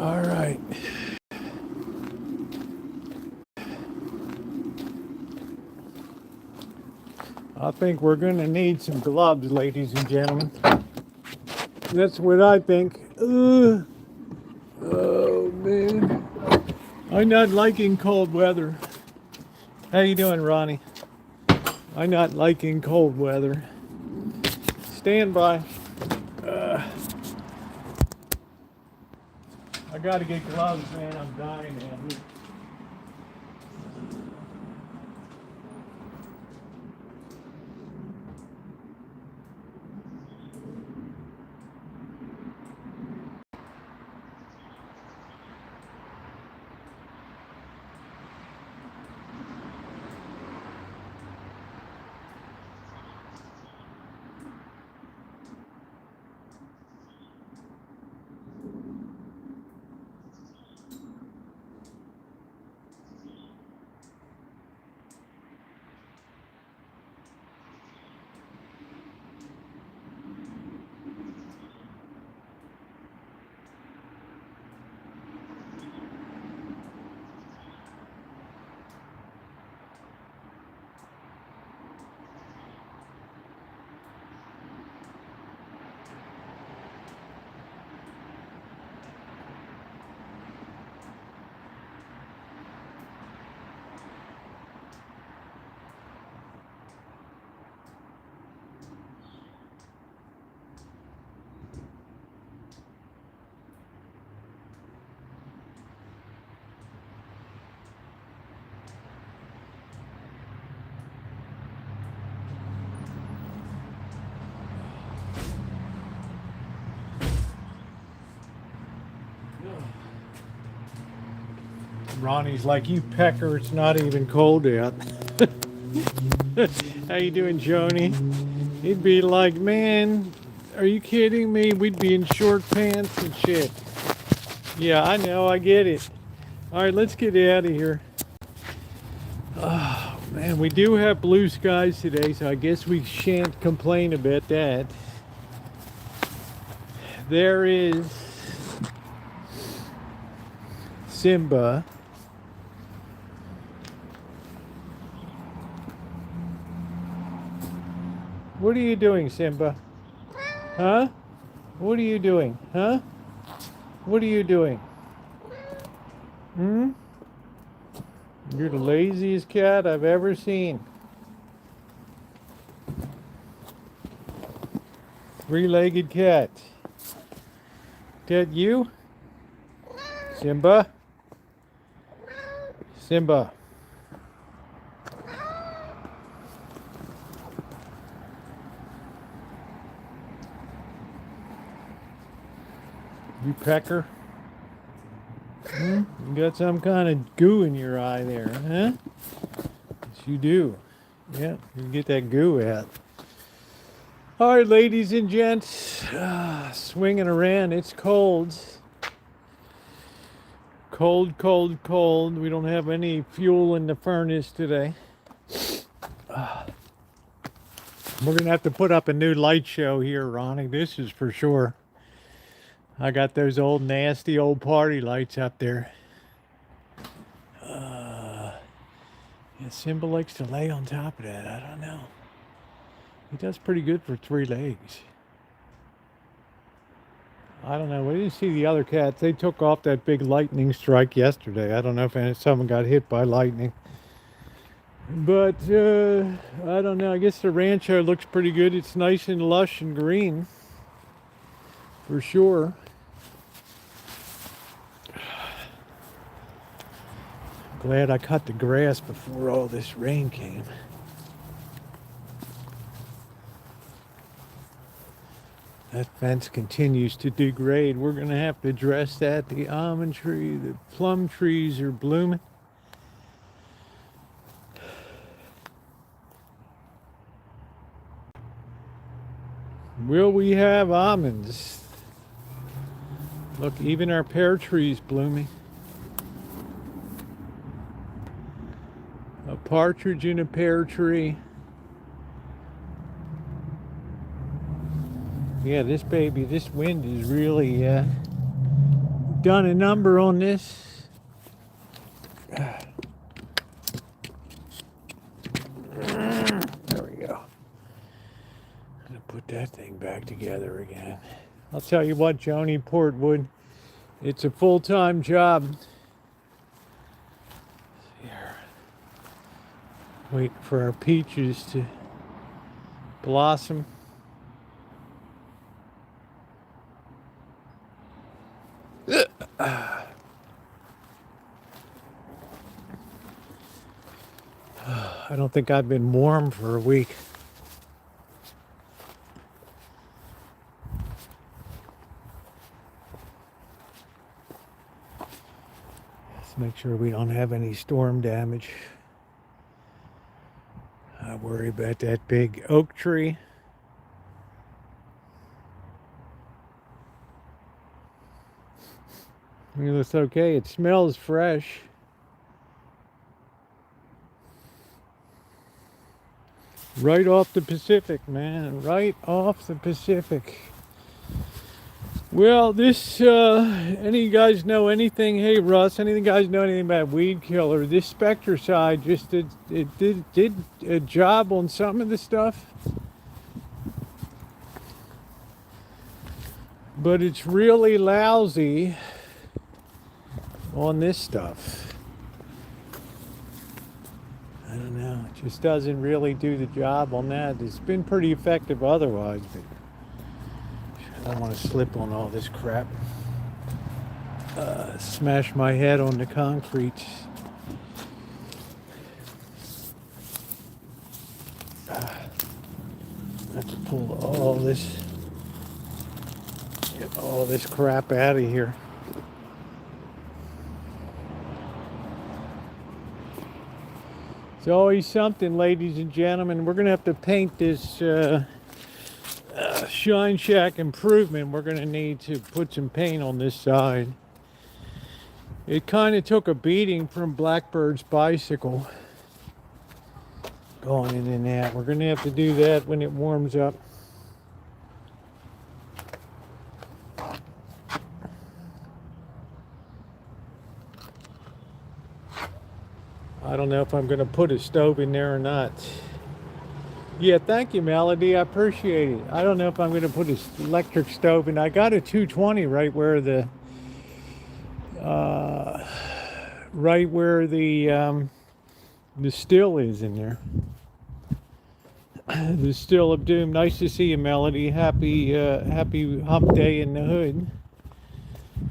All right. I think we're going to need some gloves, ladies and gentlemen. That's what I think. Oh, man. I'm not liking cold weather. How you doing, Ronnie? I'm not liking cold weather. Stand by. I got to get gloves, man. I'm dying out here. Ronnie's like, you pecker, it's not even cold out. How you doing, Joni? He'd be like, man, are you kidding me? We'd be in short pants and shit. Yeah, I know, I get it. All right, let's get out of here. Oh, man, we do have blue skies today, so I guess we shan't complain about that. There is Simba. What are you doing, Simba? Huh? What are you doing? Huh? What are you doing? Hmm? You're the laziest cat I've ever seen. Three-legged cat. That you? Simba? Simba. You pecker? You got some kind of goo in your eye there, huh? Yes, you do. Yeah, you can get that goo out. All right, ladies and gents, swinging around. It's cold. Cold, cold, cold. We don't have any fuel in the furnace today. We're going to have to put up a new light show here, Ronnie. This is for sure. I got those old nasty old party lights up there. Yeah, Simba likes to lay on top of that. I don't know. He does pretty good for 3 legs. I don't know. We didn't see the other cats. They took off that big lightning strike yesterday. I don't know if someone got hit by lightning. But, I don't know. I guess the rancho looks pretty good. It's nice and lush and green. For sure. Glad I cut the grass before all this rain came. That fence continues to degrade. We're going to have to address that. The almond tree, the plum trees are blooming. Will we have almonds? Look, even our pear tree's blooming. A partridge in a pear tree. Yeah, this wind is really done a number on this. There we go. I'm gonna put that thing back together again. I'll tell you what, Joni Portwood, it's a full-time job. Here. Wait for our peaches to blossom. I don't think I've been warm for a week. Let's make sure we don't have any storm damage. I worry about that big oak tree. It looks okay. It smells fresh. Right off the Pacific, man. Right off the Pacific. Well, this, any of you guys know anything? Hey, Russ, any of you guys know anything about weed killer? This Spectricide just did a job on some of the stuff. But it's really lousy on this stuff. I don't know. It just doesn't really do the job on that. It's been pretty effective otherwise, but I don't want to slip on all this crap. Smash my head on the concrete. Let's pull get all this crap out of here. It's always something, ladies and gentlemen. We're going to have to paint this Shine Shack Improvement. We're going to need to put some paint on this side. It kind of took a beating from Blackbird's bicycle going in and out. We're going to have to do that when it warms up. I don't know if I'm going to put a stove in there or not. Yeah, thank you, Melody. I appreciate it. I don't know if I'm going to put an electric stove in. I got a 220 right where the still is in there. The still of doom. Nice to see you, Melody. Happy hump day in the hood.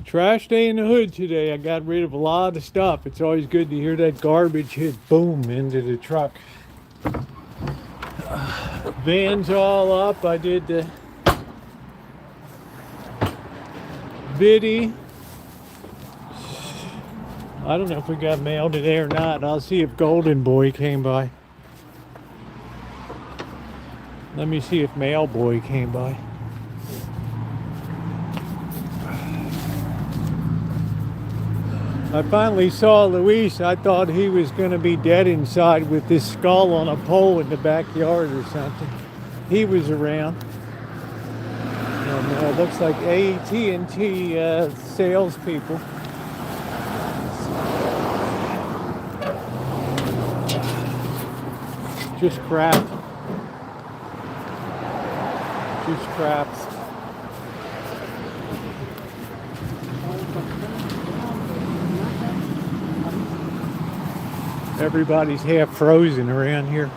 Trash day in the hood today. I got rid of a lot of stuff. It's always good to hear that garbage hit boom into the truck. Van's all up. I did the biddy. I don't know if we got mail today or not. I'll see if Golden Boy came by. Let me see if Mail Boy came by. I finally saw Luis. I thought he was going to be dead inside with this skull on a pole in the backyard or something. He was around. And it looks like AT&T salespeople. Just crap. Just crap. Everybody's half frozen around here.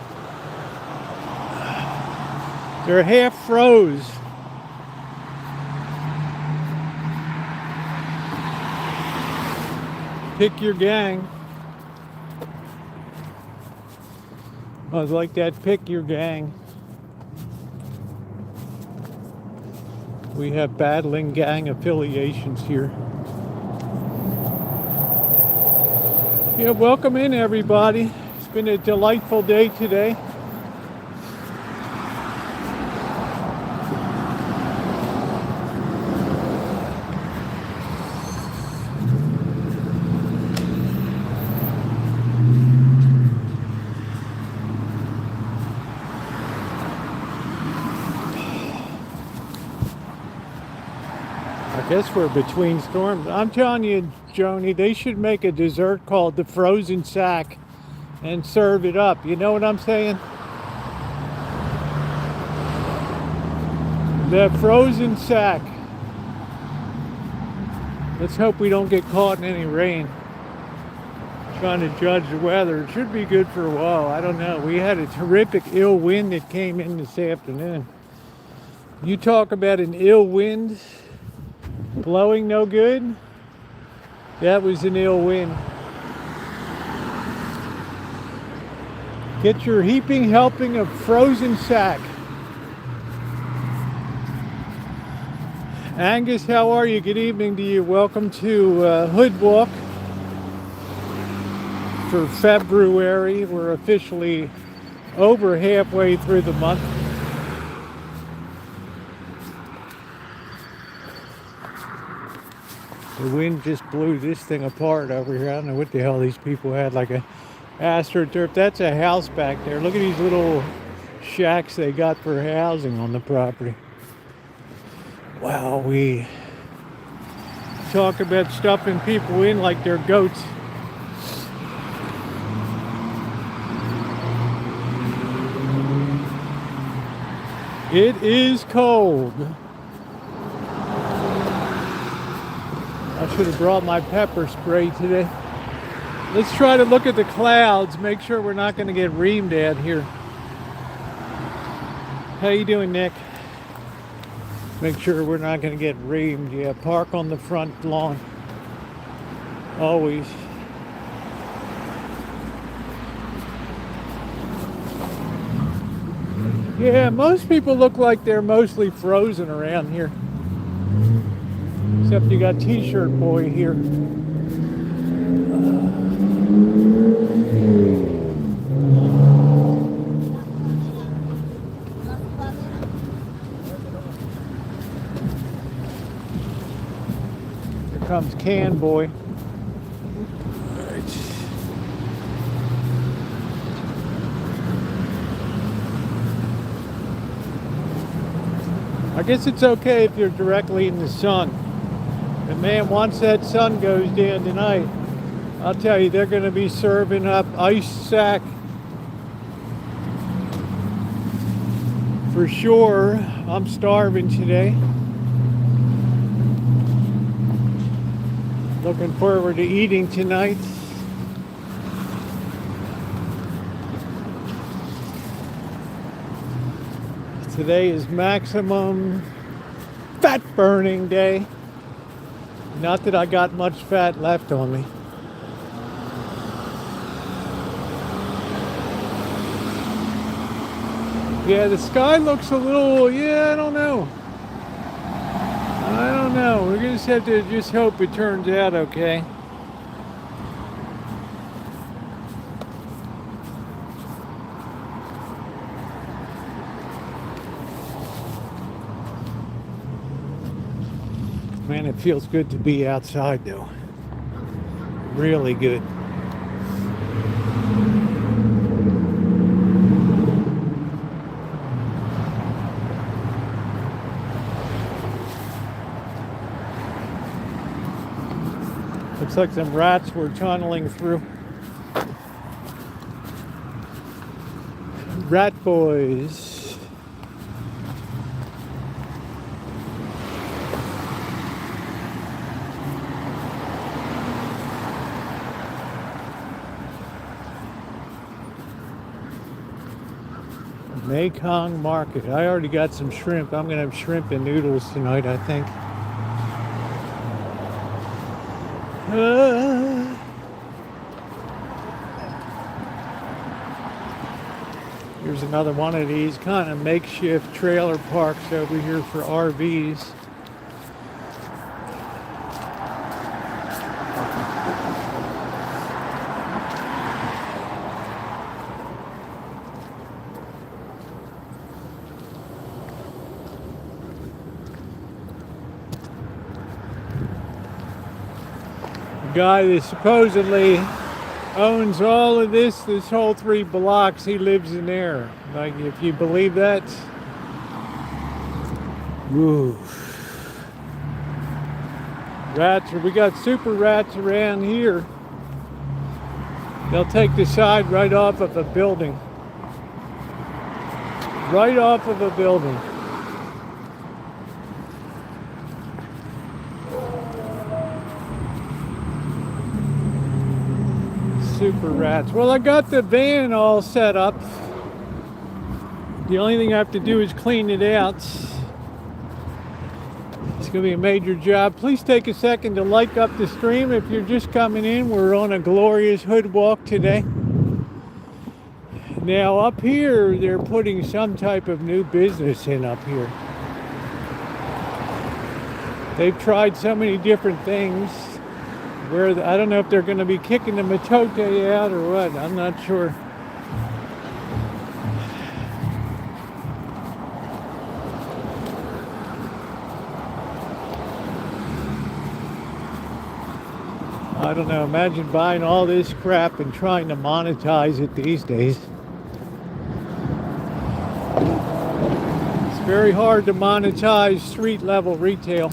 They're half froze. Pick your gang. I was like that, pick your gang. We have battling gang affiliations here. Yeah, welcome in everybody. It's been a delightful day today. I Guess we're between storms. I'm telling you, Joni, they should make a dessert called the frozen sack and serve it up. You know what I'm saying? The frozen sack. Let's hope we don't get caught in any rain. Trying to judge the weather. It should be good for a while. I don't know. We had a terrific ill wind that came in this afternoon. You talk about an ill wind blowing no good. That was an ill wind. Get your heaping helping of frozen sack. Angus, how are you? Good evening to you. Welcome to Hood Walk for February. We're officially over halfway through the month. The wind just blew this thing apart over here. I don't know what the hell these people had, like a astroturf. That's a house back there. Look at these little shacks they got for housing on the property. Wow, we talk about stuffing people in like they're goats. It is cold. I should have brought my pepper spray today. Let's try to look at the clouds, make sure we're not going to get reamed out here. How you doing, Nick? Make sure we're not going to get reamed. Yeah, park on the front lawn. Always. Yeah, most people look like they're mostly frozen around here. Except you got T-shirt boy here. Here comes Can Boy. All right. I guess it's okay if you're directly in the sun. But man, once that sun goes down tonight, I'll tell you, they're going to be serving up ice sack for sure. I'm starving today. Looking forward to eating tonight. Today is maximum fat burning day. Not that I got much fat left on me. Yeah, the sky looks a little, I don't know. We're going to have to just hope it turns out okay. Man, it feels good to be outside though. Really good. Looks like some rats were tunneling through. Rat boys. Mekong Market. I already got some shrimp. I'm gonna have shrimp and noodles tonight, I think. Here's another one of these kind of makeshift trailer parks over here for RVs. Guy that supposedly owns all of this whole 3 blocks, he lives in there. Like, if you believe that. Ooh. Rats, we got super rats around here. They'll take the side right off of a building. Right off of a building. Super rats. Well, I got the van all set up. The only thing I have to do is clean it out. It's going to be a major job. Please take a second to like up the stream if you're just coming in. We're on a glorious hood walk today. Now up here, they're putting some type of new business in up here. They've tried so many different things where I don't know if they're going to be kicking the matote out or what. I'm not sure. I don't know. Imagine buying all this crap and trying to monetize it these days. It's very hard to monetize street level retail.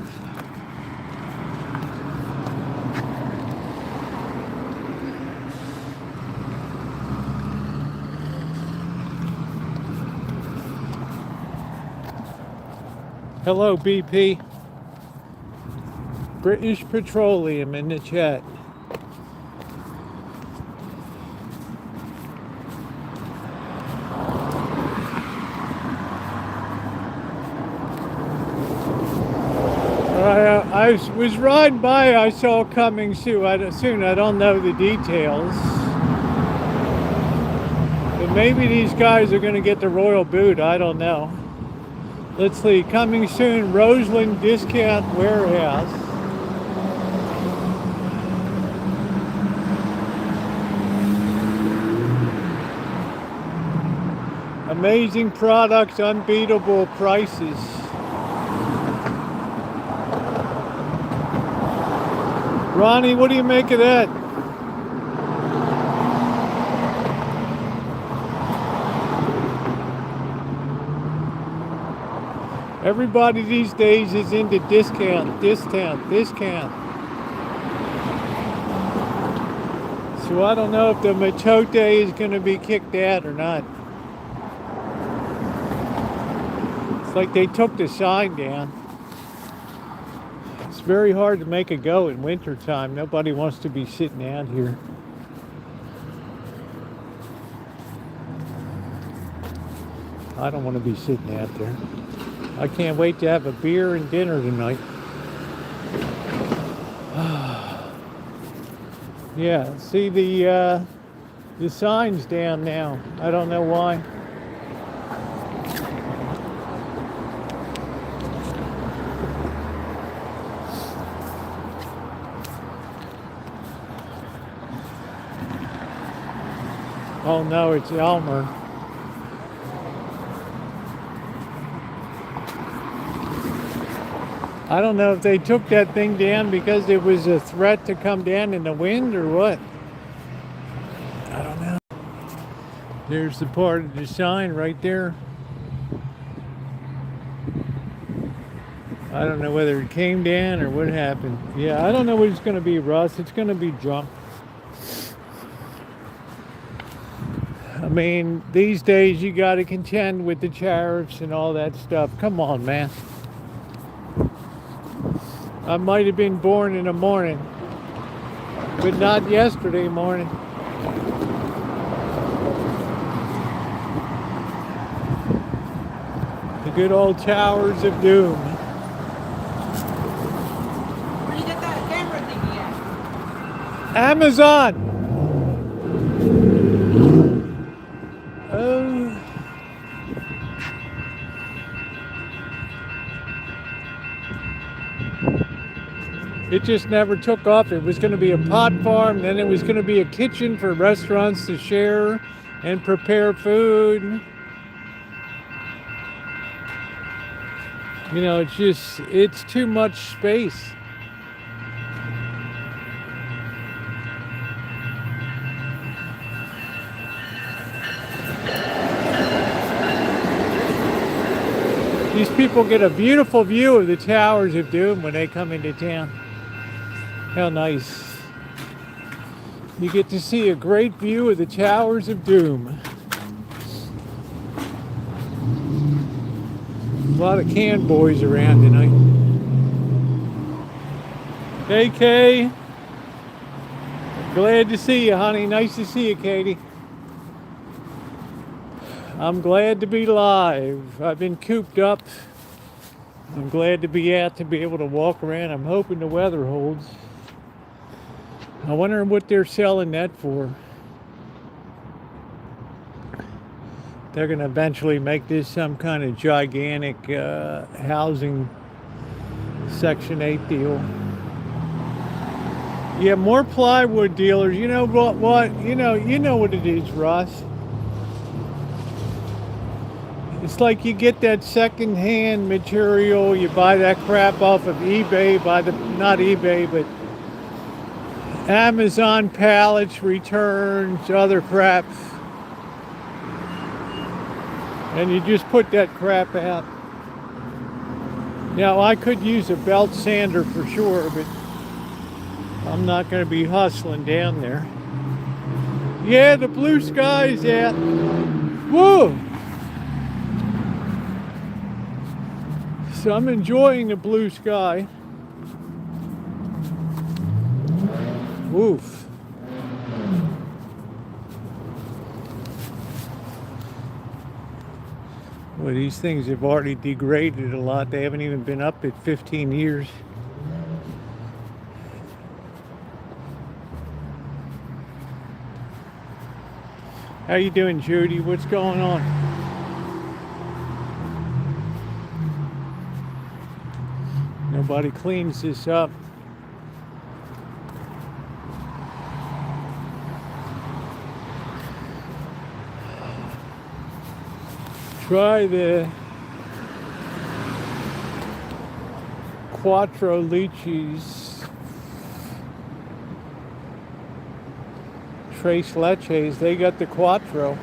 Hello, BP. British Petroleum in the chat. I was riding by, I saw coming soon. I don't know the details. But maybe these guys are going to get the royal boot. I don't know. Let's see. Coming soon, Roseland Discount Warehouse. Amazing products, unbeatable prices. Ronnie, what do you make of that? Everybody these days is into discount. So I don't know if the matote is going to be kicked out or not. It's like they took the sign down. It's very hard to make a go in winter time. Nobody wants to be sitting out here. I don't want to be sitting out there. I can't wait to have a beer and dinner tonight. Yeah, see the sign's down now. I don't know why. Oh no, it's Elmer. I don't know if they took that thing down because it was a threat to come down in the wind or what. I don't know. There's the part of the sign right there. I don't know whether it came down or what happened. Yeah, I don't know what it's going to be, Russ. It's going to be junk. I mean, these days you got to contend with the tariffs and all that stuff. Come on, man. I might have been born in the morning, but not yesterday morning. The good old towers of doom. Where you get that camera thingy at? Amazon! It just never took off. It was going to be a pot farm, then it was going to be a kitchen for restaurants to share and prepare food. You know, it's too much space. These people get a beautiful view of the towers of doom when they come into town. How nice. You get to see a great view of the Towers of Doom. A lot of can boys around tonight. Hey, Kay. Glad to see you, honey. Nice to see you, Katie. I'm glad to be live. I've been cooped up. I'm glad to be out to be able to walk around. I'm hoping the weather holds. I wonder what they're selling that for. They're going to eventually make this some kind of gigantic housing Section 8 deal. Yeah, more plywood dealers. You know what? You know what it is, Ross. It's like you get that second-hand material. You buy that crap off of eBay, not eBay, but Amazon pallets, returns, other crap. And you just put that crap out. Now, I could use a belt sander for sure, but I'm not going to be hustling down there. Yeah, the blue sky's out. Whoa! So I'm enjoying the blue sky. Woof. Well, these things have already degraded a lot. They haven't even been up at 15 years. How you doing, Judy? What's going on? Nobody cleans this up. Try the Quattro Lychees, Tres Leches. They got the Quattro.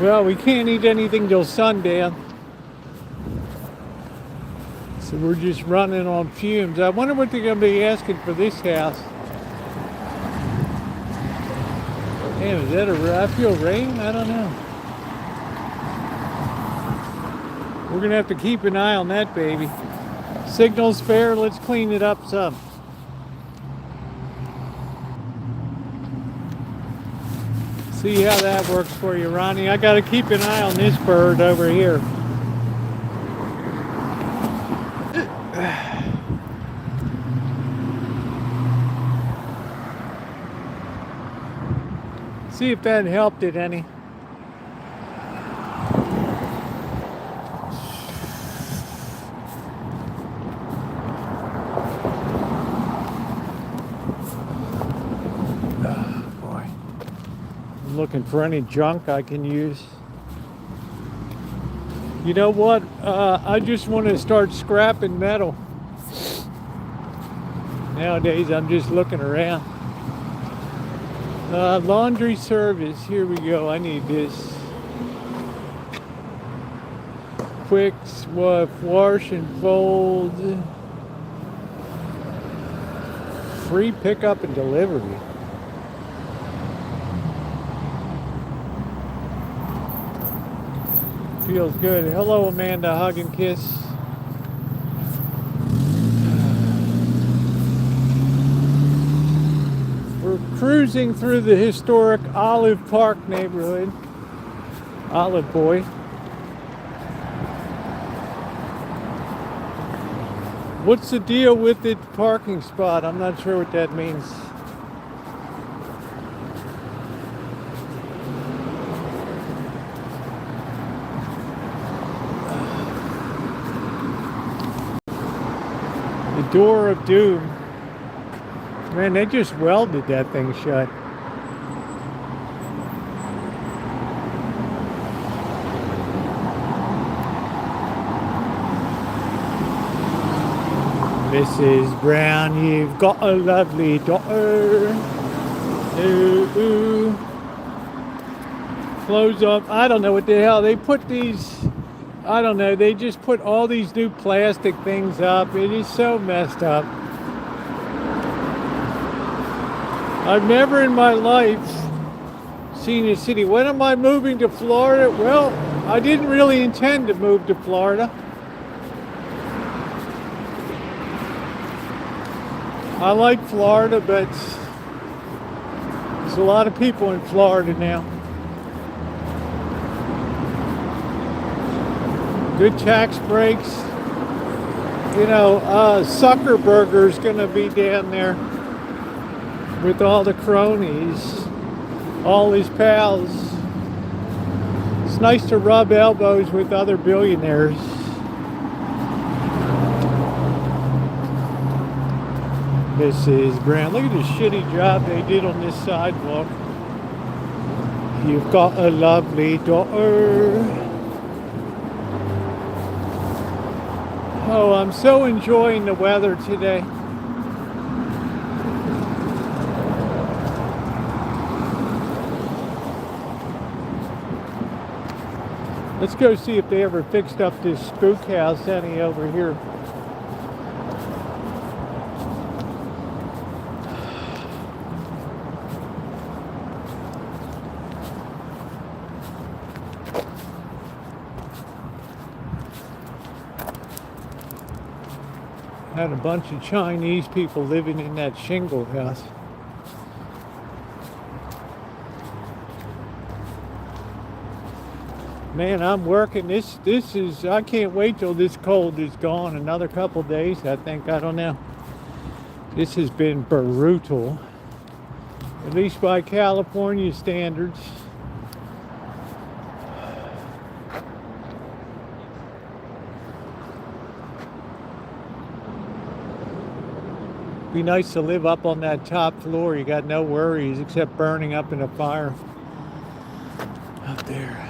Well, we can't eat anything till sundown, so we're just running on fumes. I wonder what they're going to be asking for this house. Damn, is that I feel rain? I don't know. We're going to have to keep an eye on that baby. Signal's fair. Let's clean it up some. See how that works for you, Ronnie. I got to keep an eye on this bird over here. See if that helped it any. Oh, boy. I'm looking for any junk I can use. You know what? I just want to start scrapping metal. Nowadays, I'm just looking around. Laundry service, here we go. I need this. Quick wash and fold. Free pickup and delivery. Feels good. Hello, Amanda. Hug and kiss. We're cruising through the historic Olive Park neighborhood. Olive Boy. What's the deal with the parking spot? I'm not sure what that means. The Door of Doom. Man, they just welded that thing shut. Mrs. Brown, you've got a lovely daughter. Ooh, ooh. Close up. I don't know what the hell. They put these I don't know, they just put all these new plastic things up. It is so messed up. I've never in my life seen a city. When am I moving to Florida? Well, I didn't really intend to move to Florida. I like Florida, but there's a lot of people in Florida now. Good tax breaks. You know, Zuckerberger's gonna be down there with all the cronies, all his pals. It's nice to rub elbows with other billionaires. Mrs. Brown, look at the shitty job they did on this sidewalk. You've got a lovely daughter. Oh, I'm so enjoying the weather today. Let's go see if they ever fixed up this spook house any over here. Had a bunch of Chinese people living in that shingle house. Man, I'm working. This is, I can't wait till this cold is gone. Another couple days, I think. I don't know. This has been brutal, at least by California standards. Be nice to live up on that top floor. You got no worries except burning up in a fire up there.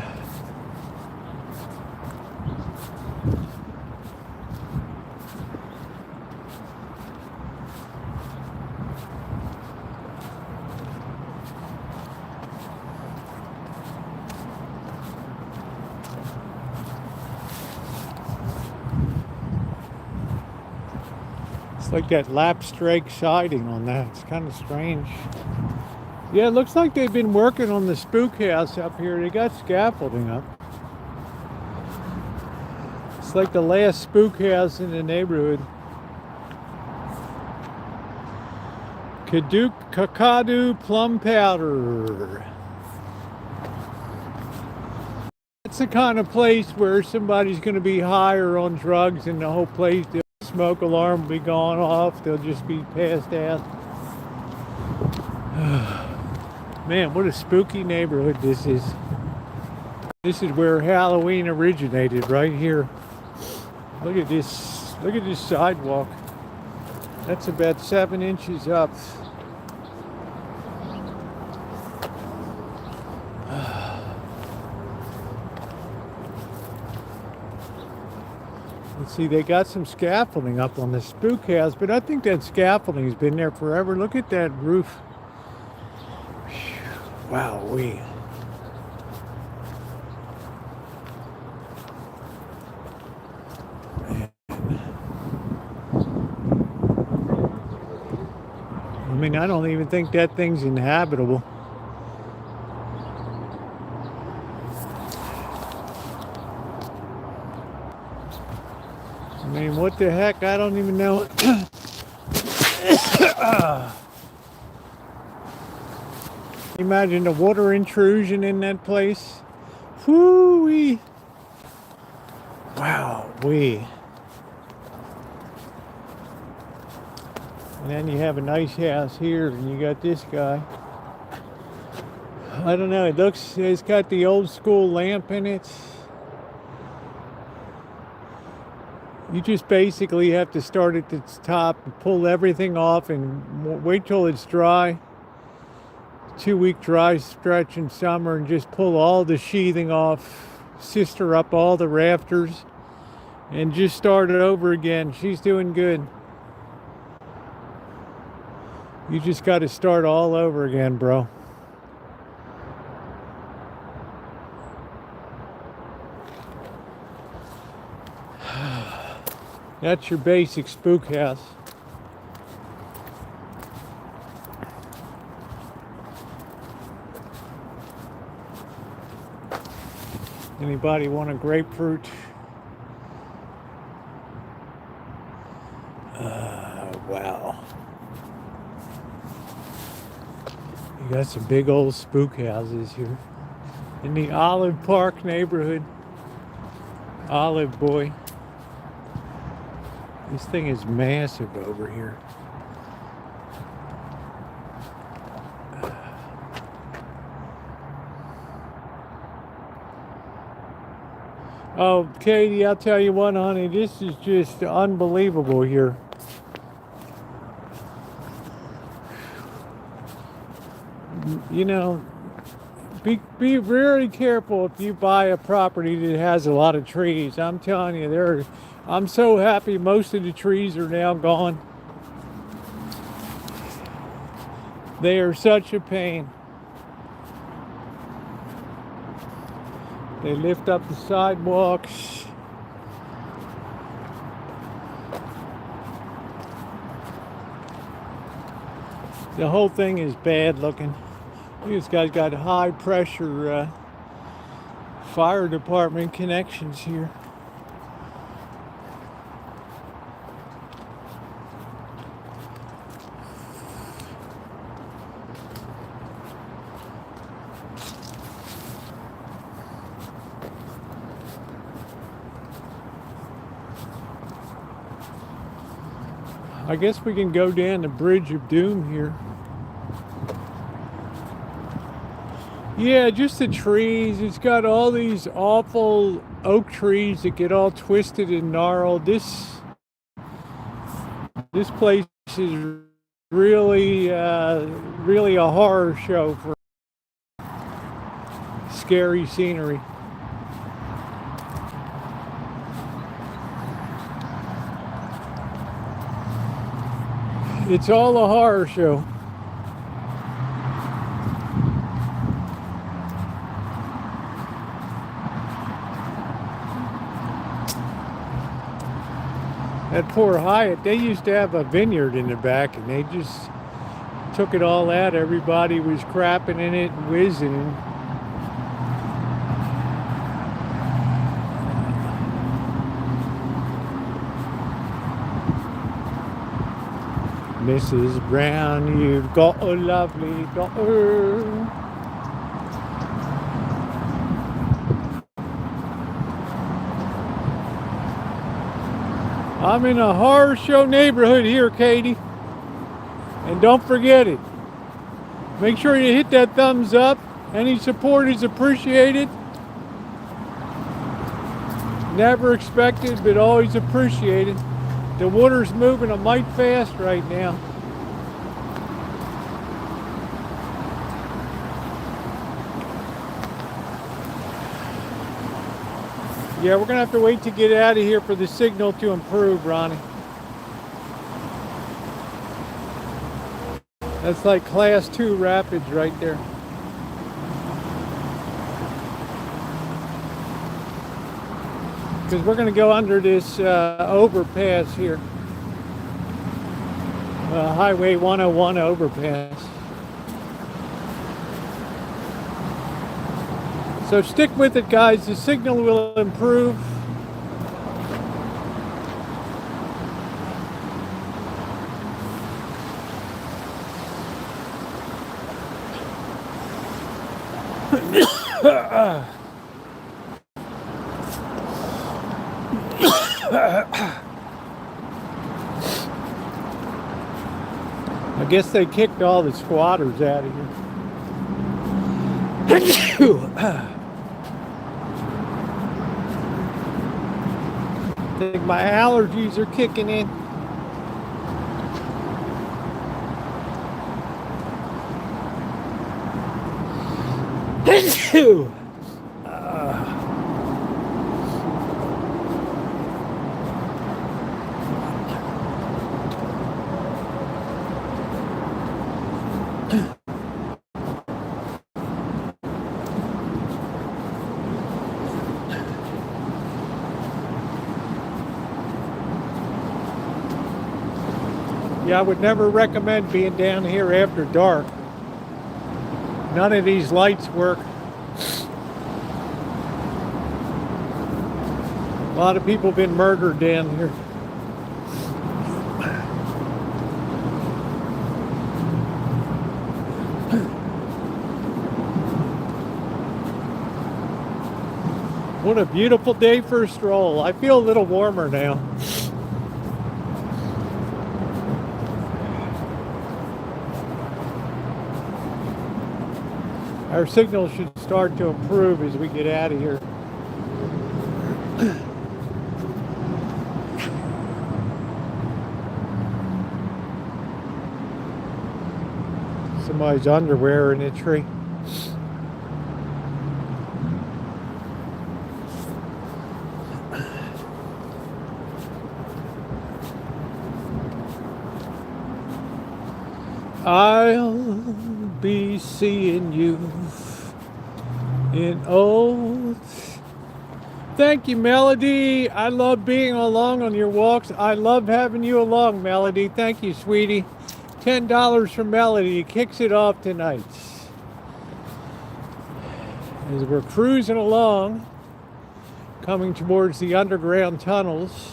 It's like that lap strike siding on that. It's kind of strange. Yeah, it looks like they've been working on the spook house up here. They got scaffolding up. It's like the last spook house in the neighborhood. Kakadu plum powder. It's the kind of place where somebody's going to be high or on drugs and the whole place, the smoke alarm will be gone off. They'll just be passed out. Man, what a spooky neighborhood this is. This is where Halloween originated, right here. Look at this. Look at this sidewalk. That's about 7 inches up. Let's see, they got some scaffolding up on the spook house, but I think that scaffolding has been there forever. Look at that roof. Wow-wee. I mean, I don't even think that thing's inhabitable. I mean, what the heck? I don't even know. Imagine the water intrusion in that place. Whoo-wee. Wow-wee. And then you have a nice house here, and you got this guy. I don't know, it's got the old school lamp in it. You just basically have to start at the top, pull everything off, and wait till it's dry. 2-week dry stretch in summer, and just pull all the sheathing off, sister up all the rafters, and just start it over again. She's doing good. You just got to start all over again, bro. That's your basic spook house. Anybody want a grapefruit? Wow. You got some big old spook houses here in the Olive Park neighborhood. Olive Boy. This thing is massive over here. Oh, Katie, I'll tell you what, honey, this is just unbelievable here. You know, be very careful if you buy a property that has a lot of trees. I'm telling you, I'm so happy most of the trees are now gone. They are such a pain. They lift up the sidewalks. The whole thing is bad looking. This guy's got high pressure fire department connections here. I guess we can go down the Bridge of Doom here. Yeah, just the trees. It's got all these awful oak trees that get all twisted and gnarled. This place is really really a horror show for scary scenery. It's all a horror show. That poor Hyatt, they used to have a vineyard in the back and they just took it all out. Everybody was crapping in it and whizzing. Mrs. Brown, you've got a lovely daughter. I'm in a horror show neighborhood here, Katie. And don't forget it. Make sure you hit that thumbs up. Any support is appreciated. Never expected, but always appreciated. The water's moving a mite fast right now. Yeah, we're gonna have to wait to get out of here for the signal to improve, Ronnie. That's like class 2 rapids right there. Because we're going to go under this overpass here. Highway 101 overpass. So stick with it, guys. The signal will improve. I guess they kicked all the squatters out of here. I think my allergies are kicking in. Yeah, I would never recommend being down here after dark. None of these lights work. A lot of people have been murdered down here. What a beautiful day for a stroll. I feel a little warmer now. Our signal should start to improve as we get out of here. Somebody's underwear in a tree. I'll be seeing you in old. Thank you, Melody. I love being along on your walks. I love having you along, Melody. Thank you, sweetie. $10 from Melody. Kicks it off tonight. As we're cruising along, coming towards the underground tunnels.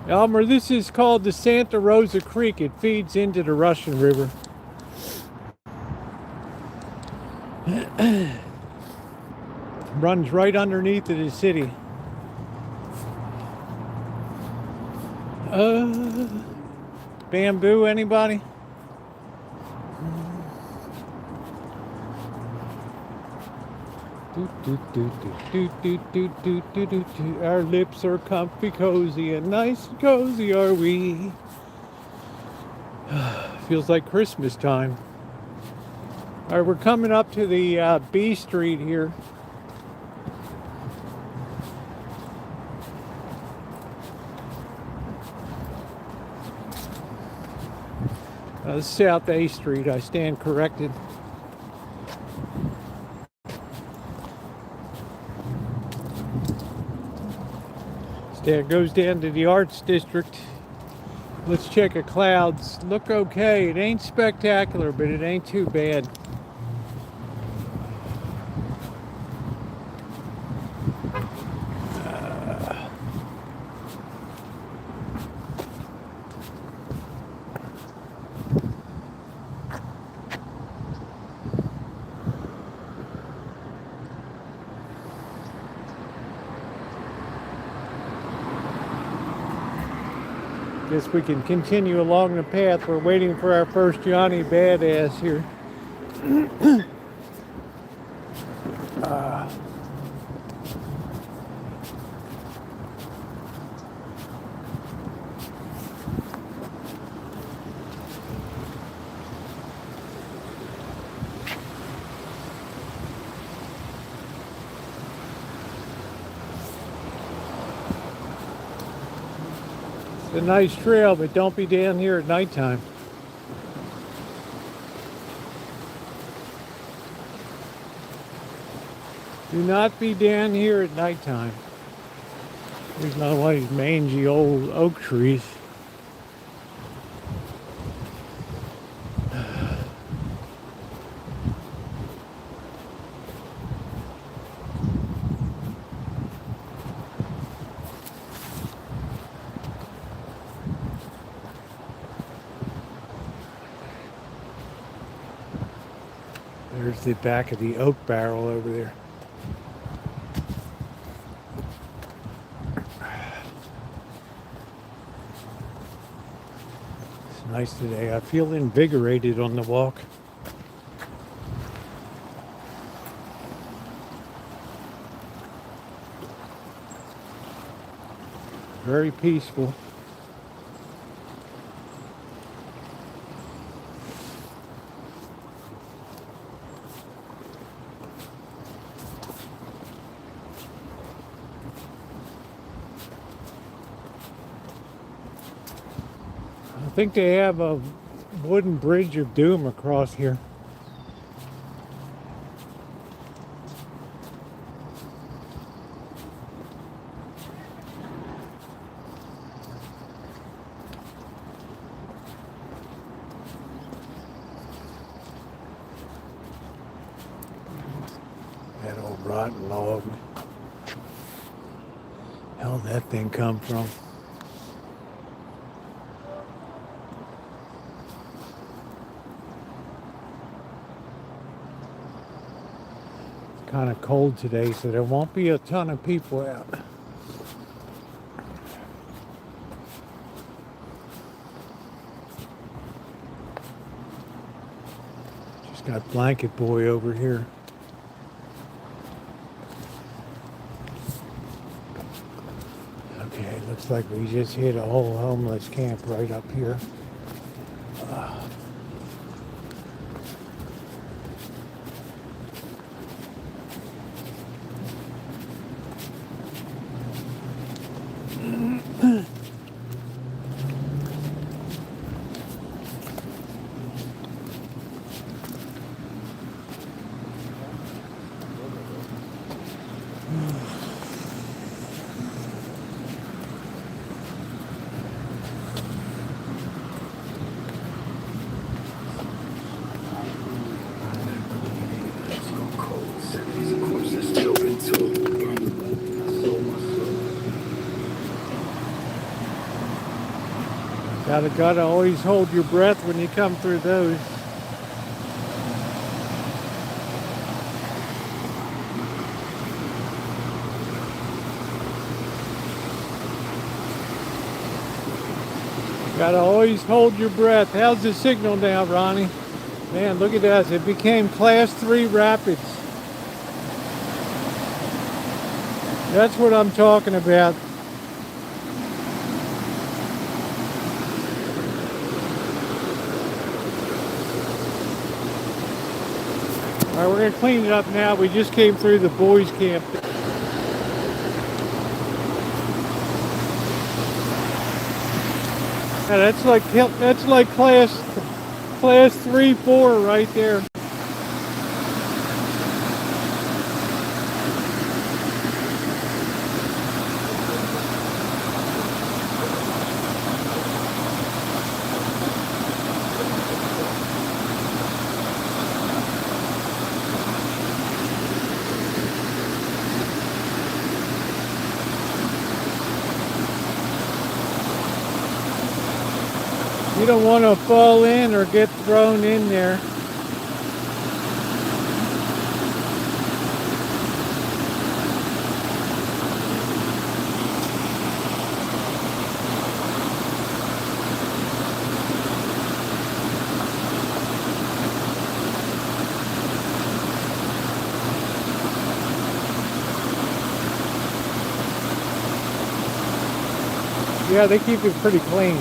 Elmer, this is called the Santa Rosa Creek. It feeds into the Russian River. Runs right underneath of the city. Bamboo, anybody? Our lips are comfy, cozy, and nice and cozy are we. Feels like Christmas time. All right, we're coming up to the B Street here. South A Street, I stand corrected. It goes down to the Arts District. Let's check the clouds. Look okay. It ain't spectacular, but it ain't too bad. Guess we can continue along the path. We're waiting for our first Johnny Badass here. A nice trail, but don't be down here at nighttime. Do not be down here at nighttime. There's not one of these mangy old oak trees. There's the back of the oak barrel over there. It's nice today. I feel invigorated on the walk. Very peaceful. I think they have a wooden bridge of doom across here. That old rotten log. Hell, that thing come from? It's kind of cold today, so there won't be a ton of people out. Just got Blanket Boy over here. Okay, looks like we just hit a whole homeless camp right up here. Gotta always hold your breath when you come through those. Gotta always hold your breath. How's the signal now, Ronnie? Man, look at that. It became class 3 rapids. That's what I'm talking about. All right, we're gonna clean it up now. We just came through the boys' camp. Yeah, that's like class 3, 4 right there. You don't want to fall in or get thrown in there. Yeah, they keep it pretty clean.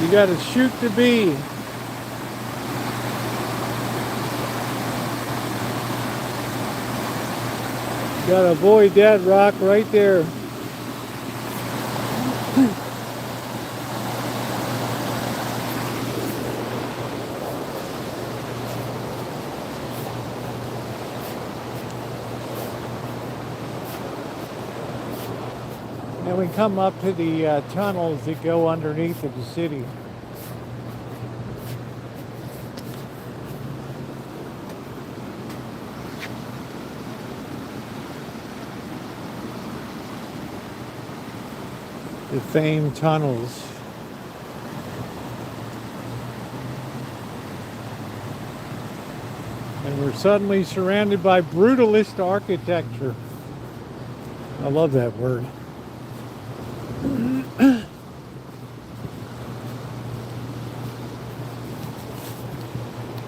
You gotta shoot the bee. Gotta avoid that rock right there. Then we come up to the tunnels that go underneath of the city. The famed tunnels. And we're suddenly surrounded by brutalist architecture. I love that word.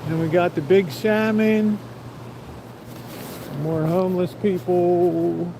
And we got the big salmon. More homeless people.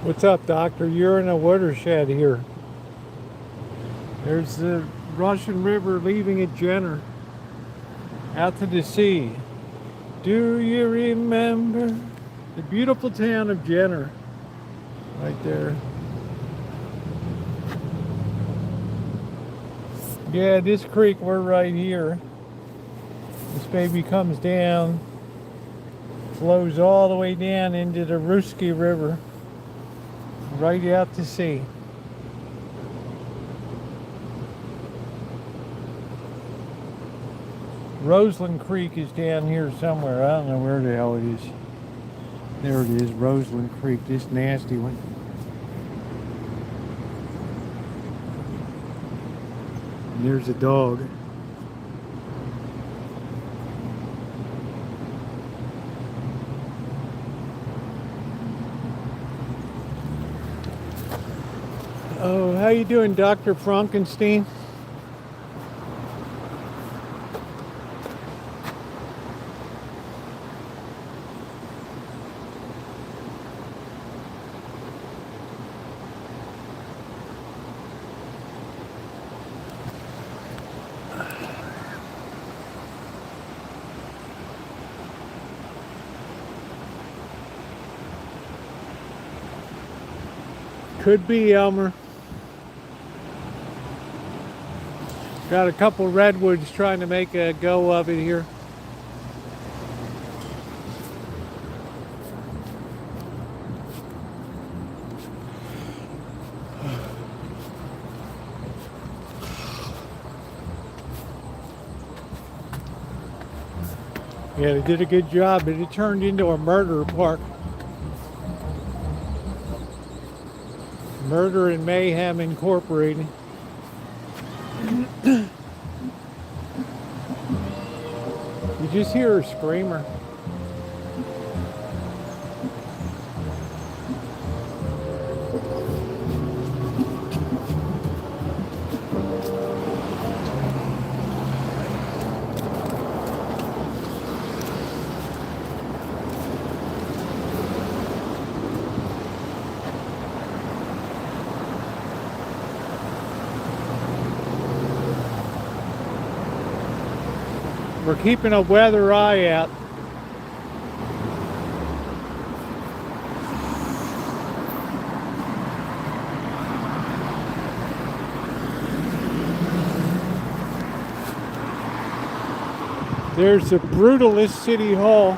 What's up, Doctor? You're in a watershed here. There's the Russian River leaving at Jenner, out to the sea. Do you remember the beautiful town of Jenner? Right there. Yeah, this creek, we're right here. This baby comes down, flows all the way down into the Ruski River, right out to sea. Roseland Creek is down here somewhere. I don't know where the hell it is. There it is, Roseland Creek, this nasty one. And there's a dog. Oh, how you doing, Dr. Frankenstein? Could be, Elmer. Got a couple redwoods trying to make a go of it here. Yeah, they did a good job, but it turned into a murder park. Murder and Mayhem Incorporated. You just hear a screamer. We're keeping a weather eye out. There's the Brutalist City Hall.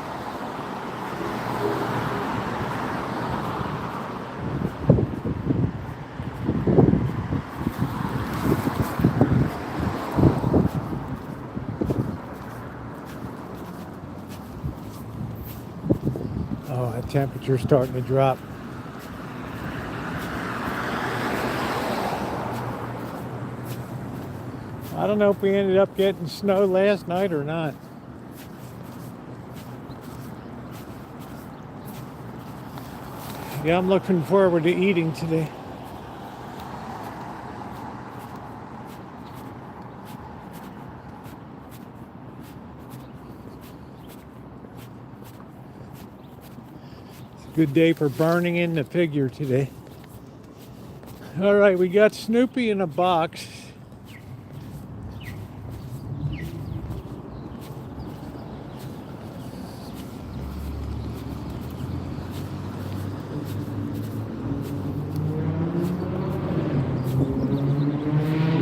Oh, that temperature's starting to drop. I don't know if we ended up getting snow last night or not. Yeah, I'm looking forward to eating today. It's a good day for burning in the figure today. All right, we got Snoopy in a box.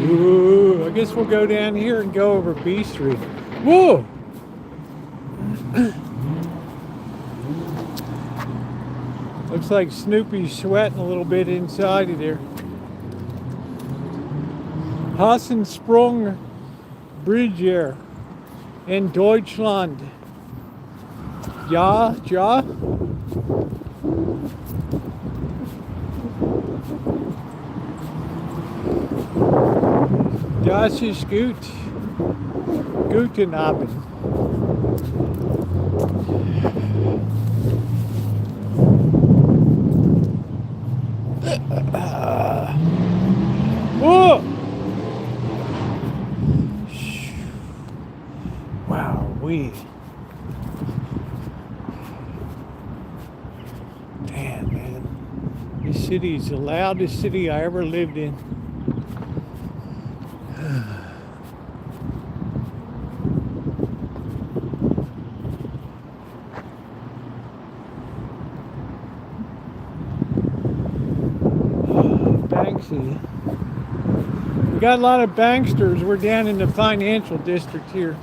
Ooh, I guess we'll go down here and go over B Street. Whoa! Looks like Snoopy's sweating a little bit inside of there. Hassensprung Bridge here in Deutschland. Ja, ja. Das ist gut. Guten Abend. Whoa! Wow, damn, man. This city is the loudest city I ever lived in. Banksy. We got a lot of banksters. We're down in the financial district here.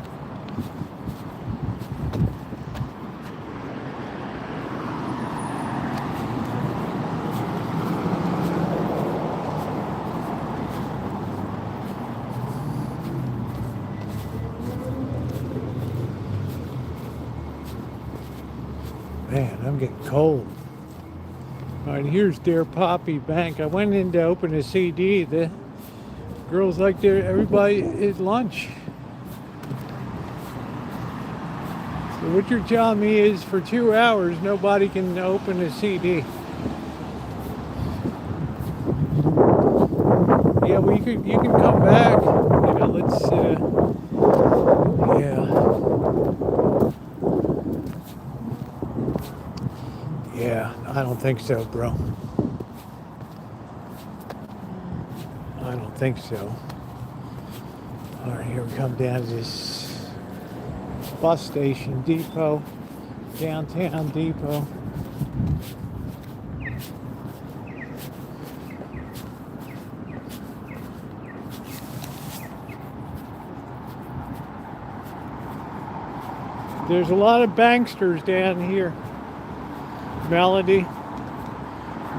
Man, I'm getting cold. All right, here's Dear Poppy Bank. I went in to open a CD. The girls like everybody at lunch. So what you're telling me is for 2 hours, nobody can open a CD. Yeah, well, you can come back. You know, let's, yeah, I don't think so, bro. I don't think so. All right, here we come down to this bus station depot, downtown depot. There's a lot of banksters down here, Melody.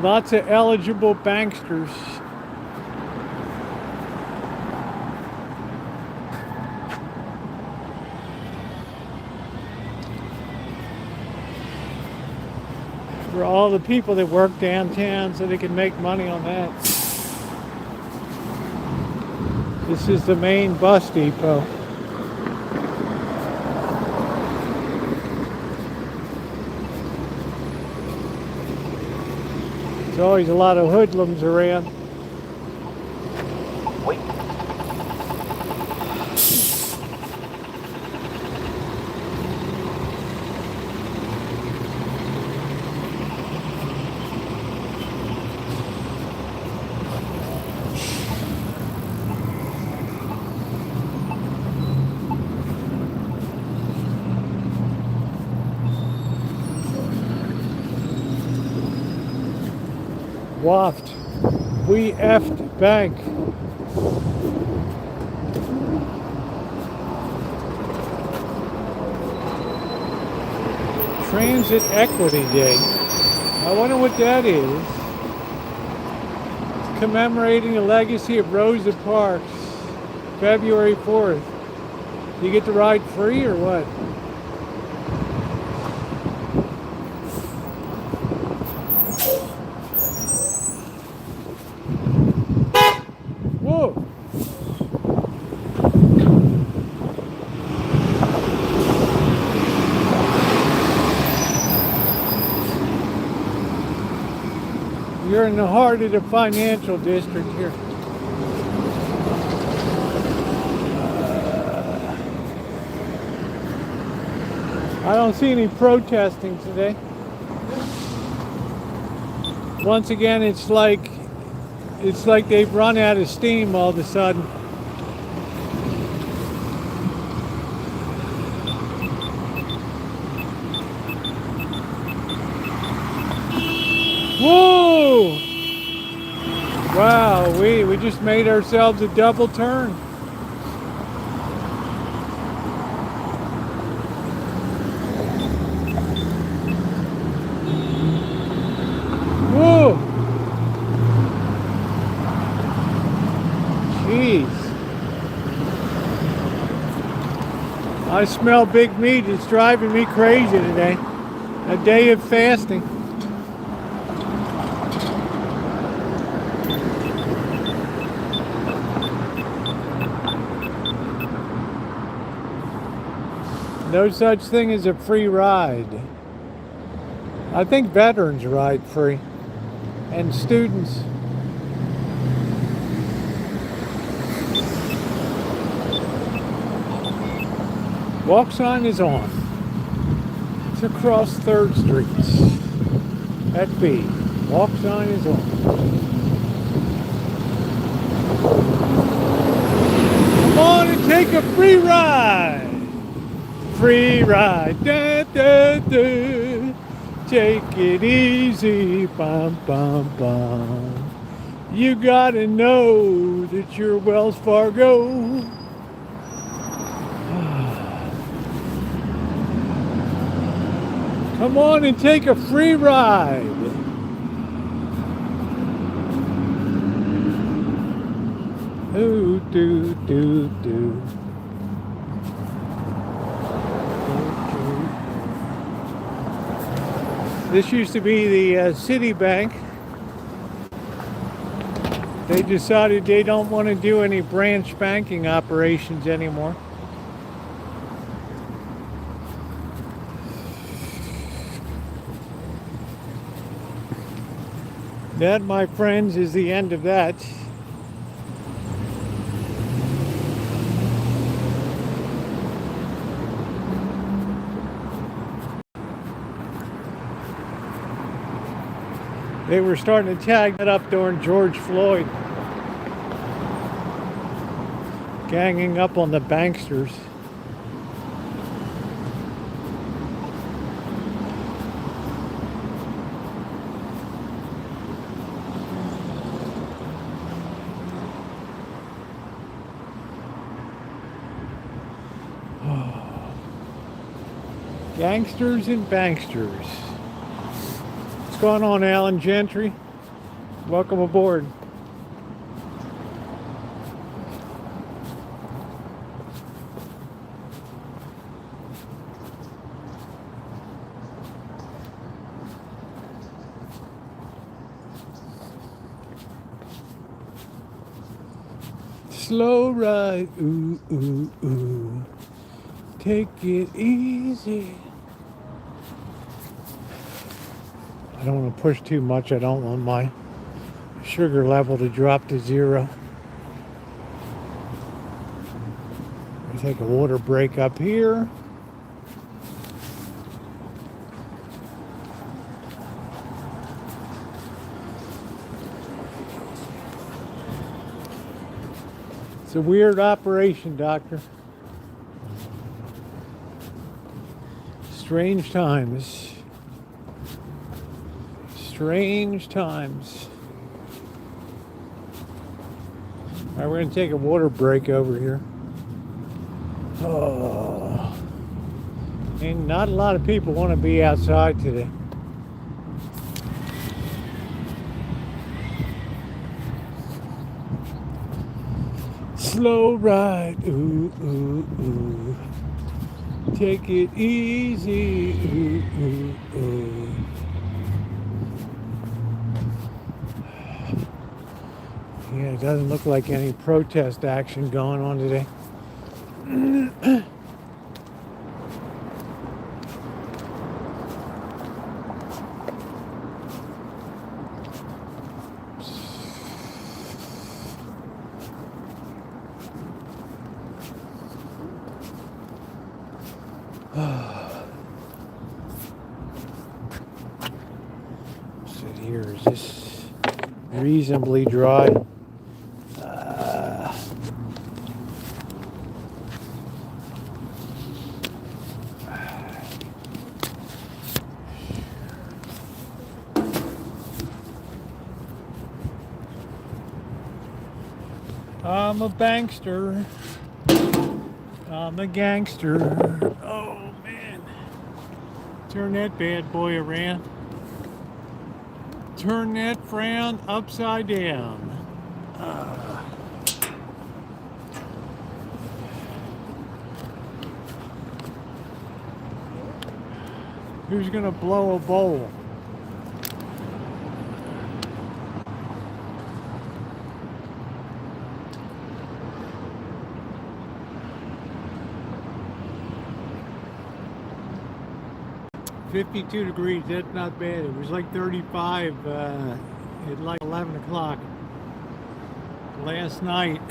Lots of eligible banksters. For all the people that work downtown so they can make money on that. This is the main bus depot. There's always a lot of hoodlums around. Wait. Waft. We effed bank. Transit Equity Day. I wonder what that is. It's commemorating the legacy of Rosa Parks. February 4th. You get to ride free or what? Whoa! You're in the heart of the financial district here. I don't see any protesting today. Once again, it's like they've run out of steam all of a sudden. Whoa! Wow, we just made ourselves a double turn. Whoa! Jeez. I smell big meat. It's driving me crazy today. A day of fasting. No such thing as a free ride. I think veterans ride free. And students. Walk sign is on. It's across 3rd Street at B. Walks on his own. Come on and take a free ride. Free ride. Da, da, da. Take it easy. Bum, bum, bum. You gotta know that you're Wells Fargo. Come on and take a free ride. Ooh, do, do, do. This used to be the Citibank. They decided they don't want to do any branch banking operations anymore. That, my friends, is the end of that. They were starting to tag that up during George Floyd. Ganging up on the banksters. Gangsters and banksters. What's going on, Alan Gentry? Welcome aboard. Slow ride, ooh, ooh, ooh. Take it easy. I don't want to push too much. I don't want my sugar level to drop to 0. I take a water break up here. It's a weird operation, doctor. Strange times. Strange times. All right, we're going to take a water break over here. Oh. And not a lot of people want to be outside today. Slow ride, ooh, ooh, ooh. Take it easy, ooh, ooh, ooh. Yeah, it doesn't look like any protest action going on today. Sit here. Is this reasonably dry? I'm a bankster. I'm a gangster. Oh man. Turn that bad boy around. Turn that frown upside down. Who's gonna blow a bowl? $52 degrees, that's not bad. It was like 35 at like 11 o'clock last night.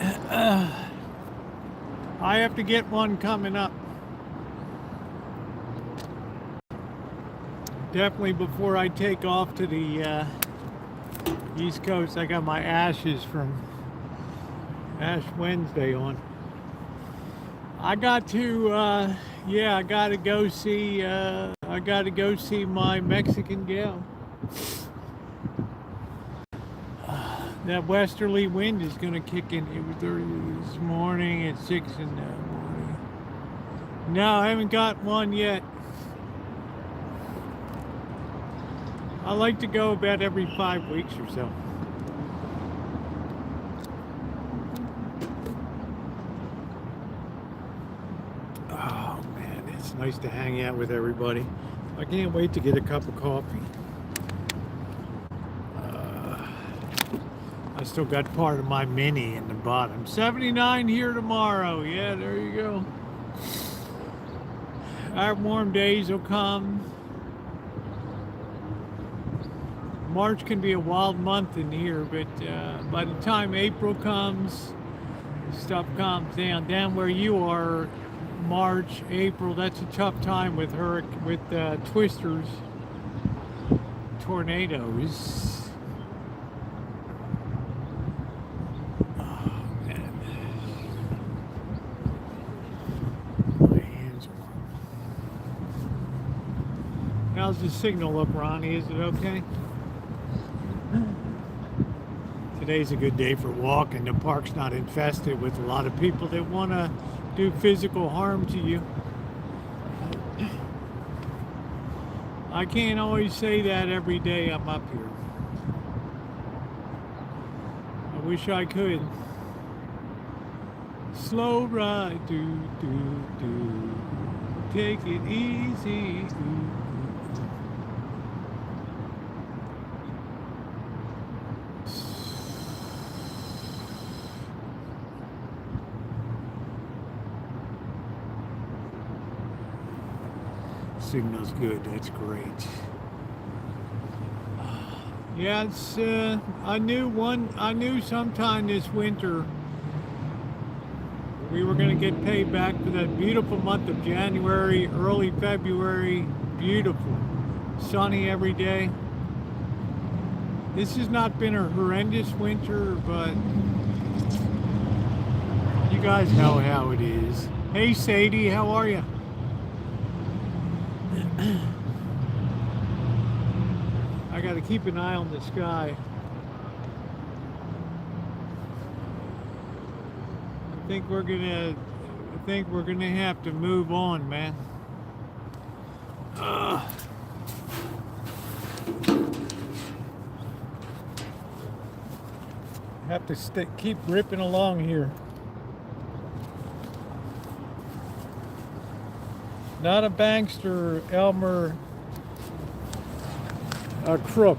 I have to get one coming up. Definitely before I take off to the East Coast, I got my ashes from Ash Wednesday on. I got to, yeah, I got to go see my Mexican gal. That westerly wind is going to kick in. It was 30 this morning at 6 in the morning. No, I haven't got one yet. I like to go about every 5 weeks or so. Oh man, it's nice to hang out with everybody. I can't wait to get a cup of coffee. I still got part of my mini in the bottom. 79 here tomorrow. Yeah, there you go. Our warm days will come. March can be a wild month in here, but by the time April comes, stuff calms down. Down where you are, March, April, that's a tough time with twisters, tornadoes. Oh man, my hands are warm. How's the signal look, Ronnie? Is it okay? Today's a good day for walking. The park's not infested with a lot of people that want to do physical harm to you. I can't always say that every day I'm up here. I wish I could. Slow ride, do, do, do. Take it easy. Signal's good. That's great. Yeah, it's. I knew sometime this winter we were going to get paid back for that beautiful month of January, early February. Beautiful, sunny every day. This has not been a horrendous winter, but you guys know how it is. Hey, Sadie, how are you? I got to keep an eye on the sky. I think we're gonna have to move on, man. Have to keep ripping along here. Not a bankster, Elmer, a crook.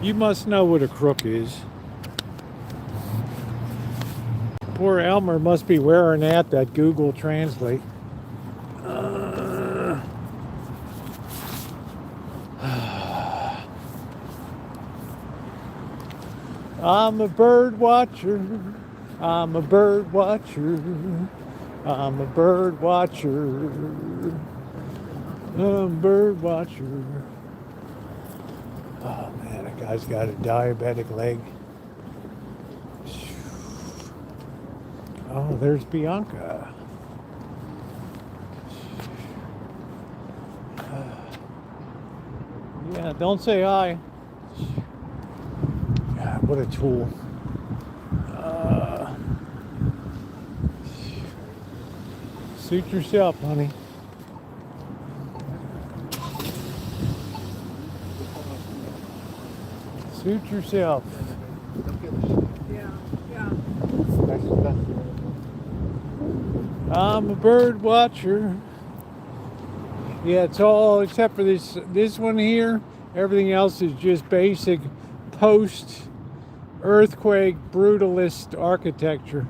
You must know what a crook is. Poor Elmer must be wearing out that Google Translate. I'm a bird watcher. I'm a bird watcher. I'm a bird watcher. I'm a bird watcher. Oh man, that guy's got a diabetic leg. Oh, there's Bianca. Yeah, don't say hi. God, what a tool. Suit yourself, honey. Suit yourself. Yeah. I'm a bird watcher. Yeah, it's all except for this one here. Everything else is just basic post-earthquake brutalist architecture.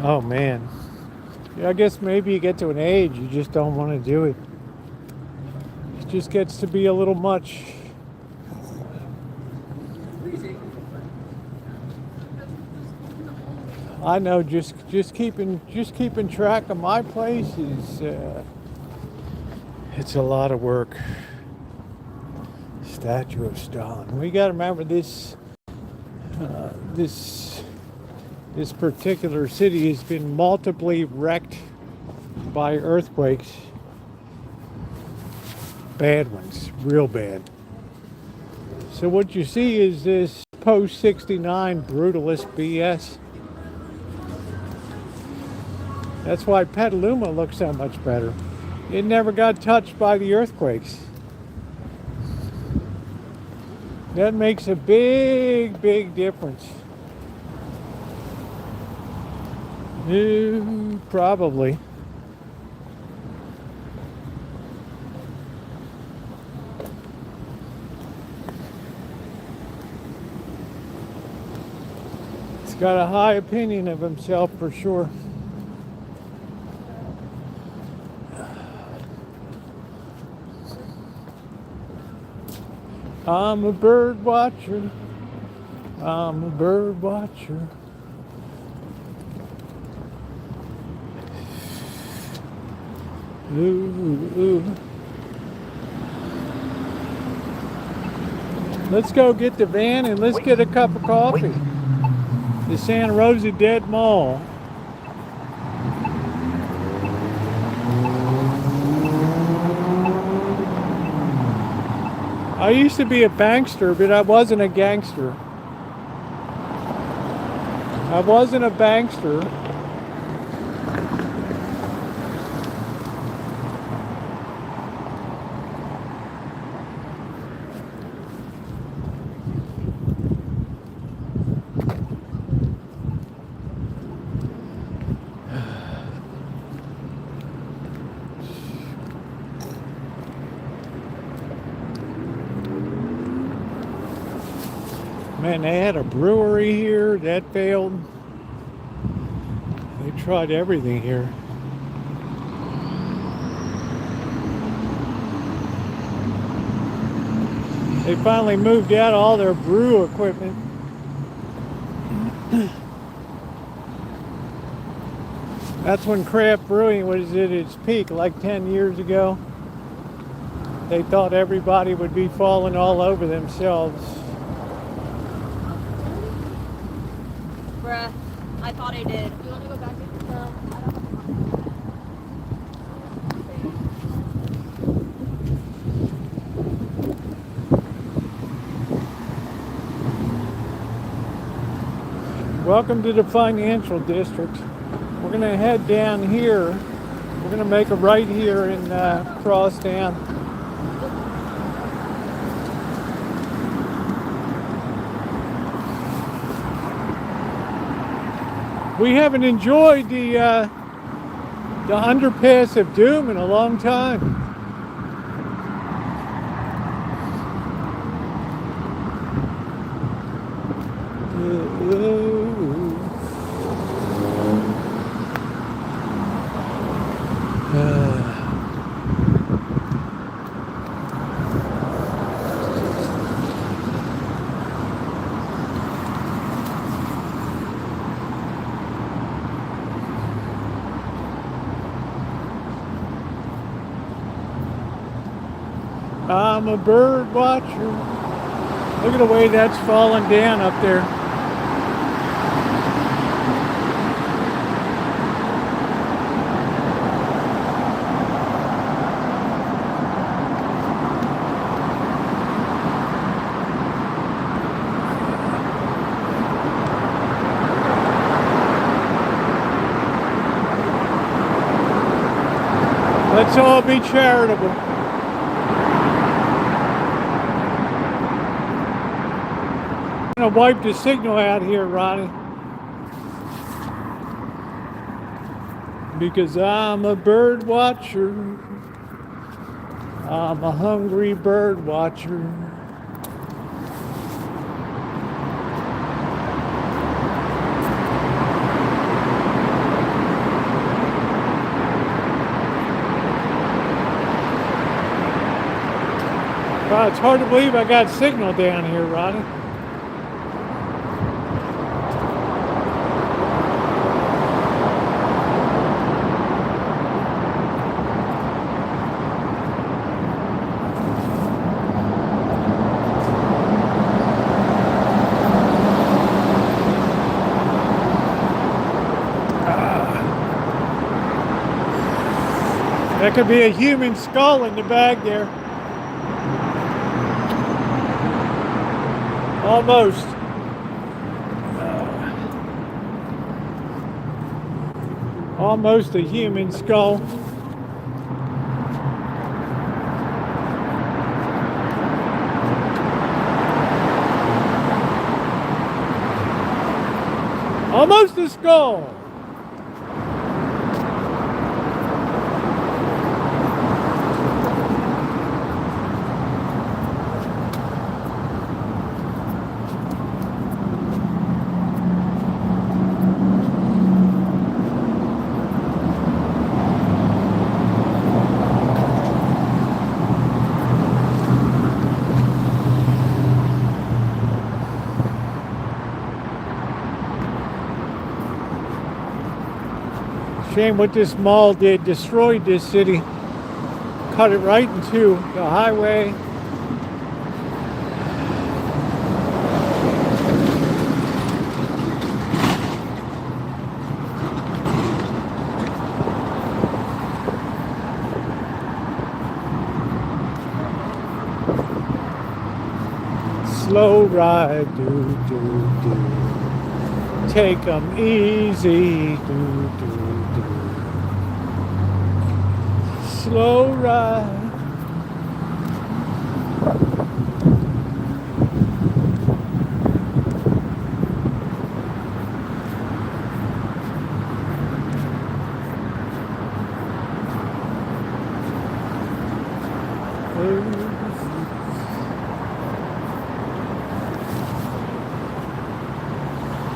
Oh man. Yeah, I guess maybe you get to an age you just don't want to do it. It just gets to be a little much. I know. Just keeping track of my place is it's a lot of work. Statue of Stalin. We got to remember this. This particular city has been multiply wrecked by earthquakes. Bad ones, real bad. So what you see is this post 69 brutalist BS. That's why Petaluma looks so much better. It never got touched by the earthquakes. That makes a big, big difference. Probably. He's got a high opinion of himself for sure. I'm a bird watcher. I'm a bird watcher. Ooh. Let's go get the van and let's get a cup of coffee. The Santa Rosa Dead Mall. I used to be a bankster, but I wasn't a gangster. I wasn't a bankster. Man, they had a brewery here, that failed. They tried everything here. They finally moved out all their brew equipment. That's when craft brewing was at its peak, like 10 years ago. They thought everybody would be falling all over themselves. Bruh, I thought I did. You want to go back to the Welcome to the financial district. We're going to head down here. We're going to make a right here and cross down. We haven't enjoyed the Underpass of Doom in a long time. I'm a bird watcher. Look at the way that's falling down up there. Let's all be charitable. I'm gonna wipe the signal out here, Ronnie, because I'm a bird watcher. I'm a hungry bird watcher. Wow, it's hard to believe I got signal down here, Ronnie. That could be a human skull in the bag there. Almost. Almost a human skull. Almost a skull. Shame what this mall did, destroyed this city, cut it right into the highway. Slow ride, do, do, do. Take 'em easy, do, do. Slow ride.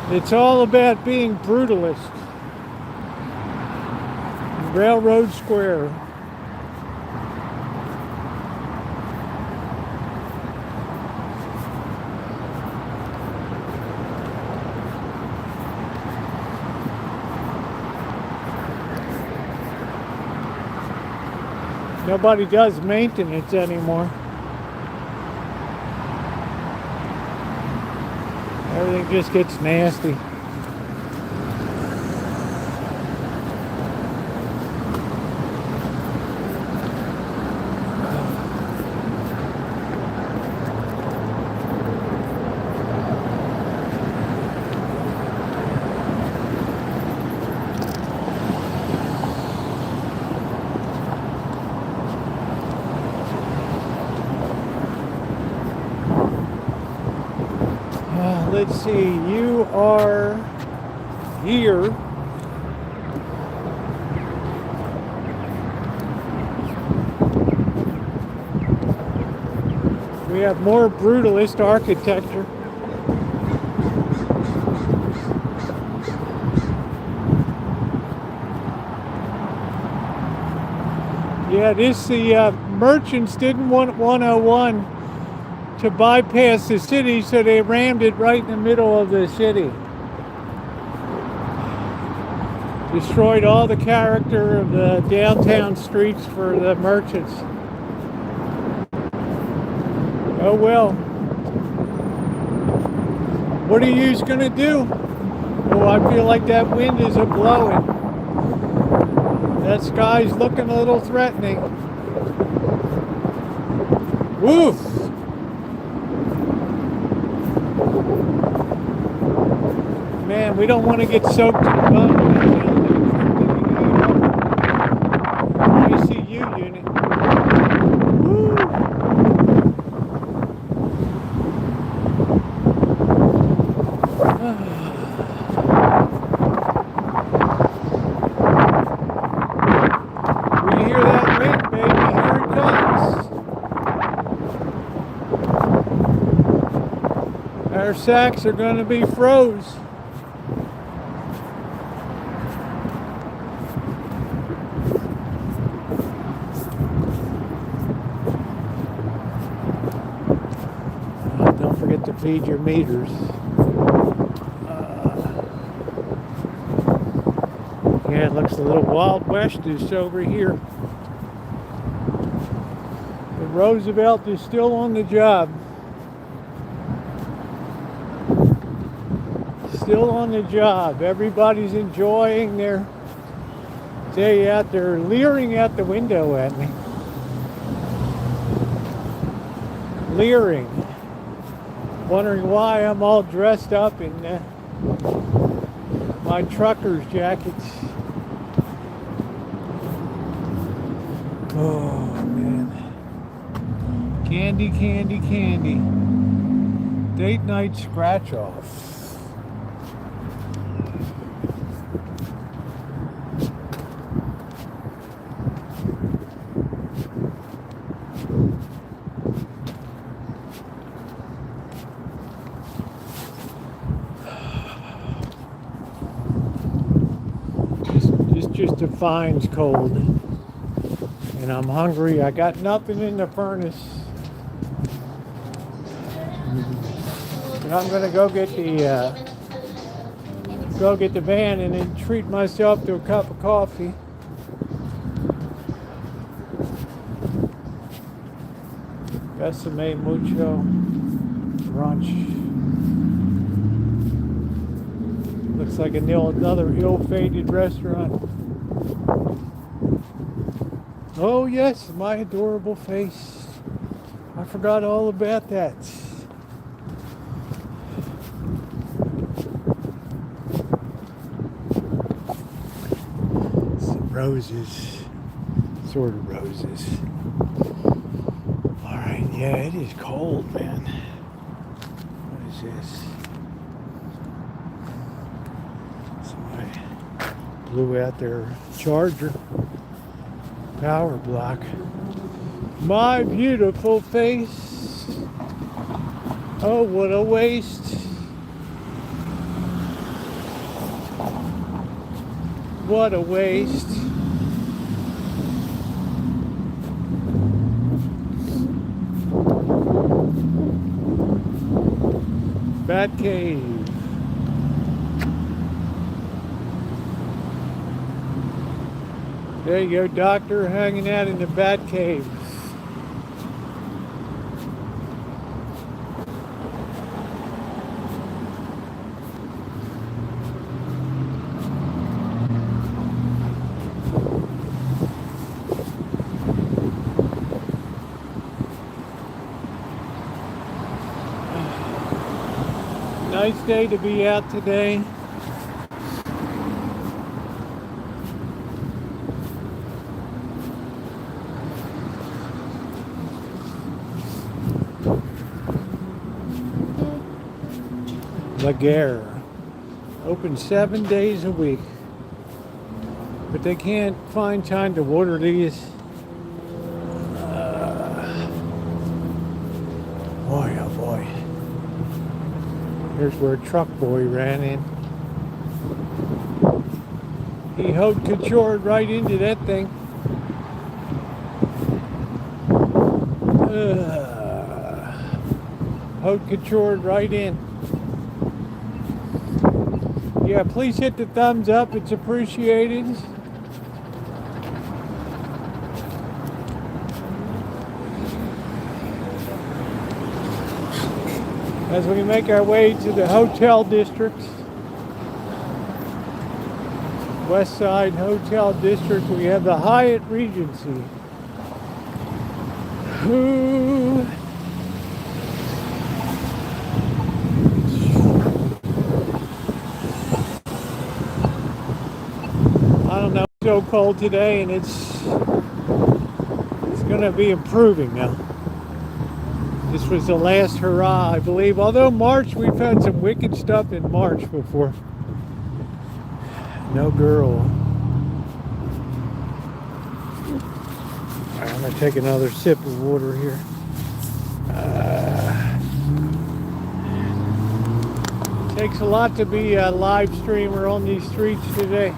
It's all about being brutalist. Railroad Square. Nobody does maintenance anymore. Everything just gets nasty. Let's see, you are here. We have more brutalist architecture. Yeah, the merchants didn't want 101 to bypass the city, so they rammed it right in the middle of the city. Destroyed all the character of the downtown streets for the merchants. Oh well. What are you gonna do? Oh, I feel like that wind is a-blowing. That sky's looking a little threatening. Woof! Man, we don't want to get soaked to the bone. Let me see you, unit. Woo! We hear that wind, baby. Here it comes. Our sacks are going to be froze. To feed your meters. Yeah, it looks a little Wild West-ish over here. The Roosevelt is still on the job. Still on the job. Everybody's enjoying their Stay out there leering out the window at me. Leering. Wondering why I'm all dressed up in my trucker's jackets. Oh, man. Candy, candy, candy. Date night scratch off. Just defines cold, and I'm hungry. I got nothing in the furnace, and I'm gonna go get the van and then treat myself to a cup of coffee. Besame mucho brunch. Looks like another ill-fated restaurant. Oh yes, my adorable face. I forgot all about that. Some roses. Sort of roses. Alright, yeah, it is cold, man. What is this? Somebody blew out their charger. Power block. My beautiful face. Oh, what a waste. What a waste. Bat cave. There you go, doctor, hanging out in the bat cave. Nice day to be out today. Laguerre, open 7 days a week, but they can't find time to water these. Boy, oh boy. Here's where a truck boy ran in. He haute coutured right into that thing. Haute coutured right in. Yeah, please hit the thumbs up. It's appreciated. As we make our way to the hotel district, West Side Hotel District, we have the Hyatt Regency. Ooh. I don't know, it's so cold today, and it's going to be improving now. This was the last hurrah, I believe. Although March, we've had some wicked stuff in March before. No girl. All right, I'm going to take another sip of water here. Takes a lot to be a live streamer on these streets today.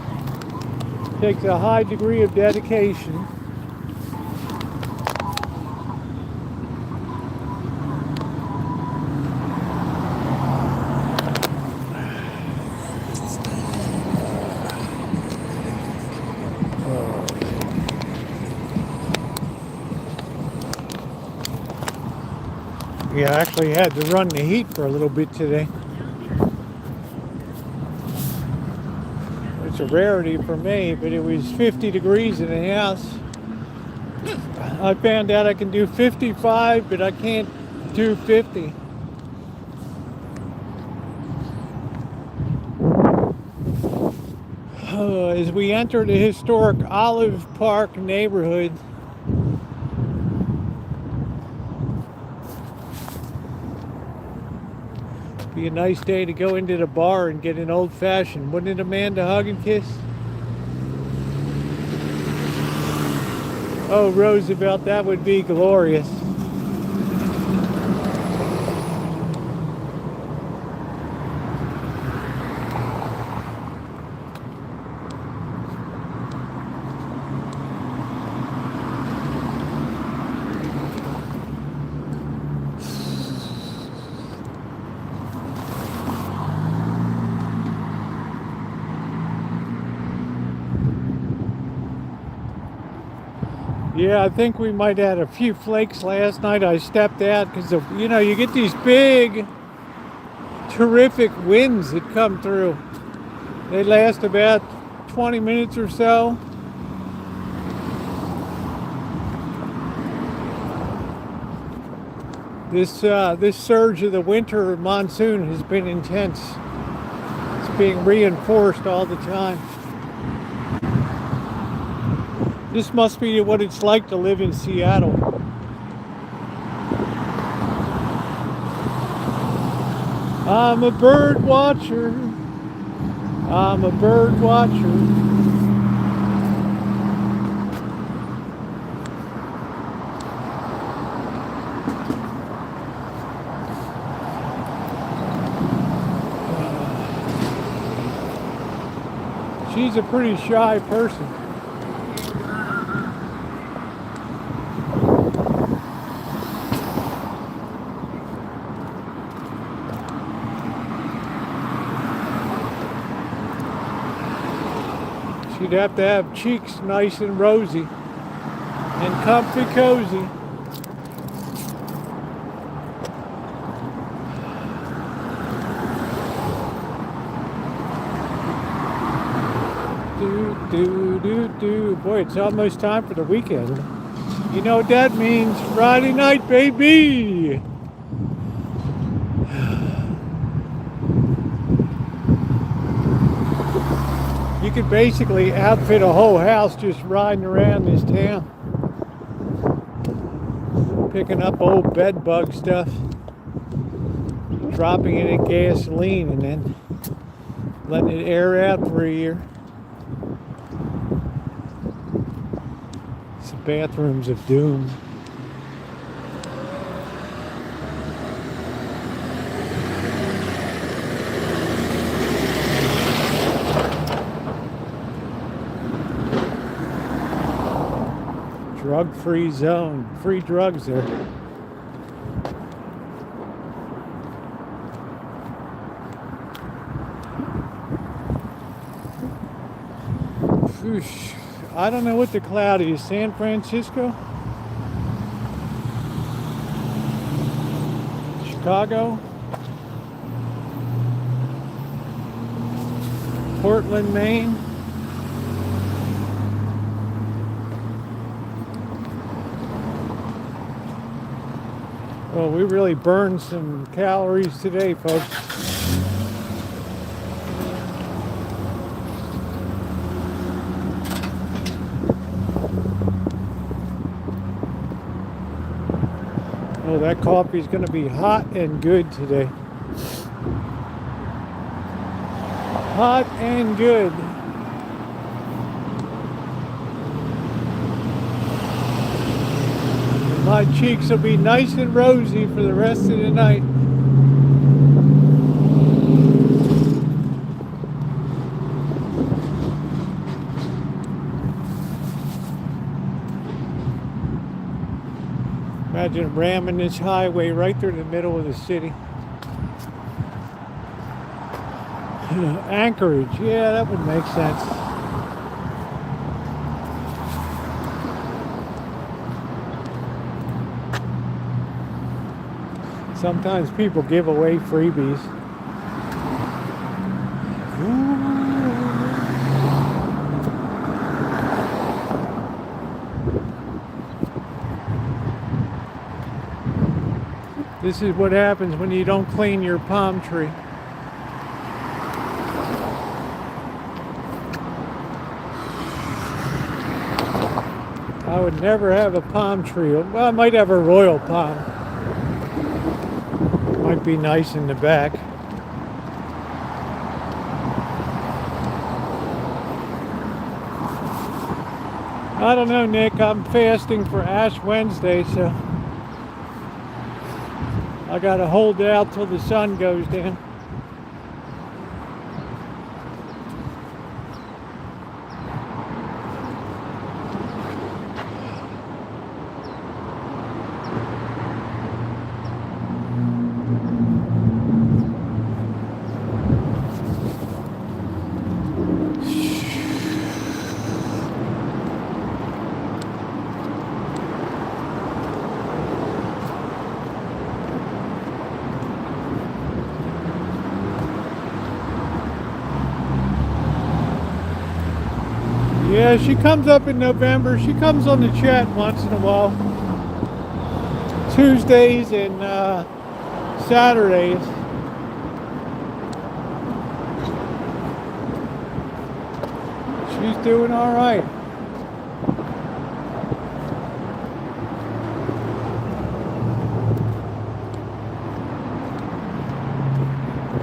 Takes a high degree of dedication. Yeah, I actually had to run the heat for a little bit today. Which almost a rarity for me, but it was 50 degrees in the house. I found out I can do 55, but I can't do 50. As we enter the historic Olive Park neighborhood, be a nice day to go into the bar and get an old fashioned. Wouldn't it, Amanda? Hug and kiss? Oh, Roosevelt, that would be glorious. Yeah, I think we might have had a few flakes last night. I stepped out because, you know, you get these big, terrific winds that come through. They last about 20 minutes or so. This surge of the winter monsoon has been intense. It's being reinforced all the time. This must be what it's like to live in Seattle. I'm a bird watcher. I'm a bird watcher. She's a pretty shy person. She'd have to have cheeks nice and rosy and comfy cozy. Do. Boy, it's almost time for the weekend. You know what that means? Friday night, baby! You could basically outfit a whole house just riding around this town. Picking up old bed bug stuff. Dropping it in gasoline and then letting it air out for a year. It's the bathrooms of doom. Drug-free zone. Free drugs there. Whoosh. I don't know what the cloud is. San Francisco? Chicago? Portland, Maine? Well, we really burned some calories today, folks. Oh, that coffee is going to be hot and good today. Hot and good. My cheeks will be nice and rosy for the rest of the night. Imagine ramming this highway right through the middle of the city. Anchorage, yeah, that would make sense. Sometimes people give away freebies. Ooh. This is what happens when you don't clean your palm tree. I would never have a palm tree. Well, I might have a royal palm. Might be nice in the back. I don't know, Nick. I'm fasting for Ash Wednesday, so I gotta hold out till the sun goes down. Yeah, she comes up in November. She comes on the chat once in a while. Tuesdays and Saturdays. She's doing all right.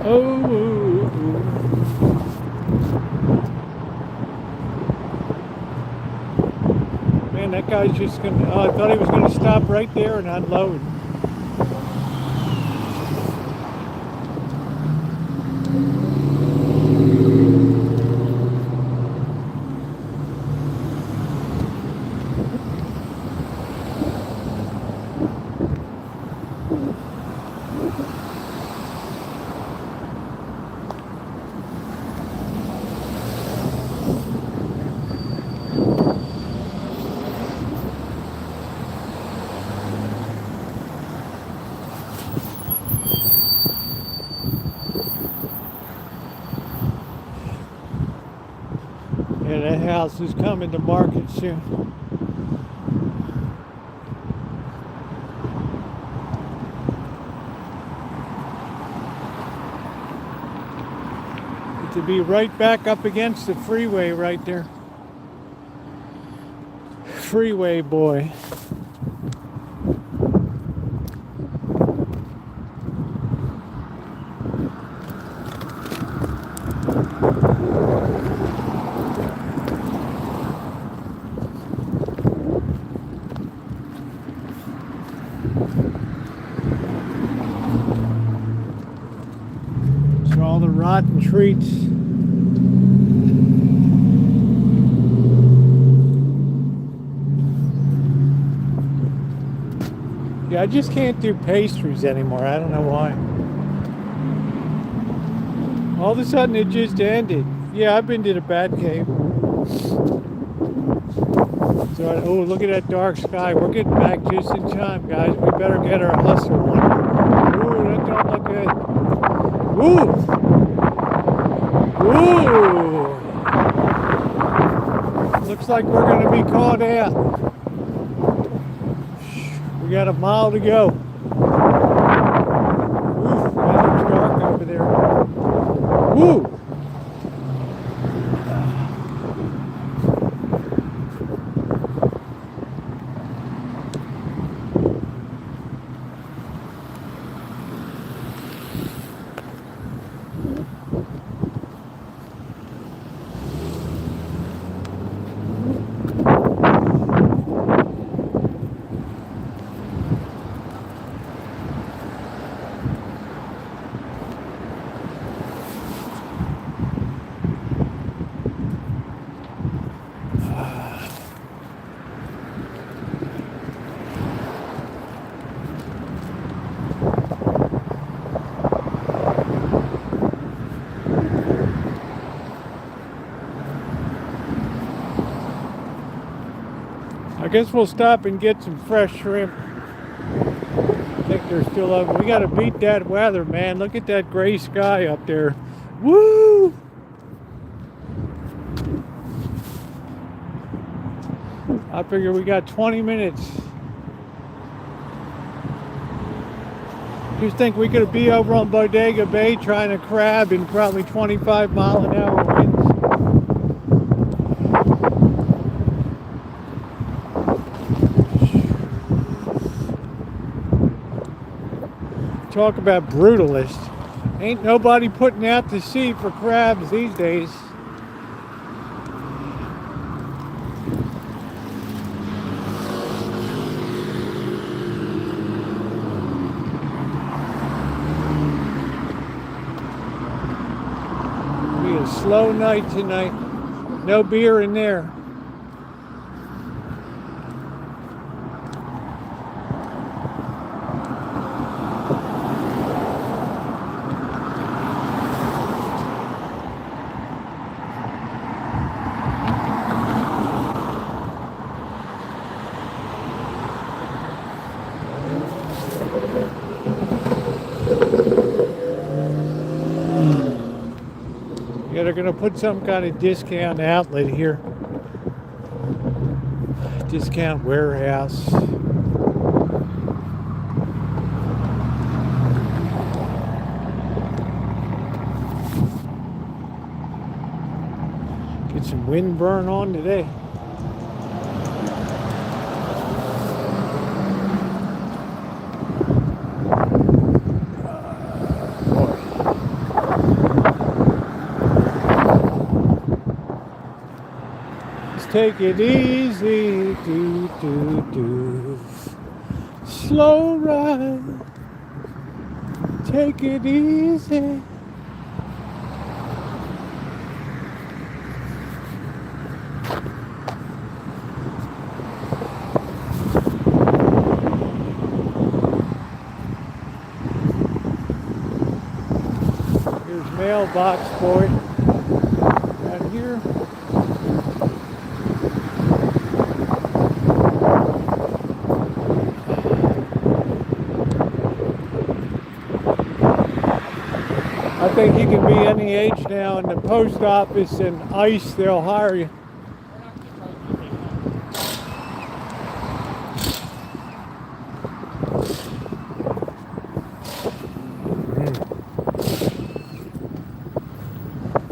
Oh. Man, that guy's just gonna. Oh, I thought he was gonna stop right there and unload. Yeah, that house is coming to market soon. To be right back up against the freeway right there. Freeway boy. So all the rotten treats. Yeah, I just can't do pastries anymore. I don't know why. All of a sudden it just ended. Yeah, I've been to the Batcave. So, oh, look at that dark sky. We're getting back just in time, guys. We better get our hustle on. Ooh, that don't look good. Ooh! Looks like we're going to be caught out. We got a mile to go. Ooh, that looks dark over there. Woo! I guess we'll stop and get some fresh shrimp. I think they're still open. We gotta beat that weather, man. Look at that gray sky up there. Woo! I figure we got 20 minutes. Just think we could be over on Bodega Bay trying to crab in probably 25-mile-an-hour winds. Talk about brutalist. Ain't nobody putting out to sea for crabs these days. Be a slow night tonight. No beer in there. Yeah, they're gonna put some kind of discount outlet here. Discount warehouse. Get some wind burn on today. Take it easy, do. Slow ride. Take it easy. Here's mailbox boy. Out here. I think you can be any age now in the post office and ICE, they'll hire you.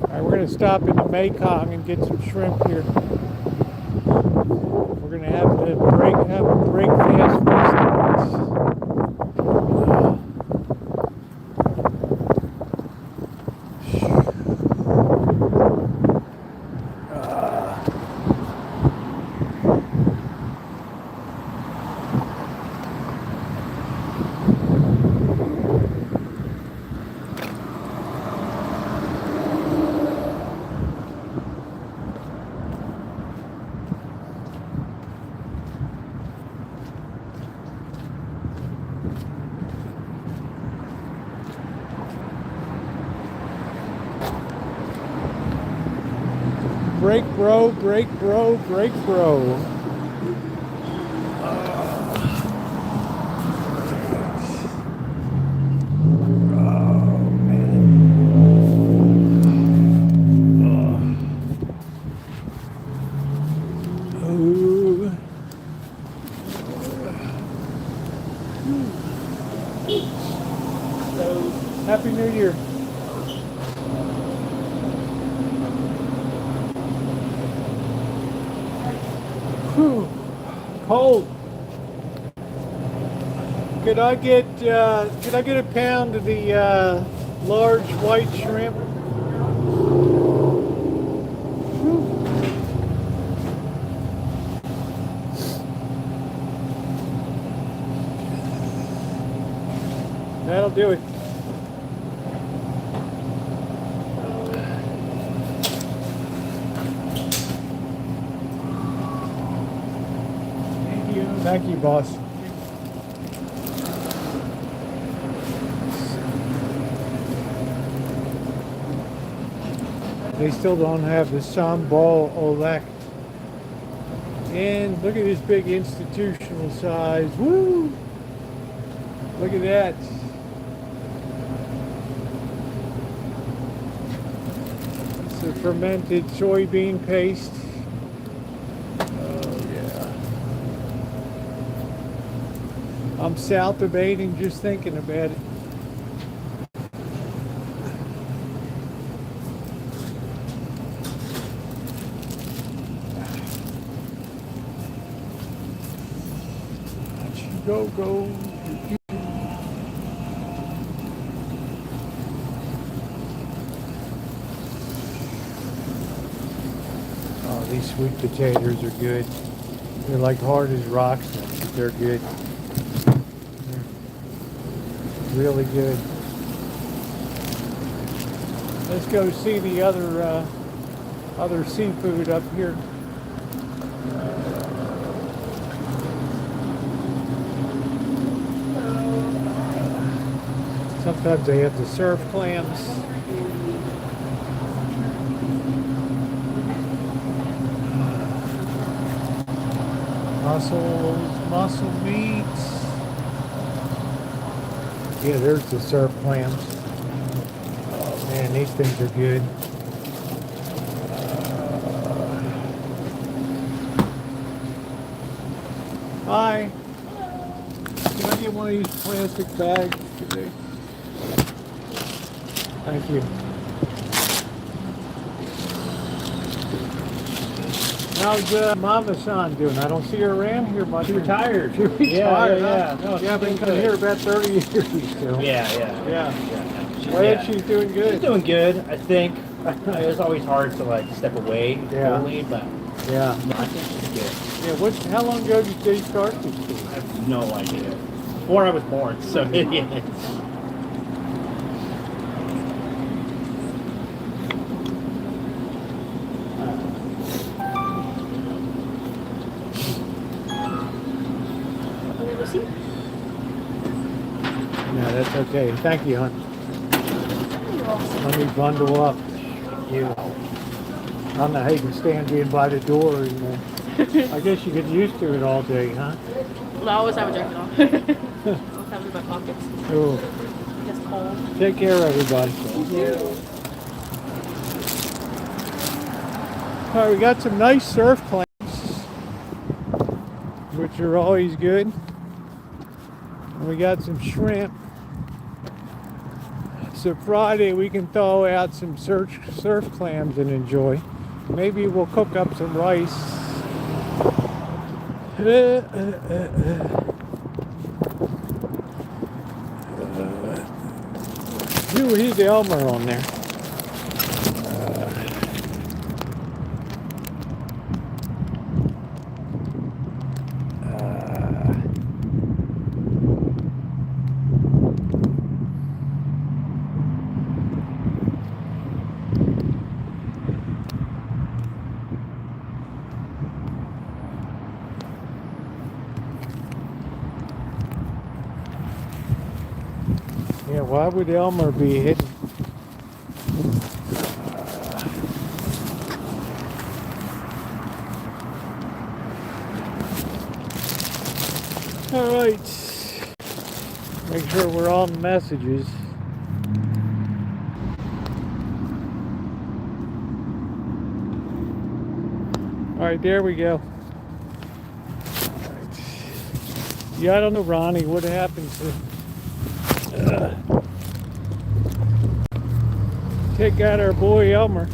All right, we're going to stop in the Mekong and get some shrimp here. We're going to have a break fast festivals. Break, bro, break, bro, break, bro. Happy New Year. Whew. Cold. Could I get a pound of the large white shrimp? Whew. That'll do it. Thank you, boss. They still don't have the sambal elect. And look at this big institutional size. Woo! Look at that. It's a fermented soybean paste. I'm salivating just thinking about it. go. Oh, these sweet potatoes are good. They're like hard as rocks, but they're good. They're really good. Let's go see the other seafood up here. Sometimes they have the surf clams. Mussels, mussel meats. Yeah, there's the surf clams. Oh man, these things are good. Hi. Can I get one of these plastic bags today? Thank you. How's Mama-san doing? I don't see her around here much. She retired. She retired, Yeah. huh? No, Yeah, I've been she's coming doing here good. about 30 years. So. Yeah. Glad she's doing good. She's doing good, I think. It's always hard to like step away Yeah. fully, but Yeah. no, I think she's good. Yeah. How long ago did they start this school? I have no idea. Before I was born, so yeah. No, that's okay. Thank you, hon. Let me bundle up. You. I don't know how you can stand being by the door. And, I guess you get used to it all day, huh? Well, I always have a jacket on. I always have it in my pockets. Cool. It's cold. Take care, everybody. All right, we got some nice surf clams, which are always good. And we got some shrimp. So Friday we can thaw out some surf clams and enjoy. Maybe we'll cook up some rice. Here's Elmer on there. Yeah, why would Elmer be hidden? All right. Make sure we're on messages. All right, there we go. All right. Yeah, I don't know, Ronnie, what happened to... take out our boy Elmer.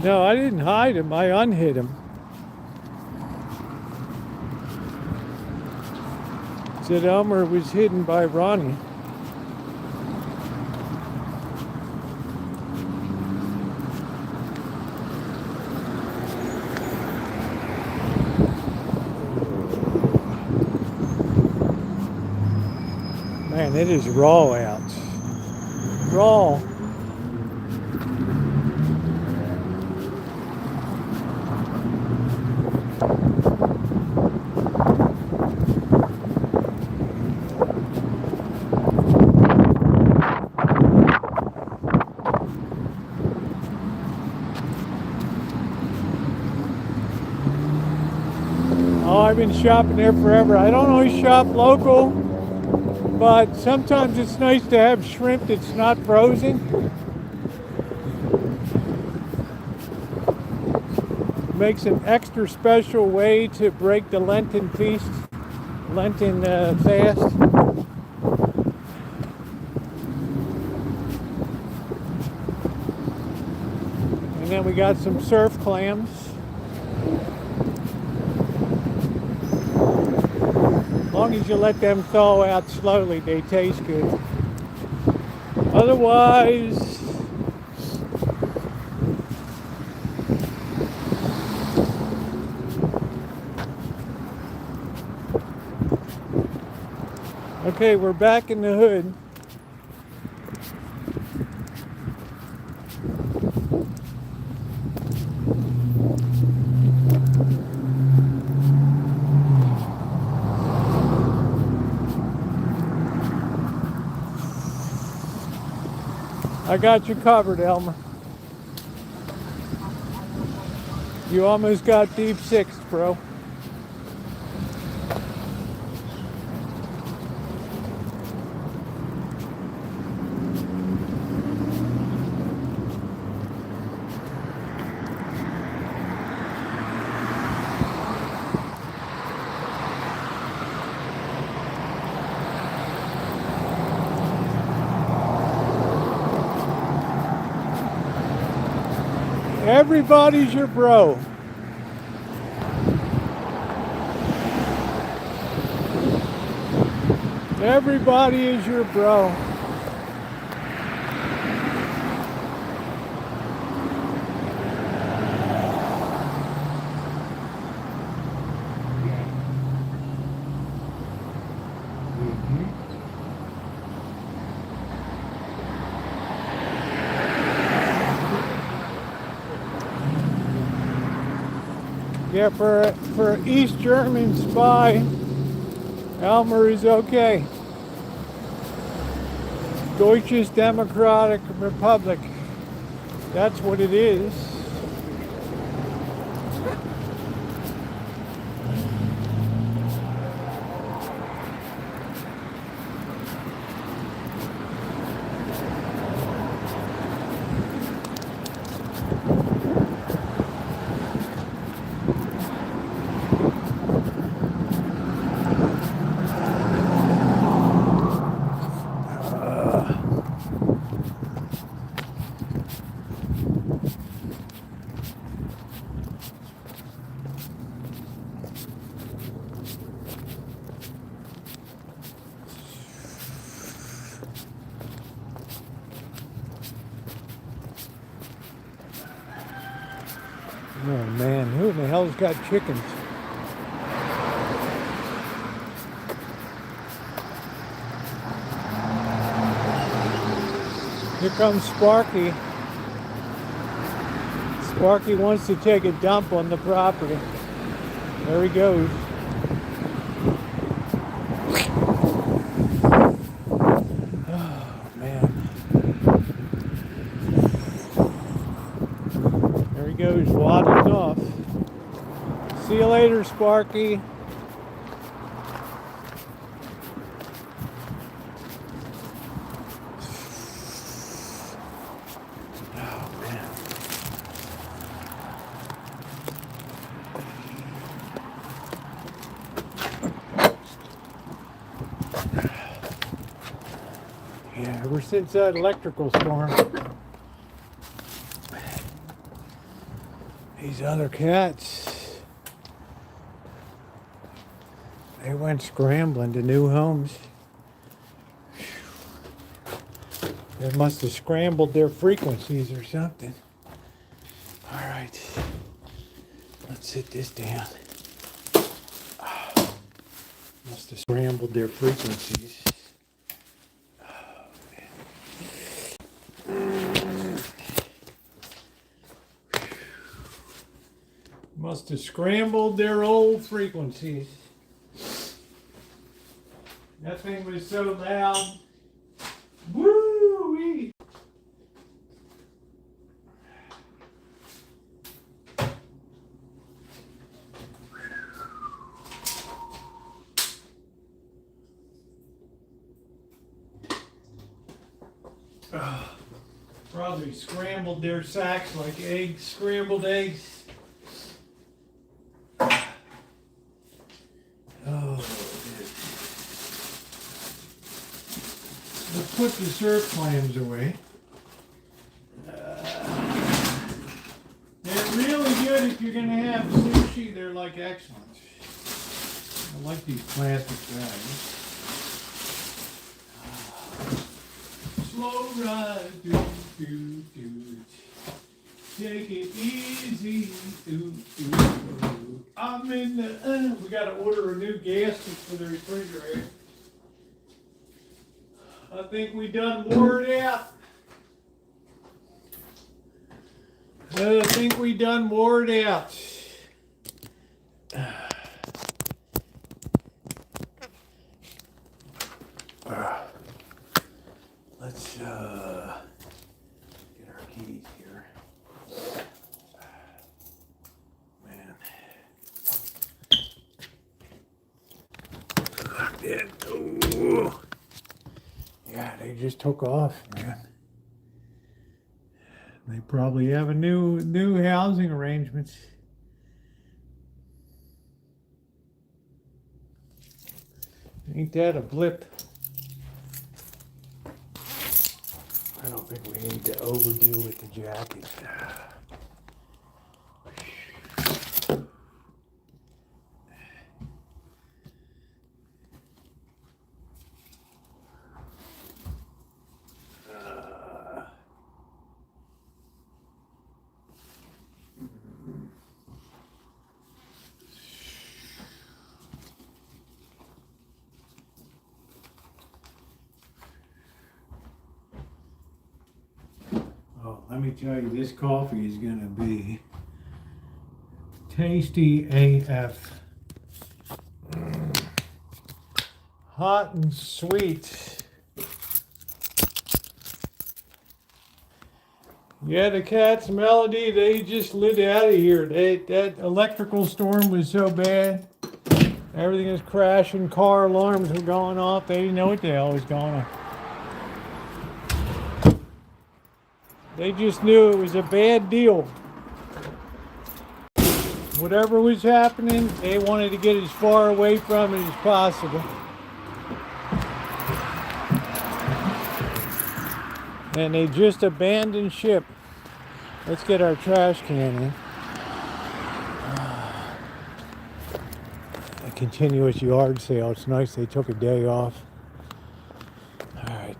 No, I didn't hide him. I unhid him. Said Elmer was hidden by Ronnie. Man, it is raw out. Raw. Oh, I've been shopping there forever. I don't always shop local, but sometimes it's nice to have shrimp that's not frozen. Makes an extra special way to break the Lenten feast, Lenten fast. And then we got some surf clams. As long as you let them thaw out slowly, they taste good. Otherwise, okay, we're back in the hood. I got you covered, Elmer. You almost got deep sixth, bro. Everybody's your bro. Everybody is your bro. Yeah, for an East German spy, Elmer is okay. Deutsches Democratic Republic. That's what it is. Oh man, who in the hell's got chickens? Here comes Sparky. Sparky wants to take a dump on the property. There he goes. Oh man. There he goes, waddling off. See you later, Sparky. Yeah, ever since that electrical storm, these other cats, they went scrambling to new homes. They must have scrambled their frequencies or something. All right, let's sit this down. Must have scrambled their frequencies. Must have scrambled their old frequencies. That thing was so loud. Woo-wee! Probably scrambled their sacks like eggs, scrambled eggs. Oh, let's put the surf clams away. if you're gonna have sushi, they're like excellent. I like these plastic bags. Slow ride, do, do, do. Take it easy, do, do, do. I'm in the, we gotta order a new gasket for the refrigerator. I think we done wore it out. I think we done wore it out. Let's get our keys here. Man. Locked in. Ooh. Yeah, they just took off, man. They probably have a new housing arrangements. Ain't that a blip? I don't think we need to overdo with the jacket. Let me tell you, this coffee is going to be tasty AF. Hot and sweet. Yeah, the Cat's Melody, they just lit out of here. That electrical storm was so bad. Everything was crashing, car alarms were going off. They didn't know what the hell was going on. They just knew it was a bad deal. Whatever was happening, they wanted to get as far away from it as possible. And they just abandoned ship. Let's get our trash can in. A continuous yard sale. It's nice they took a day off. All right.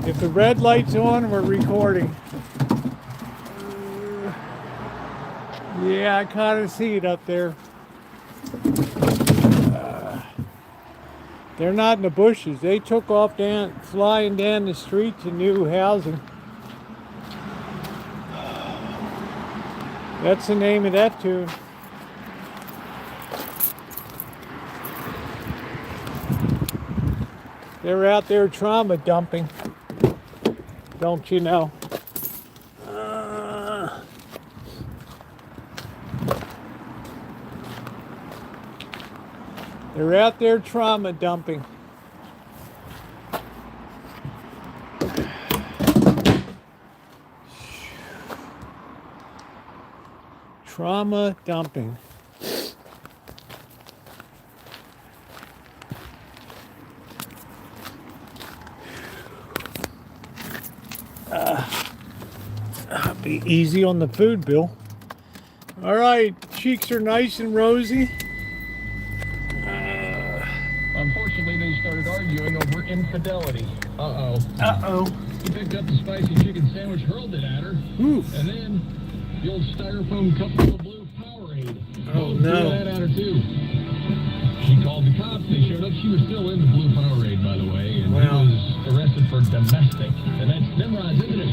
If the red light's on, we're recording. Yeah, I kind of see it up there. They're not in the bushes. They took off flying down the street to new housing. That's the name of that tune. They're out there trauma dumping. Don't you know? They're out there trauma dumping. Trauma dumping. Be easy on the food bill. All right, cheeks are nice and rosy. Unfortunately, they started arguing over infidelity. Uh-oh. Uh-oh. He picked up the spicy chicken sandwich, hurled it at her, Oof. and then the old styrofoam cup full of blue Powerade. Oh, no. Threw that at her, too. She called the cops. They showed up. She was still in the blue Powerade, by the way, and Wow. he was arrested for domestic. And that's Nimrod's, isn't it?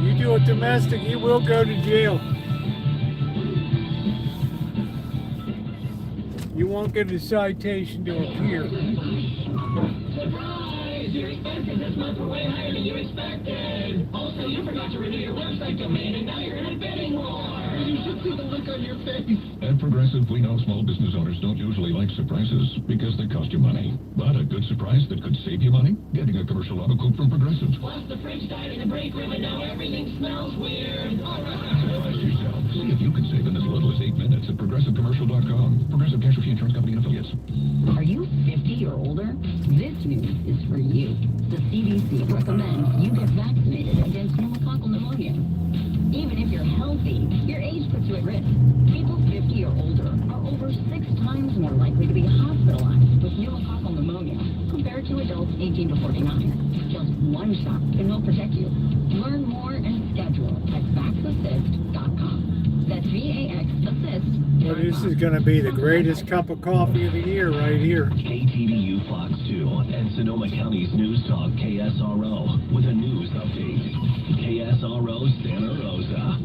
You do a domestic, you will go to jail. You won't get a citation to appear. Surprise! Your expenses this month were way higher than you expected. Also, you forgot to renew your website domain, and now you're in a bidding war. You should see the look on your face. At Progressive, we know small business owners don't usually like surprises because they cost you money. But a good surprise that could save you money? Getting a commercial auto coupe from Progressive. Plus, the fridge died in the break room, and now everything smells weird. All right. Surprise yourself. See if you can save in as little as 8 minutes at ProgressiveCommercial.com. Progressive Casualty Insurance Company and Affiliates. Are you 50 or older? This news is for you. The CDC recommends you get vaccinated against pneumococcal pneumonia. Even if you're healthy, your age puts you at risk. People 50 or older are over 6 times more likely to be hospitalized with pneumococcal pneumonia compared to adults 18 to 49. Just one shot can help protect you. Learn more and schedule at vaxassist.com. That's VAX Assist. Well, this is going to be the greatest cup of coffee of the year right here. KTVU Fox 2 and Sonoma County's News Talk KSRO with a news update. KSRO Santa Rosa.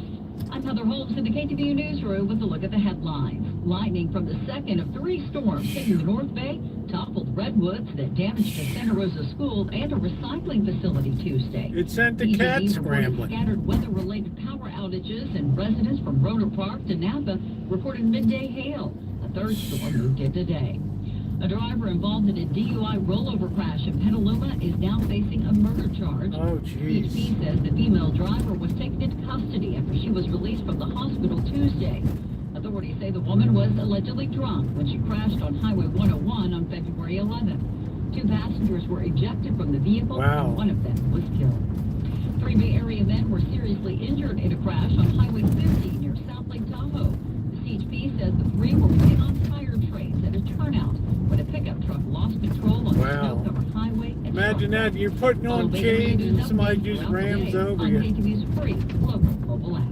I'm Heather Holmes in the KTVU newsroom with a look at the headlines. Lightning from the second of 3 storms hitting the North Bay toppled redwoods that damaged a Santa Rosa school and a recycling facility Tuesday. It sent the cat scrambling. Scattered weather-related power outages, and residents from Rotor Park to Napa reported midday hail. A third storm moved in today. A driver involved in a DUI rollover crash in Petaluma is now facing a murder charge. Oh, jeez. HP says the female driver was taken into custody after she was released from the hospital Tuesday. Authorities say the woman was allegedly drunk when she crashed on Highway 101 on February 11th. 2 passengers were ejected from the vehicle, Wow. and one of them was killed. 3 Bay Area men were seriously injured in a crash on Highway 50 near South Lake Tahoe. The CHP says the 3 were waiting on tire trays at a turnout when a pickup truck lost control on the Wow. snow-covered highway. And Imagine that, you're putting on Follow Bay Area chains and news somebody updates just throughout the rams day over on you. KTVU's free local mobile app.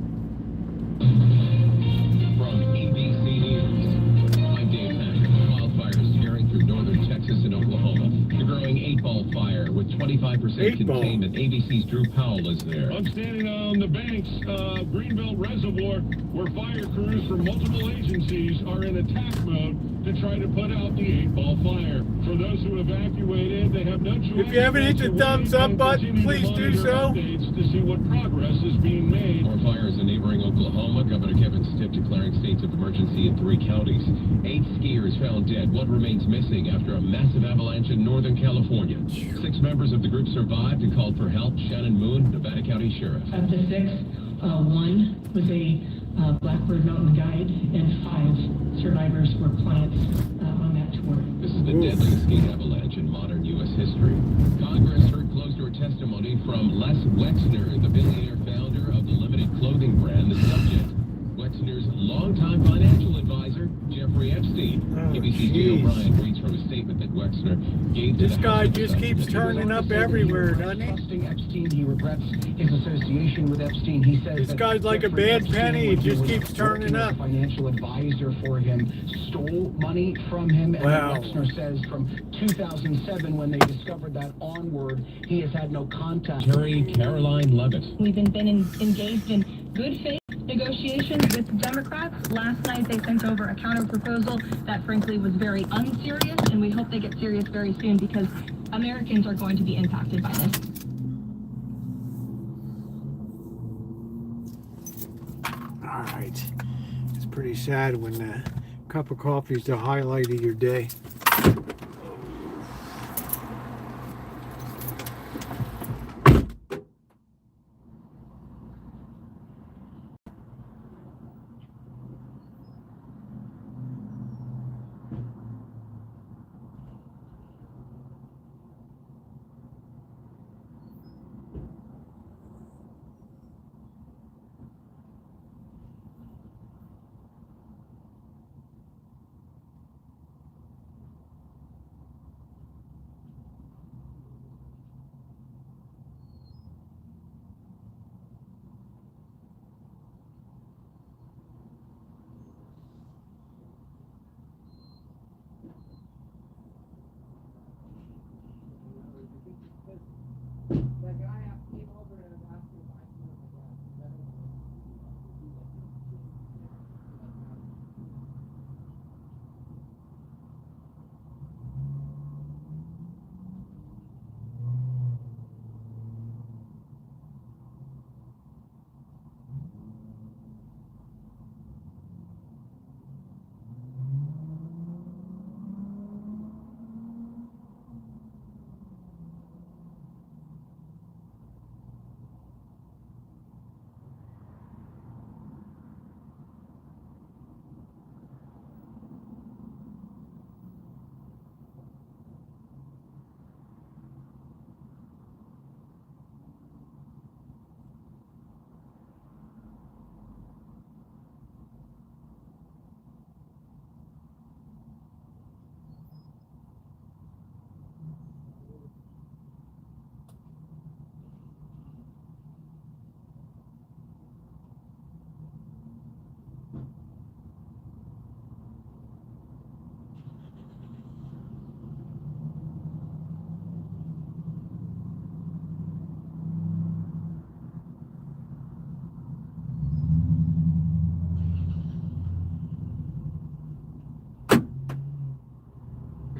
From ABC News, I'm Dave Patrick. Wildfires tearing through northern Texas and Oklahoma. The growing 8-ball fire with 25% 8-ball. containment. ABC's Drew Powell is there. I'm standing on the banks of Greenbelt Reservoir where fire crews from multiple agencies are in attack mode to try to put out the 8-ball fire. For those who evacuated, they have no choice. If you haven't hit the but to thumbs wait up and button, continue to please do monitor so. updates to see what progress is being made. More fires in neighboring Oklahoma. Governor Kevin Stitt declaring states of emergency in 3 counties. 8 skiers found dead. 1 remains missing after a massive avalanche in Northern California. 6 members of the group survived and called for help. Shannon Moon, Nevada County Sheriff. Of the 6, 1 was a Blackbird Mountain guide, and 5 survivors were clients on that tour. This is the deadliest ski avalanche in modern U.S. history. Congress heard closed-door testimony from Les Wexner, the billionaire founder of the limited clothing brand The Subject. Wexner's longtime financial advisor, Jeffrey Epstein. Oh, ABC's Jay jeez. O'Brien reads from a statement that Wexner gave to This the guy House just keeps turning up everywhere, doesn't he? Trusting Epstein, he regrets his association with Epstein. He says This that guy's like a Jeffrey bad Epstein, penny. when It he just was keeps turning working as a up. financial advisor for him, stole money from him. And Wow. Wexner says from 2007, when they discovered that onward, he has had no contact. Terry Caroline Levitt. We've been engaged in good faith negotiations with Democrats. Last night they sent over a counter proposal that frankly was very unserious, and we hope they get serious very soon because Americans are going to be impacted by this. All right. It's pretty sad when a cup of coffee is the highlight of your day.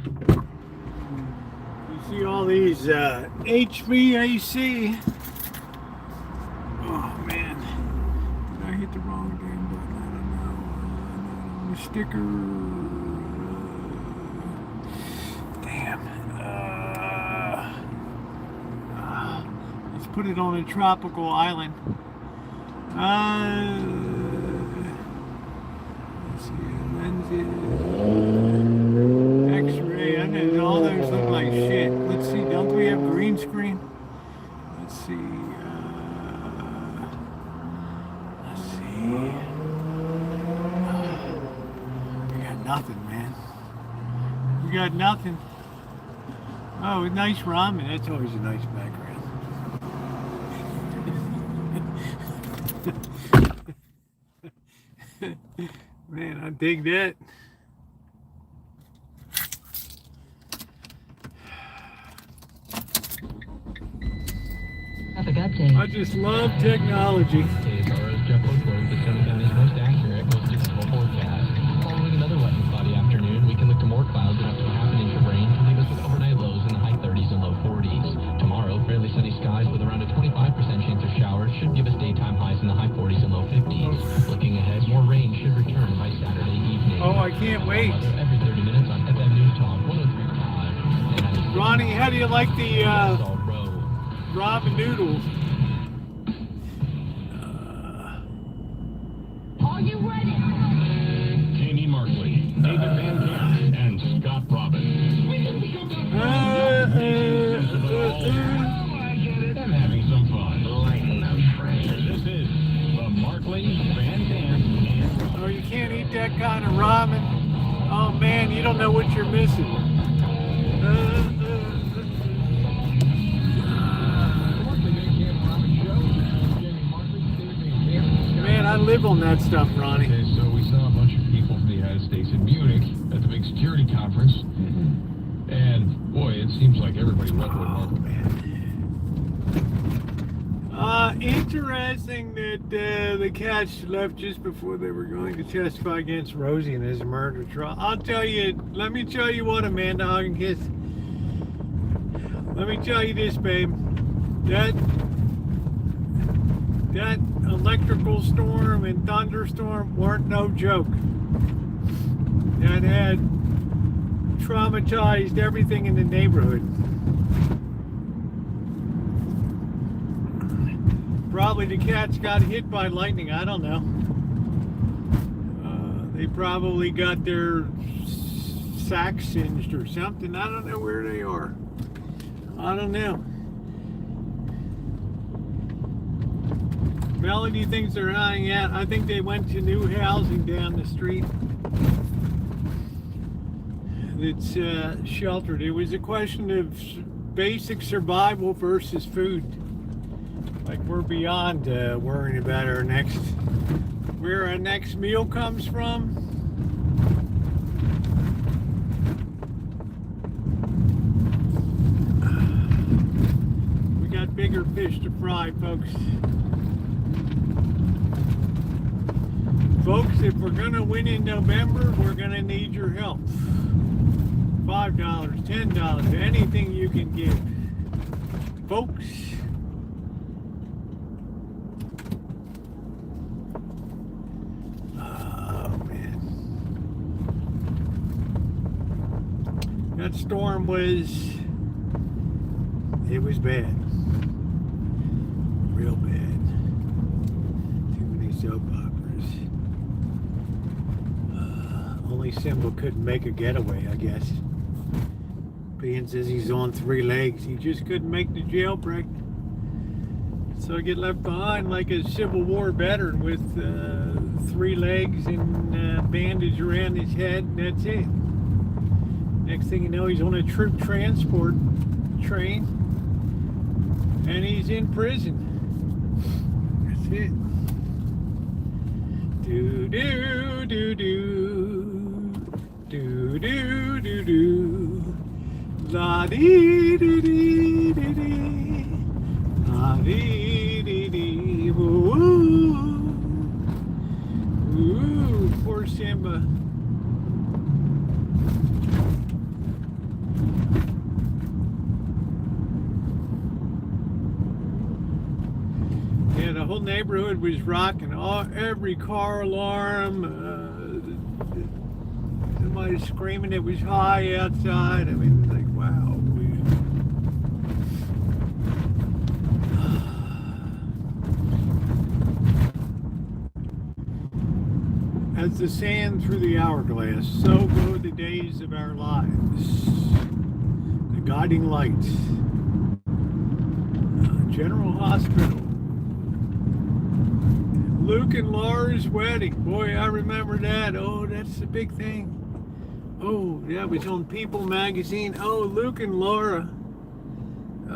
You see all these HVAC. Oh man, did I hit the wrong damn button? I don't know. The sticker. Damn. Let's put it on a tropical island. Let's see, lenses. X-ray. I know all those look like shit. Let's see. Don't we have green screen? Let's see. Let's see. We got nothing, man. We got nothing. Oh, nice ramen. That's always a nice background. Man, I dig that. Traffic update. I just love technology. KSRO's Jeff Oakland, the Seven County's most accurate, most dependable forecast. Following another wet and cloudy afternoon, we can look to more clouds and up to a half an inch of rain to leave us with overnight lows in the high 30s and low 40s. Tomorrow, fairly sunny skies with around a 25% chance of showers should give us daytime highs in the high 40s and low 50s. Looking ahead, more rain should return by Saturday evening. Oh, I can't wait. Every 30 minutes on FM News Talk 103.5. Ronnie, how do you like the ramen noodles? Are you ready? Jamie Markley, David Van Camp, and Scott Robbins. I'm having some fun. Lighten those frames. This is the Markley, Van Camp, and Oh, you can't eat that kind of ramen. Oh man, you don't know what you're missing. Man, I live on that stuff, Ronnie. Okay, so we saw a bunch of people from the United States in Munich at the big security conference. And boy, it seems like everybody went to Markley. Interesting that the catch left just before they were going to testify against Rosie in his murder trial. I'll tell you, let me tell you what, Amanda Hogginkiss. Let me tell you this, babe. That electrical storm and thunderstorm weren't no joke. That had traumatized everything in the neighborhood. Probably the cats got hit by lightning. I don't know. They probably got their sacks singed or something. I don't know where they are. I don't know. Melody thinks they're hiding out. I think they went to new housing down the street. It's sheltered. It was a question of basic survival versus food. Like we're beyond worrying about where our next meal comes from. We got bigger fish to fry, folks. Folks, if we're gonna win in November, we're gonna need your help. $5, $10, anything you can give. Folks. That storm was bad. Real bad. Too many soap operas. Only Simba couldn't make a getaway, I guess. Being says he's on 3 legs. He just couldn't make the jailbreak. So I get left behind like a Civil War veteran with 3 legs and bandage around his head, and that's it. Next thing you know, he's on a troop transport train, and he's in prison. That's it. Do do do do do do do do la dee dee dee dee dee la dee dee dee woo woo. Poor Simba. whole neighborhood was rocking. Every car alarm. Somebody screaming it was high outside. I mean, like, wow. As the sand through the hourglass, so go the days of our lives. The guiding light. General Hospital. Luke and Laura's wedding. Boy, I remember that. Oh, that's the big thing. Oh, yeah, it was on People magazine. Oh, Luke and Laura. I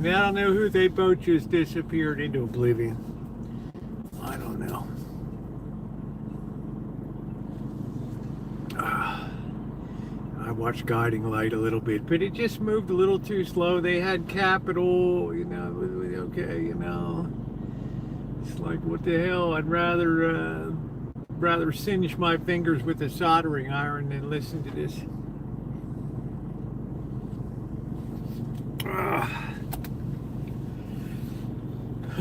don't know who, they both just disappeared into oblivion. I don't know. I watched Guiding Light a little bit, but it just moved a little too slow. They had Capital, you know, okay, you know. It's like, what the hell? I'd rather singe my fingers with a soldering iron than listen to this.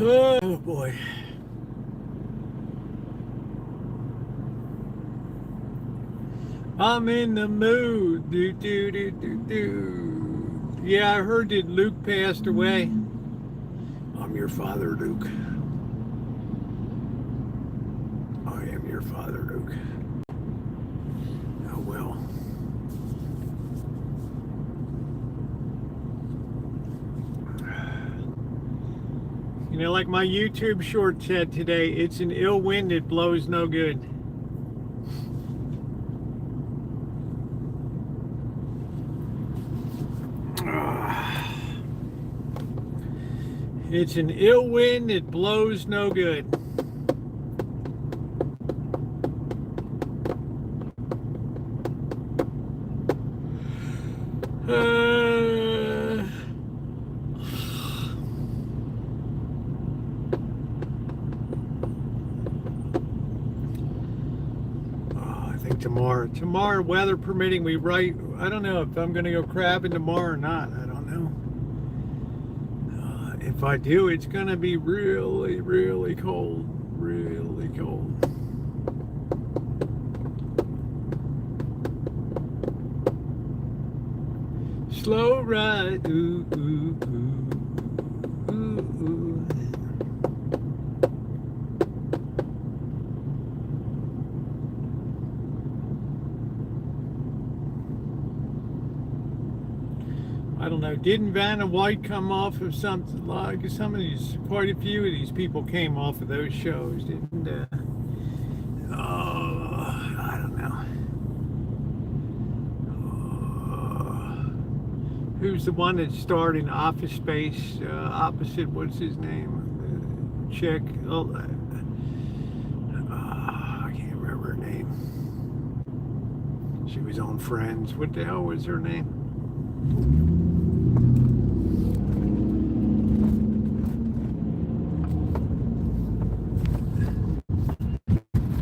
Oh boy. I'm in the mood. Do, do, do, do, do. Yeah, I heard that Luke passed away. I'm your father, Luke. I am your father, Luke. Oh well. You know, like my YouTube short said today, it's an ill wind that blows no good. It's an ill wind that blows no good. I think tomorrow, weather permitting, I don't know if I'm going to go crabbing tomorrow or not. I don't know. If I do, it's going to be really, really cold. Really cold. Slow ride. Ooh, ooh, ooh. Ooh, ooh. I don't know, didn't Vanna White come off of something like quite a few of these people came off of those shows, didn't I don't know. Who's the one that starred in Office Space opposite, what's his name? Chick. I can't remember her name. She was on Friends. What the hell was her name?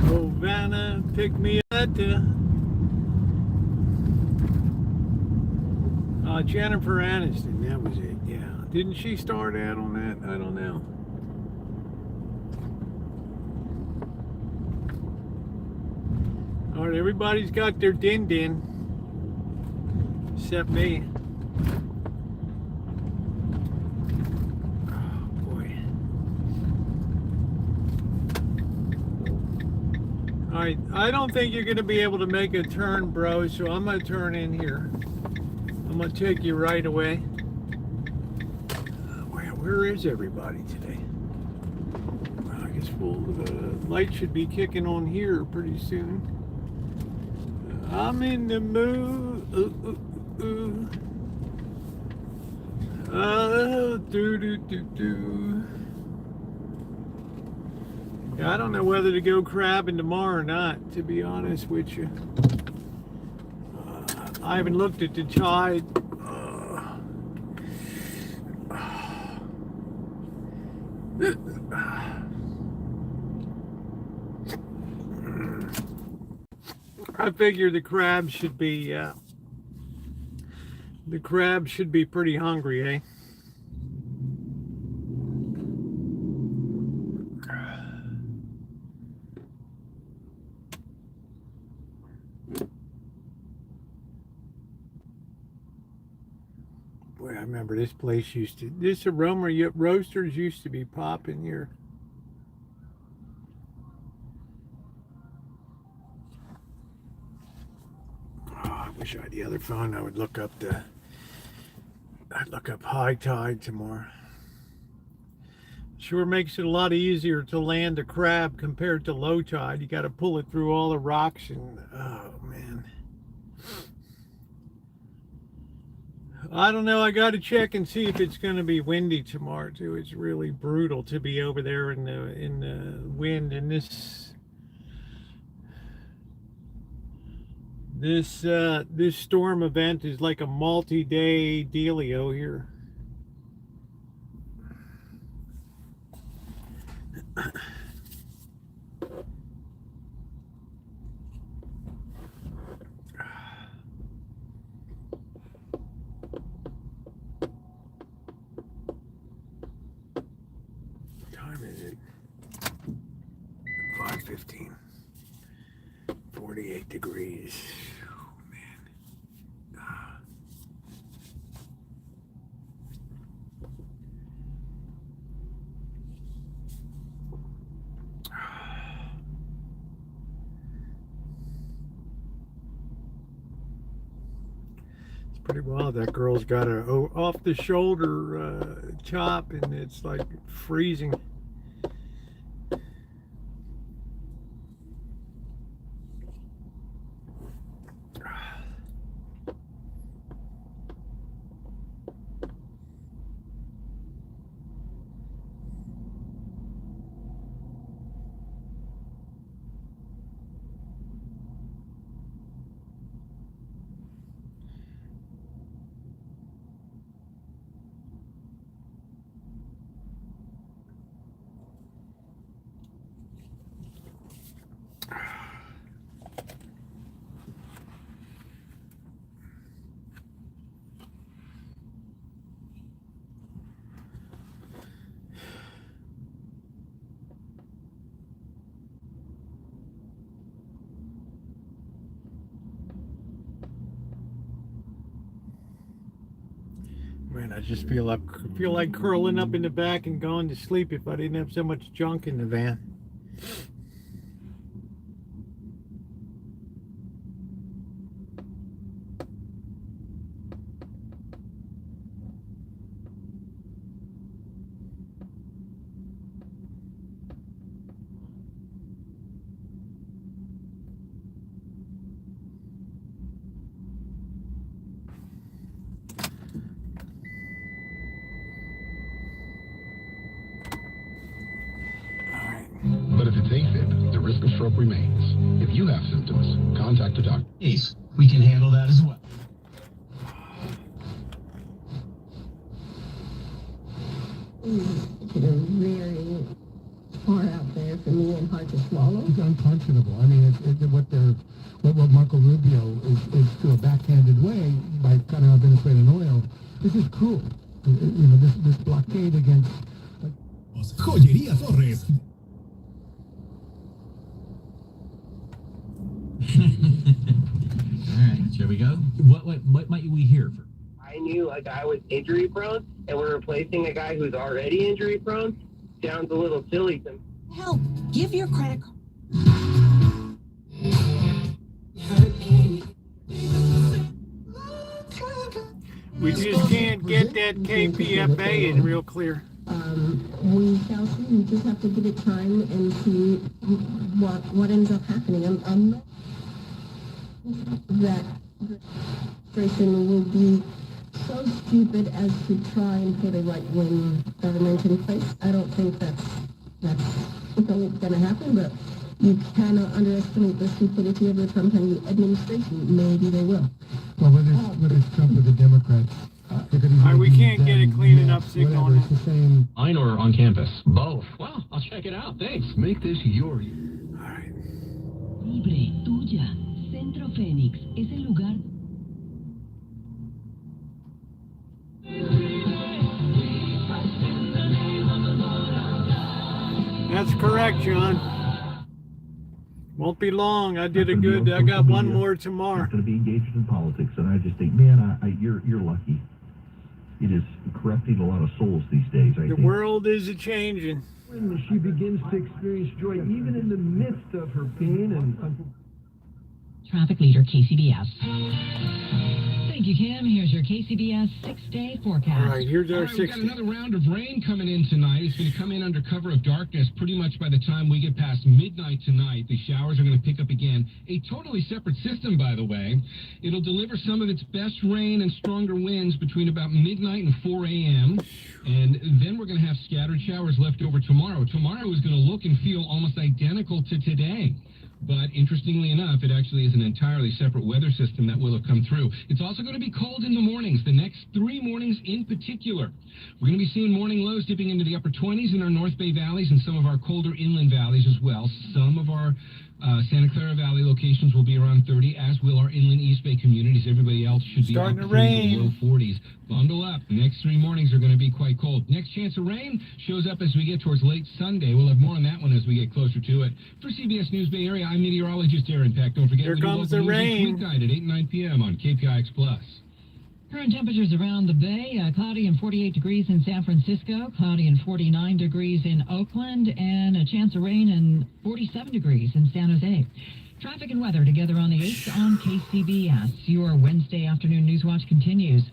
Oh, Vanna, pick me up. Jennifer Aniston, that was it, yeah. Didn't she start out on that? I don't know. All right, everybody's got their din-din, except me. Oh, boy. All right, I don't think you're going to be able to make a turn, bro, so I'm going to turn in here. I'm going to take you right away. Where is everybody today? Well, I guess light should be kicking on here pretty soon. I'm in the mood. Yeah, I don't know whether to go crabbing tomorrow or not, to be honest with you. I haven't looked at the tide. I figure the crabs should be pretty hungry, eh? remember this place this aroma roasters used to be popping here. Oh, I wish I had the other phone. I'd look up high tide tomorrow. Sure makes it a lot easier to land a crab compared to low tide. You got to pull it through all the rocks and oh man. I don't know. I got to check and see if it's going to be windy tomorrow too. It's really brutal to be over there in the wind, and this storm event is like a multi-day dealio here. What time is it? 5:15. 48 degrees. Oh, man. It's pretty wild. That girl's got a off the shoulder chop, and it's like freezing. Man, I just feel like curling up in the back and going to sleep if I didn't have so much junk in the van. But if it's AFib, the risk of stroke remains. If you have symptoms, contact a doctor. Yes, we can handle that as well. They're very far out there for me and hard to swallow. It's unconscionable. I mean, what Marco Rubio is to a backhanded way by cutting off Venezuelan oil. This is cruel. You know, this blockade against. Joyería Torres. All right, shall we go? What might we hear for? I knew a guy was injury prone, and we're replacing a guy who's already injury prone. Sounds a little silly to me. Help! Give your credit card. We just can't get that KPFA in real clear. We shall see. We just have to give it time and see what ends up happening. I'm not that the administration will be so stupid as to try and put a right-wing government in place. I don't think that's going to happen, but you cannot underestimate the stupidity of the Trump administration. Maybe they will. Well, whether it's Trump or the Democrats. We can't get a clean enough signal on It's the same. Online or on campus? Both. Well, I'll check it out. Thanks. Make this your year. Libre, tuya. Centro Fénix es el lugar. That's correct, John. Won't be long. I got one more tomorrow. Not going to be engaged in politics, and I just think, man, you're lucky. It is corrupting a lot of souls these days, I The think. world is a-changing. When she begins to experience joy, even in the midst of her pain and... Traffic leader, KCBS. Thank you, Kim. Here's your KCBS 6-day forecast. All right, here's our We've got another round of rain coming in tonight. It's going to come in under cover of darkness pretty much by the time we get past midnight tonight. The showers are going to pick up again. A totally separate system, by the way. It'll deliver some of its best rain and stronger winds between about midnight and 4 a.m. And then we're going to have scattered showers left over tomorrow. Tomorrow is going to look and feel almost identical to today. But interestingly enough, it actually is an entirely separate weather system that will have come through. It's also going to be cold in the mornings, the next 3 mornings in particular. We're going to be seeing morning lows dipping into the upper 20s in our North Bay valleys and some of our colder inland valleys as well. Some of our Santa Clara Valley locations will be around 30, as will our inland East Bay communities. Everybody else should be starting up to rain. the low 40s. Bundle up. The next 3 mornings are going to be quite cold. Next chance of rain shows up as we get towards late Sunday. We'll have more on that one as we get closer to it. For CBS News Bay Area, I'm meteorologist Aaron Peck. Don't forget, Here comes the we do local news rain. each weeknight at 8 and 9 p.m. on KPIX Plus. Current temperatures around the Bay, cloudy and 48 degrees in San Francisco, cloudy and 49 degrees in Oakland, and a chance of rain and 47 degrees in San Jose. Traffic and weather together on the 8th on KCBS. Your Wednesday afternoon News Watch continues.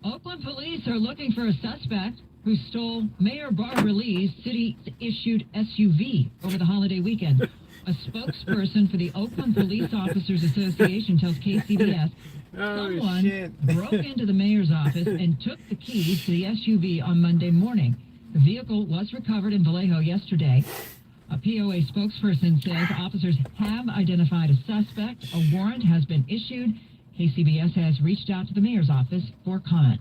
Oakland police are looking for a suspect who stole Mayor Barbara Lee's city-issued SUV over the holiday weekend. A spokesperson for the Oakland Police Officers Association tells KCBS someone broke into the mayor's office and took the keys to the SUV on Monday morning. The vehicle was recovered in Vallejo yesterday. A POA spokesperson says officers have identified a suspect. A warrant has been issued. KCBS has reached out to the mayor's office for comment.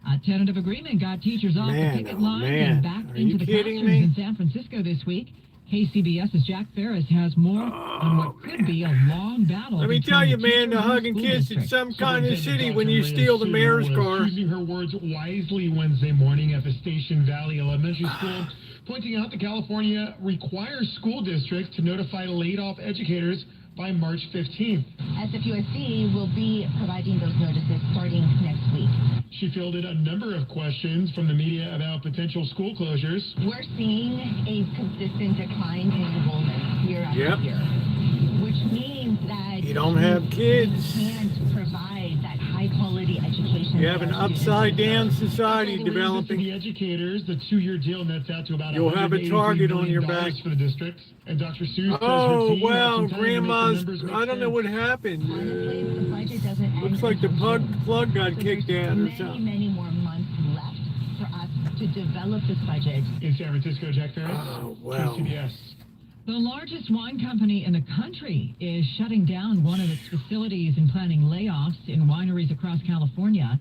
A tentative agreement got teachers off the picket line and back into the classrooms in San Francisco this week. KCBS's Jack Ferris has more on what could be a long battle. Let me tell you, man, the hugging kids in some kind of city when you steal the mayor's car. Choosing her words wisely Wednesday morning at the Station Valley Elementary School, pointing out that California requires school districts to notify laid-off educators by March 15th. SFUSC will be providing those notices starting next week. She fielded a number of questions from the media about potential school closures. We're seeing a consistent decline in enrollment year after year, which means that you don't have kids. You can't provide that high-quality education. You have an upside-down society developing. The educators, the 2-year deal nets out to about you'll have a target on your back for the district. And Dr. Seuss oh, well, Grandma's, I don't know what happened. Looks like the plug got kicked out or something. Many more months left for us to develop this budget. In San Francisco, Jack Ferris, KCBS. The largest wine company in the country is shutting down one of its facilities and planning layoffs in wineries across California.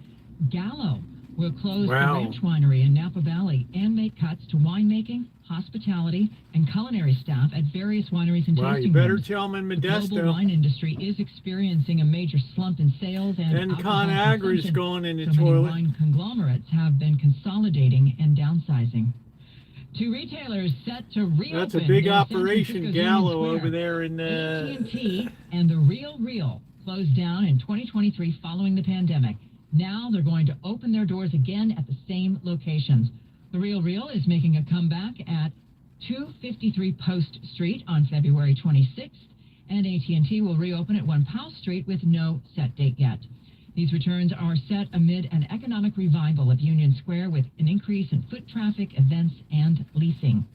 Gallo will close the Ranch Winery in Napa Valley and make cuts to winemaking, hospitality, and culinary staff at various wineries and tasting rooms. You better tell them in Modesto. The global wine industry is experiencing a major slump in sales and ConAgra's going in the so toilet. Many wine conglomerates have been consolidating and downsizing. 2 retailers set to reopen. That's a big operation, Gallo, over there in AT&T and the Real closed down in 2023 following the pandemic. Now they're going to open their doors again at the same locations. The Real is making a comeback at 253 Post Street on February 26th, and AT&T will reopen at 1 Powell Street with no set date yet. These returns are set amid an economic revival of Union Square with an increase in foot traffic, events, and leasing.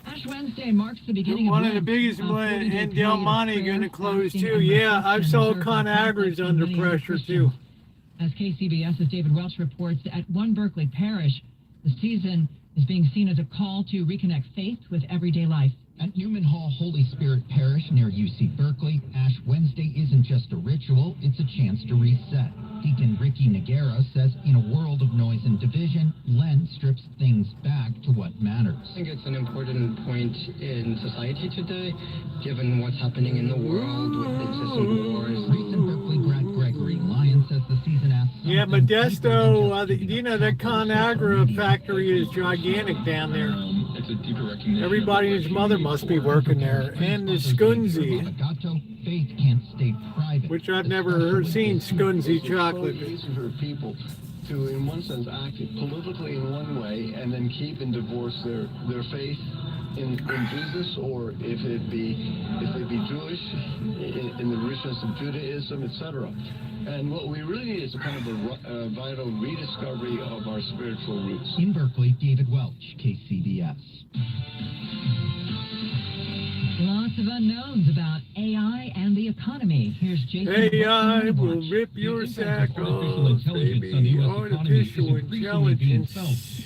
Ash Wednesday marks the beginning of one of the biggest ones, and Del Monte going to close too. Yeah, I saw ConAgra's under pressure too. As KCBS's David Welch reports, at One Berkeley Parish, the season is being seen as a call to reconnect faith with everyday life. At Newman Hall Holy Spirit Parish near UC Berkeley, Ash Wednesday isn't just a ritual, it's a chance to reset. Deacon Ricky Nagara says in a world of noise and division, Lent strips things back to what matters. I think it's an important point in society today, given what's happening in the world with the existing wars. Recent Berkeley grad Gregory Lyon says the season asks. Yeah, Modesto, you know, that ConAgra factory is gigantic down there. It's a deeper recognition. Everybody and his mother must be working there. And the Skunzi, faith can't stay private. which I've never seen Skunzi chocolate. to, in one sense, act politically in one way and then keep and divorce their faith in Jesus, or if they be Jewish, in the richness of Judaism, etc. And what we really need is a kind of a vital rediscovery of our spiritual roots. In Berkeley, David Welch, KCBS. Lots of unknowns about AI and the economy. Here's Jason. AI will rip your sack off, baby. Artificial intelligence.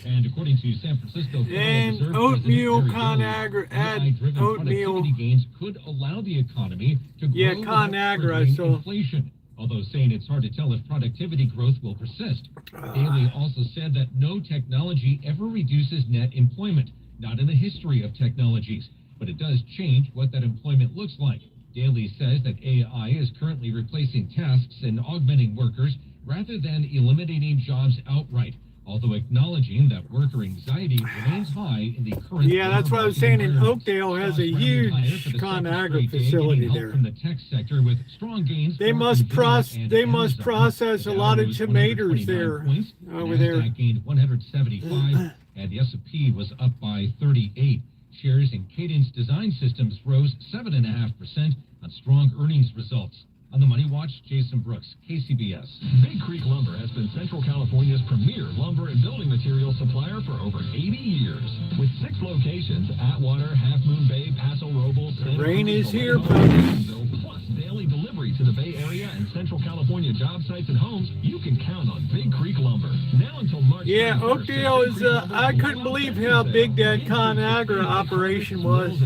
And according to San Francisco, and oatmeal ConAgra add oatmeal gains could allow the economy to grow. Yeah, ConAgra, I saw. Inflation. Although saying it's hard to tell if productivity growth will persist. Daly also said that no technology ever reduces net employment, not in the history of technologies. But it does change what that employment looks like. Daly says that AI is currently replacing tasks and augmenting workers rather than eliminating jobs outright, although acknowledging that worker anxiety remains high in the current... Yeah, that's what I was saying. In Oakdale has a huge ConAgra facility there. From the tech sector with strong gains. They must process a lot of tomatoes there, over there. NASDAQ gained 175, and the S&P was up by 38. Shares in Cadence Design Systems rose 7.5% on strong earnings results. On the Money Watch, Jason Brooks, KCBS. Big Creek Lumber has been Central California's premier lumber and building materials supplier for over 80 years. With 6 locations, Atwater, Half Moon Bay, Paso Robles, rain is here, folks. Plus daily delivery to the Bay Area and Central California job sites and homes, you can count on Big Creek Lumber. Now until March 31st, yeah, Oakdale is, I couldn't believe how big that ConAgra operation was.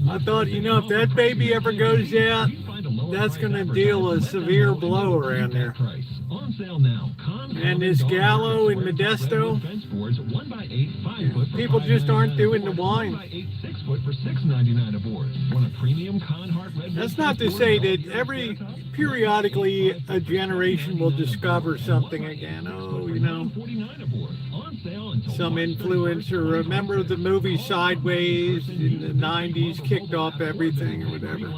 I thought, you know, if that baby ever goes out, that's going to deal a severe blow around there. On sale now. And this Gallo in Modesto, people just aren't doing the wine. 6 foot for $6.99 a board. Want a premium Conhart red? That's not to say that periodically a generation will discover something again. Oh, you know, some influencer. Remember the movie Sideways in the 90s kicked off everything or whatever.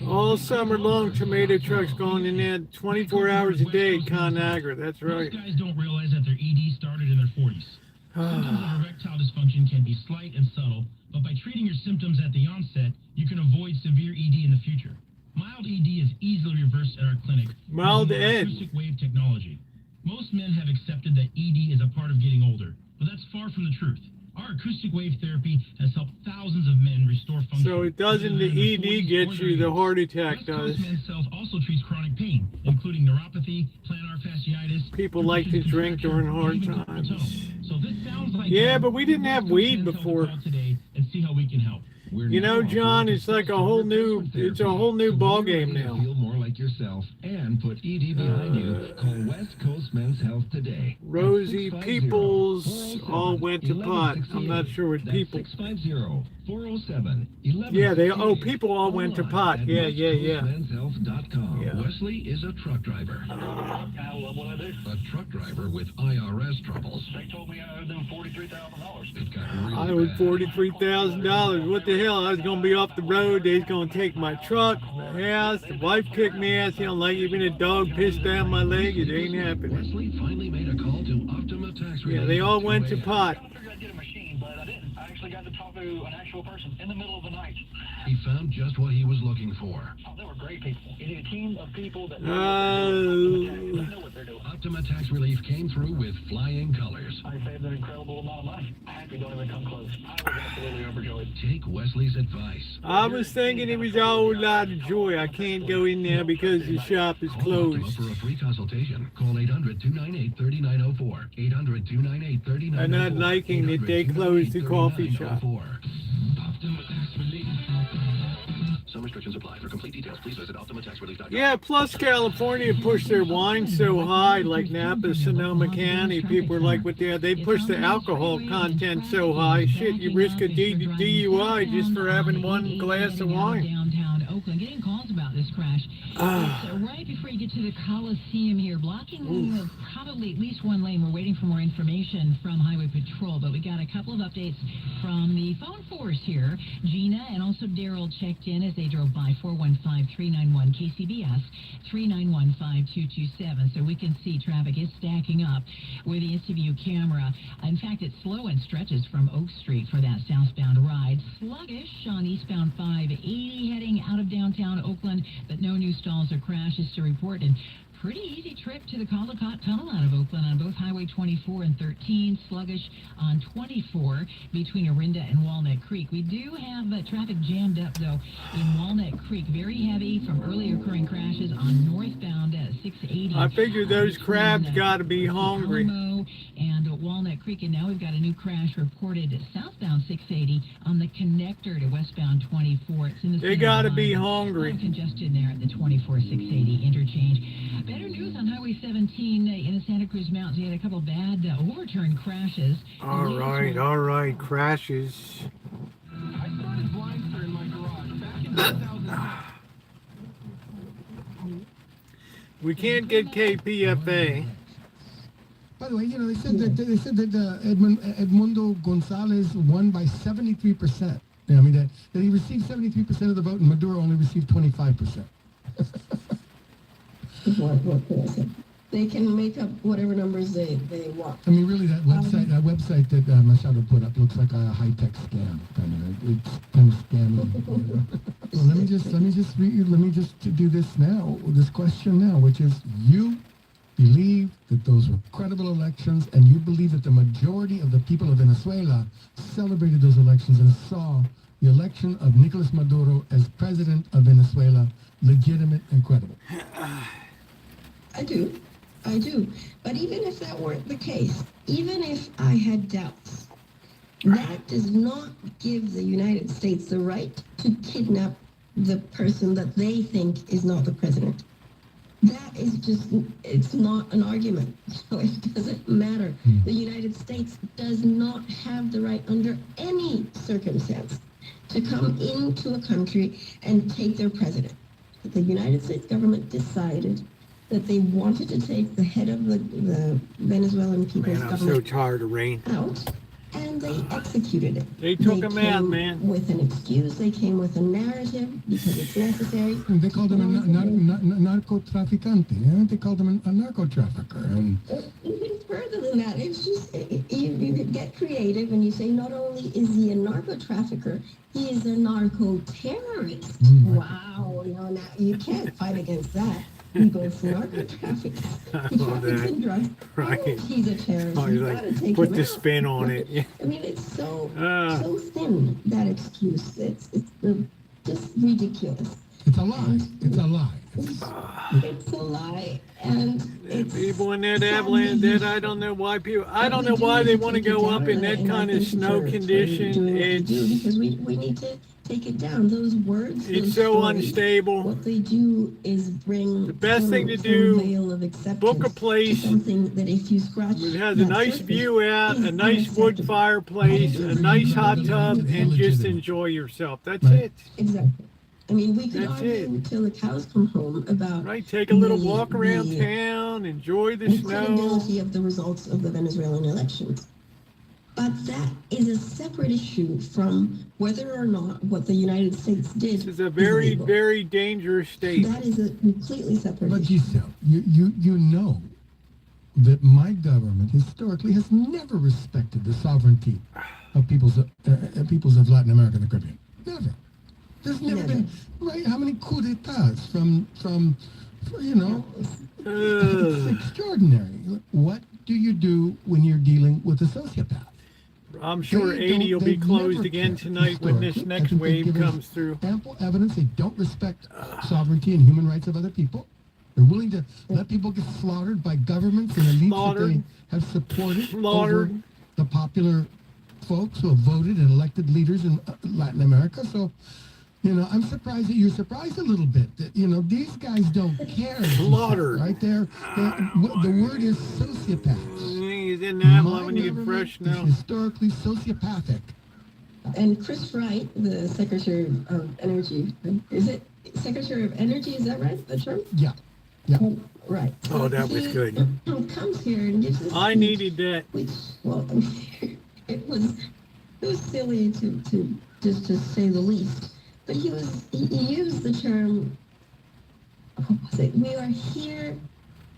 All summer long, tomato trucks going in there 24 hours a day, ConAgra, that's right. Most guys don't realize that their ED started in their 40s. Sometimes erectile dysfunction can be slight and subtle, but by treating your symptoms at the onset, you can avoid severe ED in the future. Mild ED is easily reversed at our clinic. Mild ED. Acoustic wave technology. Most men have accepted that ED is a part of getting older, but that's far from the truth. Our acoustic wave therapy has helped thousands of men restore function. So it doesn't the ED get you, the heart attack does. Men's Health also treats chronic pain, including neuropathy, plantar fasciitis. People like to drink during hard times. So this sounds like yeah, but we didn't have weed before. Today and see how we can help. You know, John, it's like a whole new, it's a whole new ball game now. Feel more like yourself and put ED behind you. Call West Coast Men's Health today. Rosie Peoples all went to pot. I'm not sure what people. 650-407-1168. Yeah, people all went to pot. Yeah. MensHealth.com. Yeah. Wesley is a truck driver. A truck driver with IRS troubles. They told me I owed them $43,000. It got really I owed $43,000. What the hell? I was going to be off the road. They's going to take my truck, my house. The wife kicked me ass. You know, like even a dog pissed down my leg. It ain't happening. Wesley finally made a call to Optima Tax Relief. Yeah, they all went to pot. I got to talk to an actual person in the middle of the night. He found just what he was looking for. Oh, they were great people. You need a team of people that know what they're doing. Optima Tax Relief came through with flying colors. I saved an incredible amount of money. I actually don't even come close. I was absolutely overjoyed. Take Wesley's advice. I was thinking it was all a lot of joy. I can't go in there because the shop is closed. For a free consultation, call 800-298-3904. 800-298-3904. I'm not liking that they closed the coffee shop. Some restrictions apply. For complete details, please visit OptimaTaxRelief.com. Yeah, plus California pushed their wine so high, like Napa, Sonoma County. People are like, what they push the alcohol content so high. Shit, you risk a DUI just for having one glass of wine. Downtown Oakland, getting calls about this crash. It's right before you get to the Coliseum here, blocking probably at least one lane. We're waiting for more information from Highway Patrol, but we got a couple of updates from the phone force here. Gina and also Daryl checked in as they drove by 415-391 KCBS 391-5227. So we can see traffic is stacking up with the InstaView camera. In fact, it's slow and stretches from Oak Street for that southbound ride. Sluggish on eastbound 580 heading out of downtown Oakland, but no new stalls or crashes to report. And pretty easy trip to the Caldecott Tunnel out of Oakland on both Highway 24 and 13. Sluggish on 24 between Orinda and Walnut Creek. We do have traffic jammed up, though, in Walnut Creek. Very heavy from early occurring crashes on northbound 680. I figured those crabs got to be hungry. Alamo and Walnut Creek. And now we've got a new crash reported southbound 680 on the connector to westbound 24. It's in the They got to be hungry. Congested there at the 24-680 interchange. Better news on Highway 17 in the Santa Cruz Mountains. You had a couple bad overturned crashes. All right, crashes. I started Blindster in my garage back in 2000. We can't get KPFA. By the way, you know, they said that Edmundo Gonzalez won by 73%. You know, I mean that he received 73% of the vote, and Maduro only received 25%. What can I say? They can make up whatever numbers they want. I mean, really, that website that Machado put up looks like a high-tech scam. It's kind of scammy. Well, let me just do this now. This question now, which is: you believe that those were credible elections, and you believe that the majority of the people of Venezuela celebrated those elections and saw the election of Nicolas Maduro as president of Venezuela legitimate and credible? I do. But even if that weren't the case, even if I had doubts, that does not give the United States the right to kidnap the person that they think is not the president. That is just, it's not an argument. So it doesn't matter. The United States does not have the right under any circumstance to come into a country and take their president. The United States government decided that they wanted to take the head of the Venezuelan people's I'm government so tired of rain. out, and they executed it. They took him out, came man. with an excuse. They came with a narrative because it's necessary. They called him a narco-traficante. Yeah? They called him a narco-trafficker. And even further than that, it's just you get creative and you say not only is he a narco-trafficker, he is a narco-terrorist. Wow, now you can't fight against that. He goes for narco-trafficking. He traffics in drugs. Right. He's a terrorist. Oh, You've like, got to take put him the out. spin on it. Yeah. I mean, it's so thin, that excuse. It's just ridiculous. it's a lie. It's a lie. It's a lie, and it's people in that avalanche. I don't know why they want to go up in that kind of snow condition. It's because we need to take it down. Those words. It's those so stories, unstable. What they do is bring the best thing to some do. veil of acceptance Book a place. to something that if you scratch, It has a nice view out, a nice wood fireplace, a nice hot tub, and just enjoy yourself. That's it. Exactly. I mean, we could That's argue it. until the cows come home about Take a little walk around town, enjoy the snow. credibility of the results of the Venezuelan elections. But that is a separate issue from whether or not what the United States did. This is a very, very dangerous state. That is a completely separate But issue. Giselle, you know that my government historically has never respected the sovereignty of peoples of Latin America and the Caribbean. Never. There's never been, right? How many coups d'etats from it's extraordinary. What do you do when you're dealing with a sociopath? I'm sure 80 will be closed again tonight when this next wave comes through. Ample evidence they don't respect sovereignty and human rights of other people. They're willing to let people get slaughtered by governments and elites that they have supported over the popular folks who have voted and elected leaders in Latin America. So, I'm surprised that you're surprised a little bit that, these guys don't care. Slaughtered. Right there. The word is sociopaths. He's in that one when you get fresh now. Historically sociopathic. And Chris Wright, the Secretary of Energy, is it Secretary of Energy, is that right? The term? Yeah. Yeah. Right. Oh, that was good. Comes here and gives us I needed that. Which, well, it was silly to just to say the least. But he used the term. What was it? We are here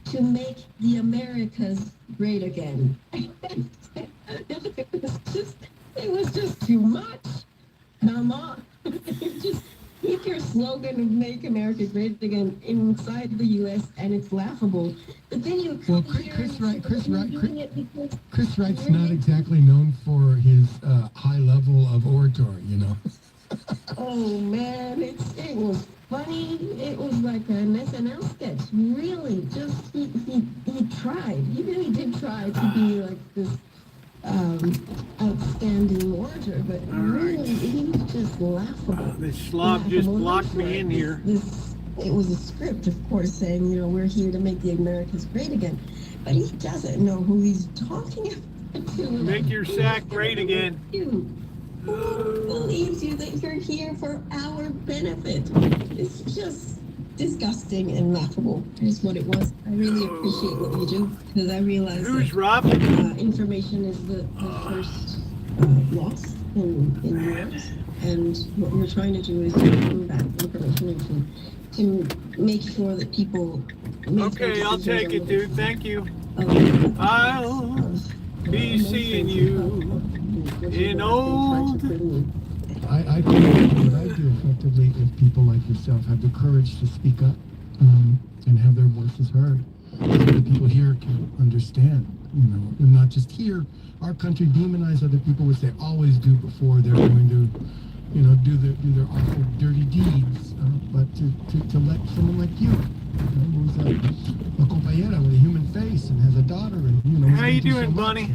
to make the Americas great again. It was just too much. Come on. Just keep your slogan of "Make America Great Again" inside the U.S. and it's laughable. But then you well, Chris Wright's not exactly known for his high level of oratory, you know. Oh man, it was funny. It was like an SNL sketch. Really, just he tried. He really did try to be like this outstanding orator, but really he was just laughable. This slob just blocked me in here. It was a script, of course, saying, you know, we're here to make the Americas great again. But he doesn't know who he's talking about. Make your sack great again. Who believes you that you're here for our benefit? It's just disgusting and laughable. Is what it was. I really appreciate what you do because I realize Who's that Ramen? Information is the first loss in years, and what we're trying to do is to bring back information and to make sure that people. Okay, I'll take it, dude. Thank you. I'll be seeing you in old. I think what I do effectively is people like yourself have the courage to speak up and have their voices heard, so that people here can understand, you know, and not just here. Our country demonize other people, which they always do before they're going to, you know, do their awful, dirty deeds. But to let someone like you, who's a compañera with a human face and has a daughter, and you know, how you doing, Bunny?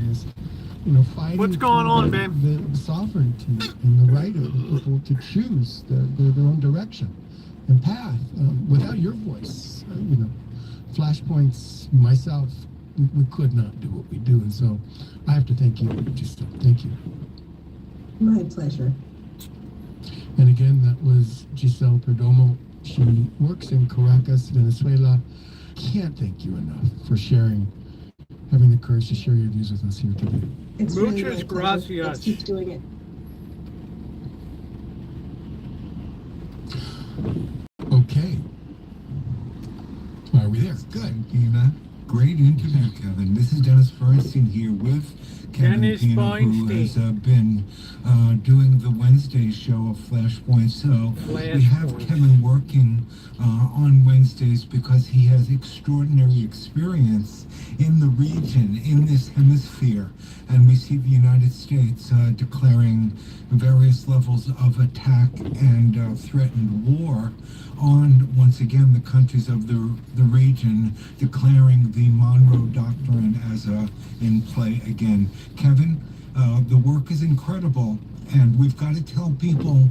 You know, fighting. What's going on, man? The sovereignty and the right of people to choose their own direction and path. Without your voice, you know, Flashpoints, myself, we could not do what we do, and so I have to thank you. Just thank you. My pleasure. And again, that was Giselle Perdomo. She works in Caracas, Venezuela. Can't thank you enough for sharing, having the courage to share your views with us here today. It's Muchas really gracias. Let's keep doing it. Okay. Are we there? Good. Dina. Great interview, Kevin. This is Dennis Bernstein here with Kevin Dennis Pina, who has been doing the Wednesday show of Flashpoint. So we have Kevin working on Wednesdays because he has extraordinary experience in the region, in this hemisphere. And we see the United States declaring various levels of attack and threatened war on, once again, the countries of the region, declaring the Monroe Doctrine as in play again. Kevin, the work is incredible, and we've got to tell people,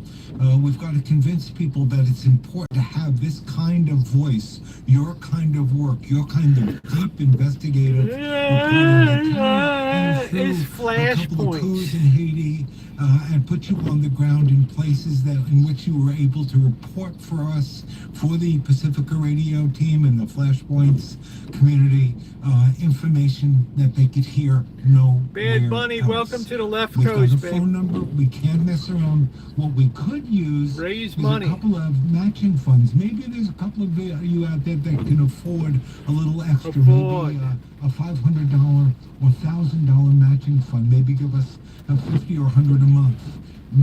we've got to convince people that it's important to have this kind of voice, your kind of work, your kind of deep investigative reporting that it's Flashpoint. In Haiti, and put you on the ground in places in which you were able to report for us, for the Pacifica Radio team and the Flashpoints community, information that they could hear, know. Bad Bunny, else. Welcome to the left We've coast, got a phone number. We can't mess around. What we could use is money. A couple of matching funds. Maybe there's a couple of you out there that can afford a little extra. Maybe a $500 or $1,000 matching fund. Maybe give us $50 or $100 a month.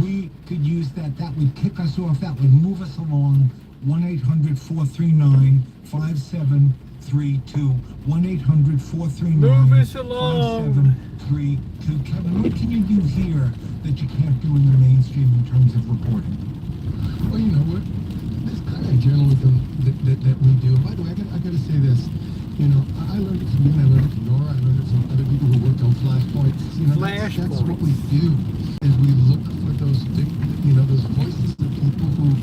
We could use that. That would kick us off. That would move us along. 1-800-439-5732. 1-800-439-5732. Kevin, what can you do here that you can't do in the mainstream in terms of reporting? Well, you know what? This kind of journalism that we do. By the way, I got to say this. You know, I learned it from you, I learned it from Nora, I learned it from other people who worked on Flashpoints. You know, that's what we do, is we look for those, you know, those voices of people who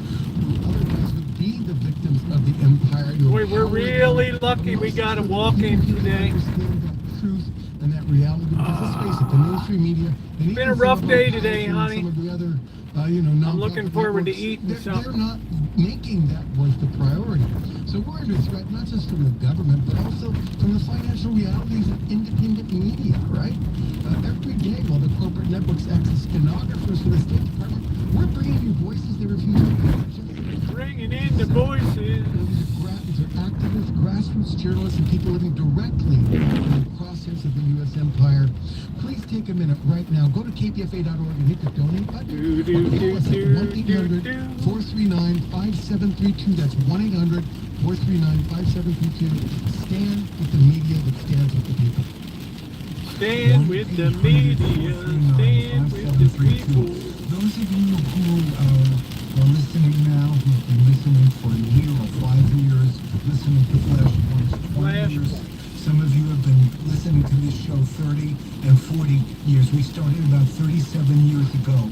otherwise would be the victims of the empire. Boy, we're really lucky we got a walk-in today. Understand that truth and that reality. Because let's face it, the mainstream media. It's been a rough day today, honey. Some of the other I'm looking forward to eating something. They're not making that voice the priority. So we're under threat not just from the government, but also from the financial realities of independent media, right? Every day, while the corporate networks act as stenographers for the State Department, we're bringing you voices they refuse to pay. Bringing in the voices. These are activists, grassroots journalists, and people living directly in the crosshairs of the U.S. empire. Please take a minute right now. Go to kpfa.org and hit the donate button. Call us at 1-800-439-5732. That's 1-800-439-5732. Stand with the media that stands with the people. Stand with the media. Stand with the people. Those of you who are listening now, who've been listening for a year or 5 years, listening to Flashpoints 20 years. Some of you have been listening to this show 30 and 40 years. We started about 37 years ago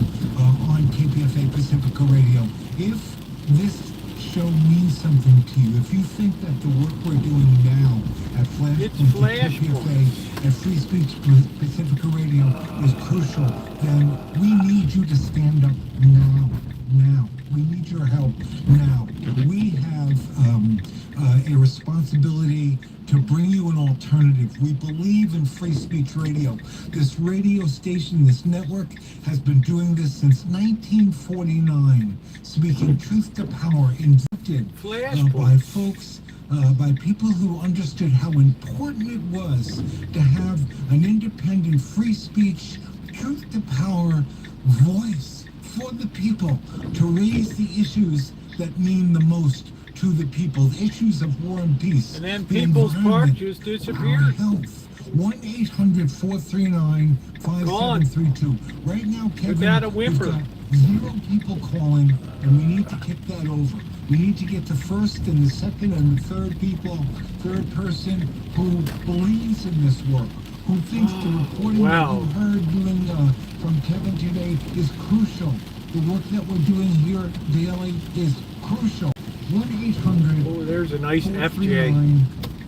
on KPFA Pacifica Radio. If this show means something to you, if you think that the work we're doing now at Flashpoint, at KPFA, at Free Speech Pacifica Radio is crucial, then we need you to stand up now. We need your help now. We have a responsibility to bring you an alternative. We believe in free speech radio. This radio station, this network, has been doing this since 1949, speaking truth to power, invented by folks, by people who understood how important it was to have an independent, free speech, truth to power voice for the people, to raise the issues that mean the most to the people, issues of war and peace. And then People's Park just disappeared. Health. 1-800-439-5732. Right now, Kevin, we've got 0 people calling, and we need to kick that over. We need to get the first and the second and the third person who believes in this work, who thinks the reporting that you heard from Kevin today is crucial. The work that we're doing here daily is crucial. 1-800. Oh, there's a nice FJ.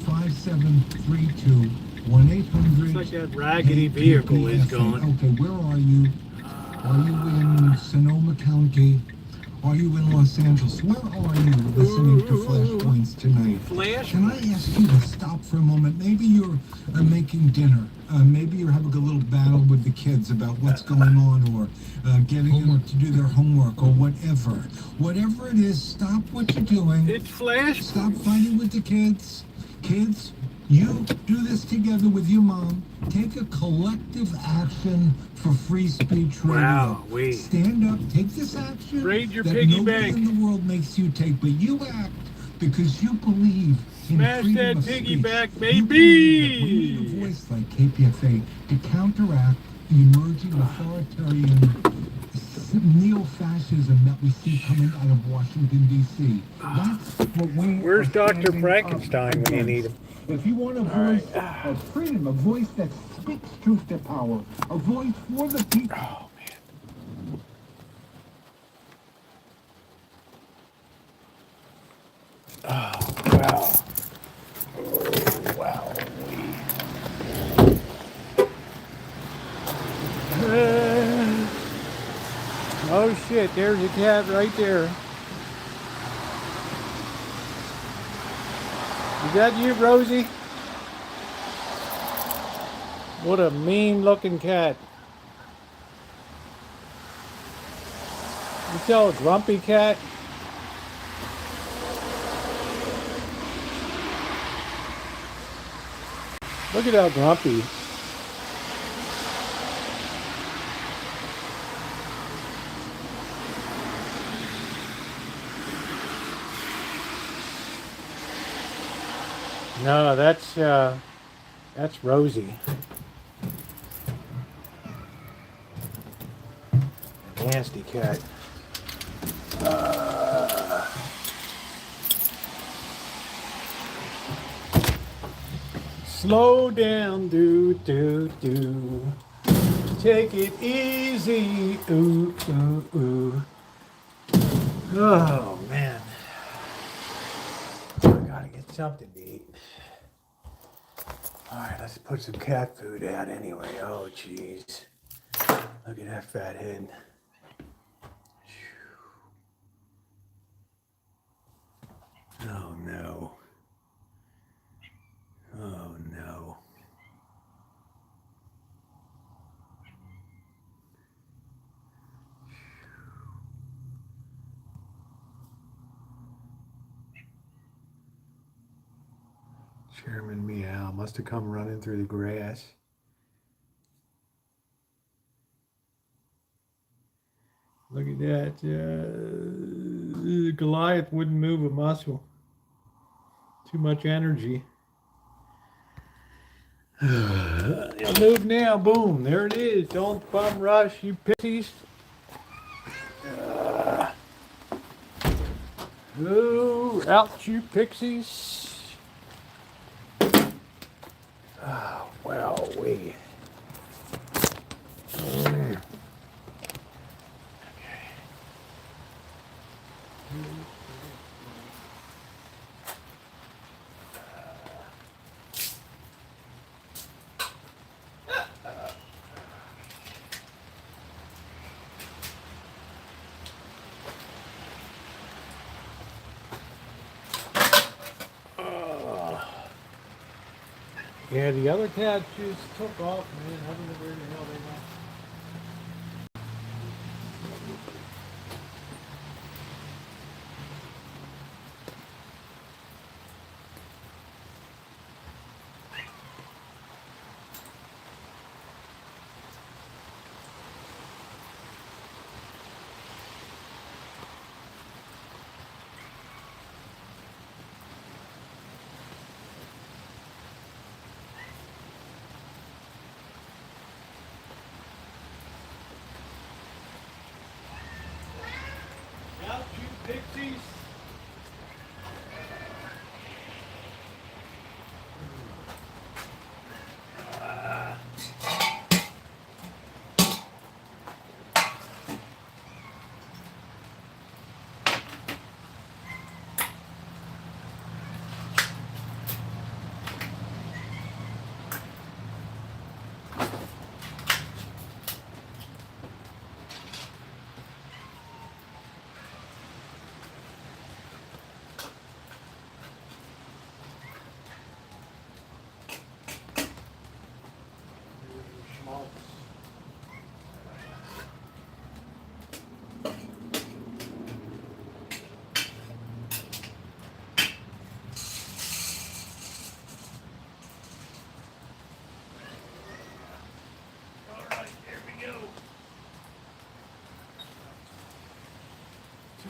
5732. 1-800. Looks like that raggedy vehicle is gone. Okay, where are you? Are you in Sonoma County? Are you in Los Angeles? Where are you listening to Flashpoints tonight? Can I ask you to stop for a moment? Maybe you're making dinner. Maybe you're having a little battle with the kids about what's going on, or getting them to do their homework, or whatever. Whatever it is, stop what you're doing. It's Flash. Stop fighting with the kids. Kids, you do this together with your mom. Take a collective action for free speech radio. Stand up, take this action that nobody in the world makes you take, but you act because you believe in freedom of speech. Smash that piggyback, baby! We need a voice like KPFA to counteract the emerging authoritarian neo-fascism that we see coming out of Washington, D.C. That's what we Where's Dr. Frankenstein when you need him? If you want a voice of freedom, a voice that speaks truth to power, a voice for the people. Oh, man. Oh, wow. Oh, wow. Oh, shit. There's a cat right there. Is that you, Rosie? What a mean-looking cat. You tell a grumpy cat? Look at how grumpy. No, that's Rosie. Nasty cat. Slow down, do. Take it easy, ooh. Oh, man. I gotta get something to eat. Alright, let's put some cat food out anyway. Oh, jeez. Look at that fat head. Chairman Meow must have come running through the grass. Look at that. Goliath wouldn't move a muscle. Too much energy. He'll move now. Boom. There it is. Don't bum rush, you pixies. Oh, out you pixies. Oh, well, we. Yeah, the other cats just took off, man. I don't know where the hell they went. Out you pixies.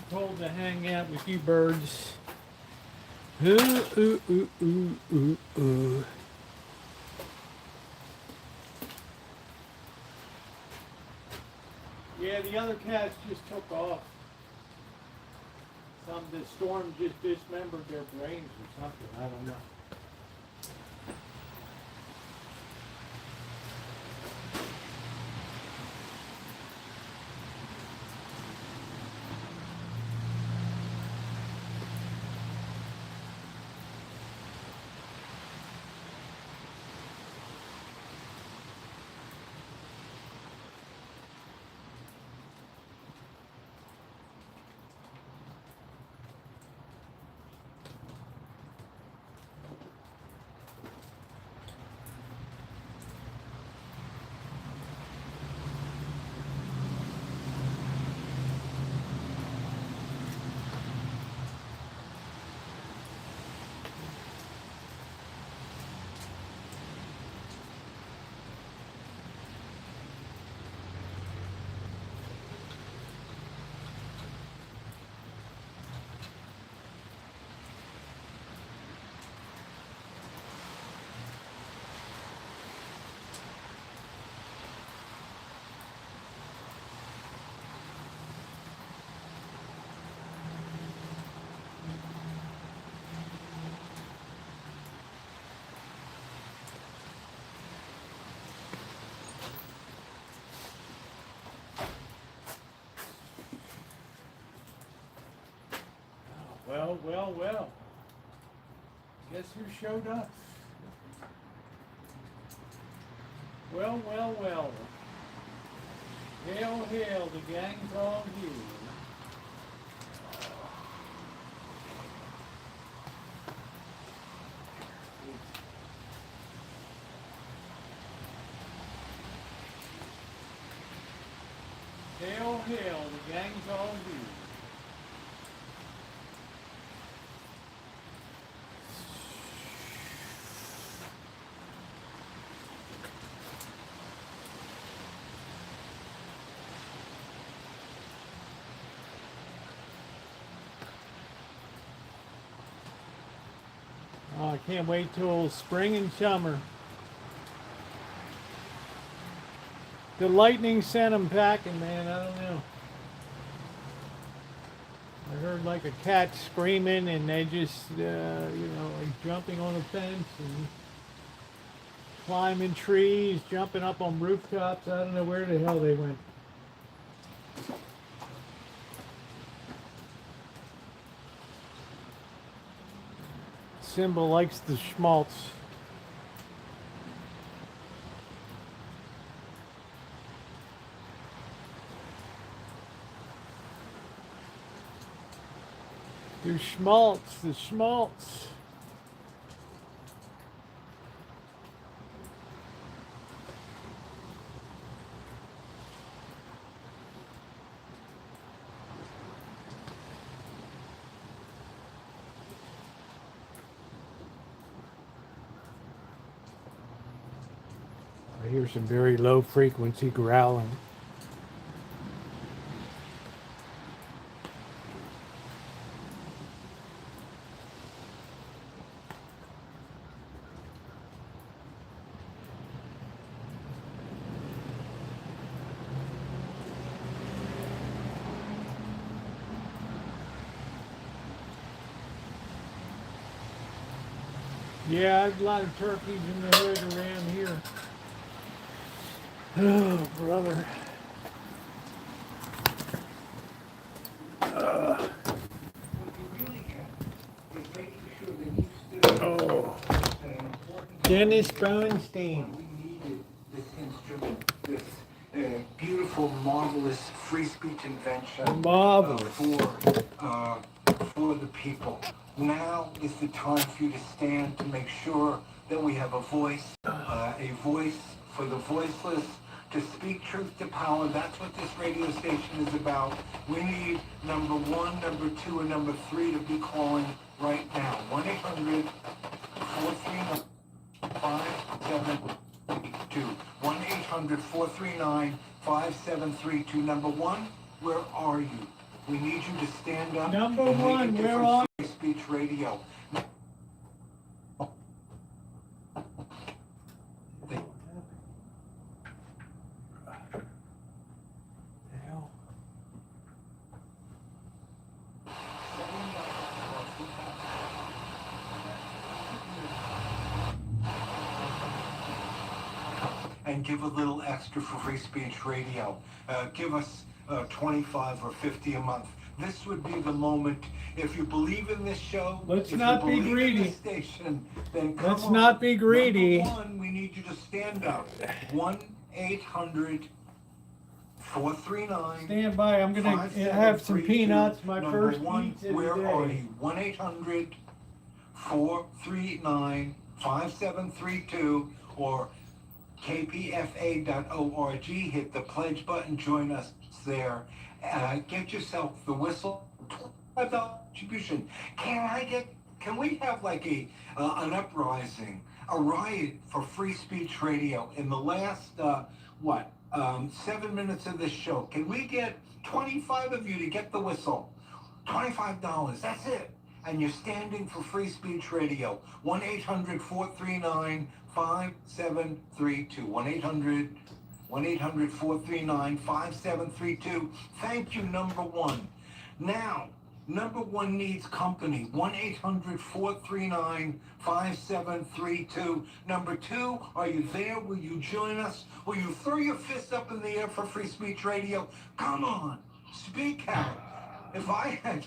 Told to hang out with you birds. Ooh, ooh, ooh, ooh, ooh, ooh. Yeah, the other cats just took off. The storm just dismembered their brains or something. I don't know. Well, well, well. Guess who showed up? Well, well, well. Hail, hail, the gang's all here. Hail, hail, the gang's all here. Oh, I can't wait till spring and summer. The lightning sent them packing, man. I don't know. I heard like a cat screaming, and they just, you know, like jumping on a fence and climbing trees, jumping up on rooftops. I don't know where the hell they went. Simba likes the schmaltz. The schmaltz, the schmaltz. I hear some very low frequency growling. Yeah, there's a lot of turkeys in the hood around here. Oh, brother. Oh. Dennis Bernstein. We needed this instrument, this beautiful, marvelous free speech invention. Marvelous. For the people. Now is the time for you to stand to make sure that we have a voice for the voiceless, to speak truth to power. That's what this radio station is about. We need number 1, number 2, and number 3 to be calling right now. 1-800-439-5732. 1-800-439-5732. Number 1, where are you? We need you to stand up. Number 1, where are you? Free Speech Radio. And give a little extra for Free Speech Radio. Give us 25 or 50 a month. This would be the moment. If you believe in this show, let's not be greedy. Station, then let's not be greedy. Number 1, we need you to stand up. 1-800-439. Stand by. I'm gonna have some peanuts. My first pizza where today. Are you? 1-800-439-5732 or kpfa.org. Hit the pledge button. Join us there. Get yourself the whistle. $25 contribution. Can we have like an uprising, a riot for Free Speech Radio in the last 7 minutes of this show? Can we get 25 of you to get the whistle? $25. That's it. And you're standing for Free Speech Radio. 1-800-439-5732. 1-800-439-5732. Thank you, number 1. Now, number 1 needs company. 1-800-439-5732. Number 2, are you there? Will you join us? Will you throw your fist up in the air for Free Speech Radio? Come on, speak out. If I had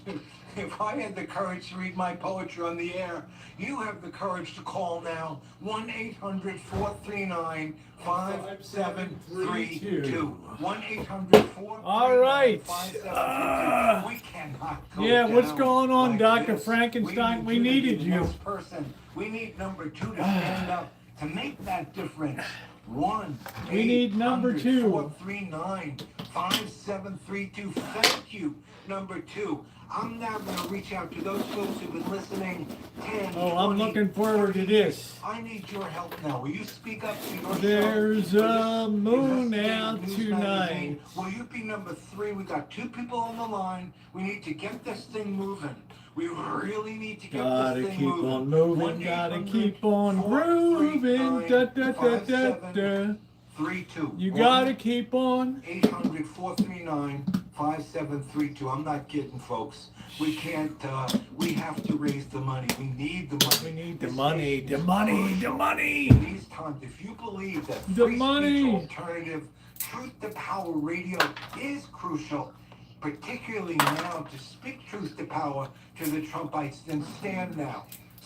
the courage to read my poetry on the air, you have the courage to call now. 1-800-439-5732. 1-800-439-5732. All right. We cannot go yeah, down what's going on, like Dr. this. Frankenstein? We needed you. We need number 2 to stand up to make that difference. 1. We need number 2. 439-5732. Thank you, number 2. I'm now going to reach out to those folks who've been listening 10, I'm looking forward to this. I need your help now. Will you speak up to your There's show? a moon out tonight. Will you be number 3? We got 2 people on the line. We need to get this thing moving. We really need to get Gotta this thing keep moving. on moving, gotta keep on grooving. Da, da, da, da, da. 32. You gotta keep on. 800-439-5732. I'm not kidding, folks. We can't, we have to raise the money. We need the money. We need the money, the money, the money. In these times, if you believe that The free money. speech alternative, truth to power radio is crucial, particularly now to speak truth to power to the Trumpites, then stand now.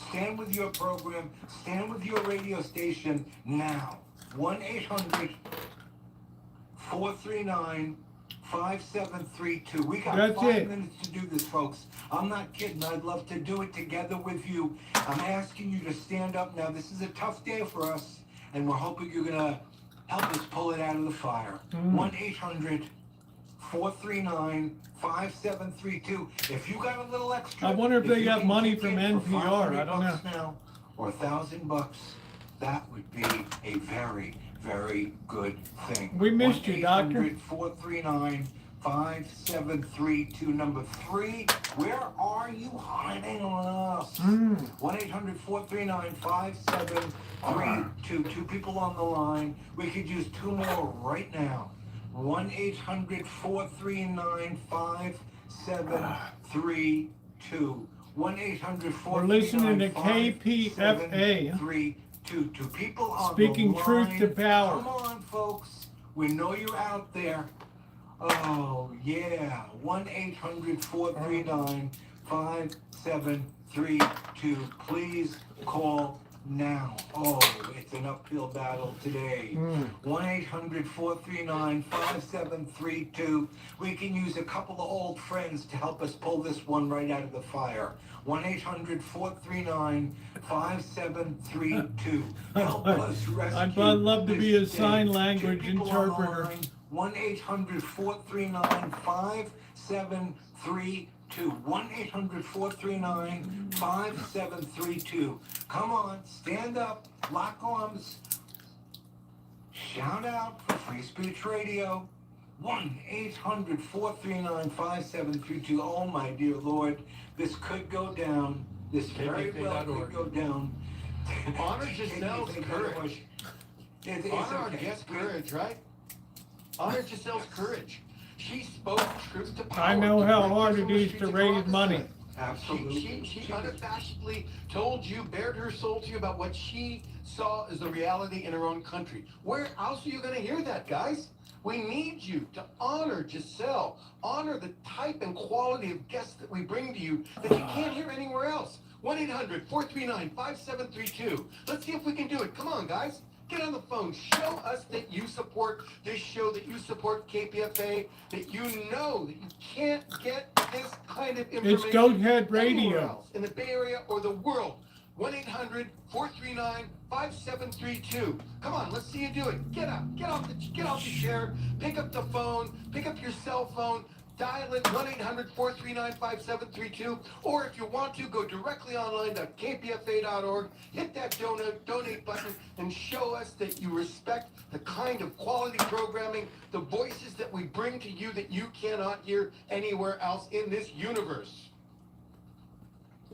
Stand with your program, stand with your radio station now. 1-800-439-5732. We got That's 5 it. minutes to do this, folks. I'm not kidding. I'd love to do it together with you. I'm asking you to stand up now. This is a tough day for us, and we're hoping you're going to help us pull it out of the fire. 1-800-439-5732. If you got a little extra, I wonder if they you got can money kick from in for NPR. I don't know. $500 now, or $1,000, that would be a very, very good thing. We missed you, Doctor. 1-800-439-5732. Number 3, where are you hiding on us? 1-800-439-5732. 2 people on the line. We could use 2 more right now. 1-800-439-5732. 1-800-439-5732. We're listening to KPFA. 2 people on Speaking the truth line. to power. Come on, folks. We know you're out there. Oh, yeah. 1-800-439-5732. Please call now. Oh, it's an uphill battle today. 1-800-439-5732. We can use a couple of old friends to help us pull this one right out of the fire. 1-800-439-5732. Help us rescue. I'd love to be a this sign day. language 2 people on the interpreter. line. 1-800-439-5732. 1-800-439-5732. Come on, stand up, lock arms, shout out for Free Speech Radio. 1-800-439-5732. Oh, my dear Lord, this could go down. This very well could go down. Honor Giselle's courage. Honor our guest's courage, right? Honor Giselle's courage. She spoke truth to power. I know how hard it is to raise money. Absolutely. She unabashedly told you, bared her soul to you about what she saw as the reality in her own country. Where else are you going to hear that, guys? We need you to honor Giselle, honor the type and quality of guests that we bring to you that you can't hear anywhere else. 1-800-439-5732. Let's see if we can do it. Come on, guys. Get on the phone. Show us that you support this show, that you support KPFA, that you know that you can't get this kind of information It's Goathead Radio. anywhere else in the Bay Area or the world. 1-800-439-5732. Come on, let's see you do it. Get up, get off the chair, pick up the phone, pick up your cell phone, dial in 1-800-439-5732, or if you want to, go directly online to kpfa.org, hit that donate button, and show us that you respect the kind of quality programming, the voices that we bring to you that you cannot hear anywhere else in this universe.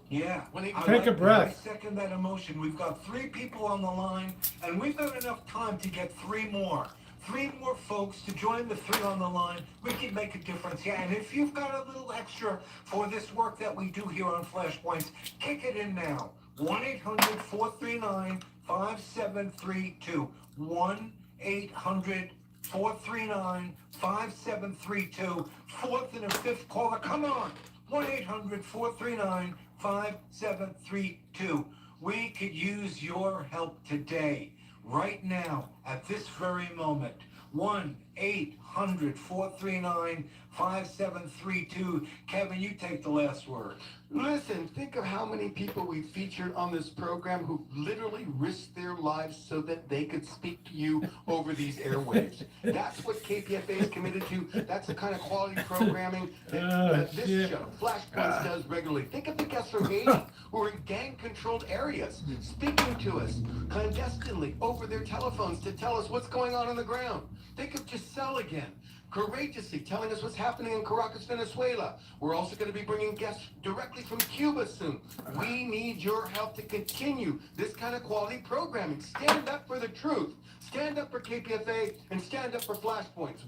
Yeah. Take a breath. I second that emotion. We've got 3 people on the line, and we've got enough time to get 3 more. 3 more folks to join the 3 on the line. We can make a difference. Yeah, and if you've got a little extra for this work that we do here on Flashpoints, kick it in now. 1-800-439-5732. 1-800-439-5732. 4th and a 5th caller. Come on. 1-800-439-5732. We could use your help today, right now, at this very moment. 1-800-439-5732. Kevin, you take the last word. Listen, think of how many people we featured on this program who literally risked their lives so that they could speak to you over these airwaves. That's what KPFA is committed to. That's the kind of quality programming that this show, Flashpoints, does regularly. Think of the guests from Haiti who are in gang-controlled areas, speaking to us clandestinely over their telephones to tell us what's going on the ground. Think of just excel again, courageously telling us what's happening in Caracas, Venezuela. We're also going to be bringing guests directly from Cuba soon. We need your help to continue this kind of quality programming. Stand up for the truth. Stand up for KPFA and stand up for Flashpoints.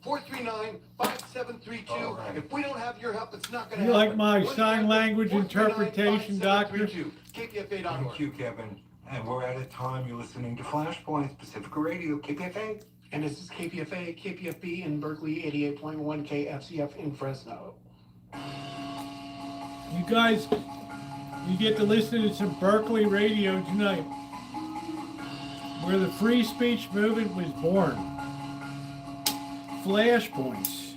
1-800-439-5732. If we don't have your help, it's not going to You happen. like my sign language interpretation, Doctor? KPFA.org. Thank you, Kevin. And we're out of time. You're listening to Flashpoint, Pacifica Radio, KPFA. And this is KPFA, KPFB in Berkeley, 88.1 KFCF in Fresno. You guys, you get to listen to some Berkeley radio tonight, where the free speech movement was born. Flashpoints.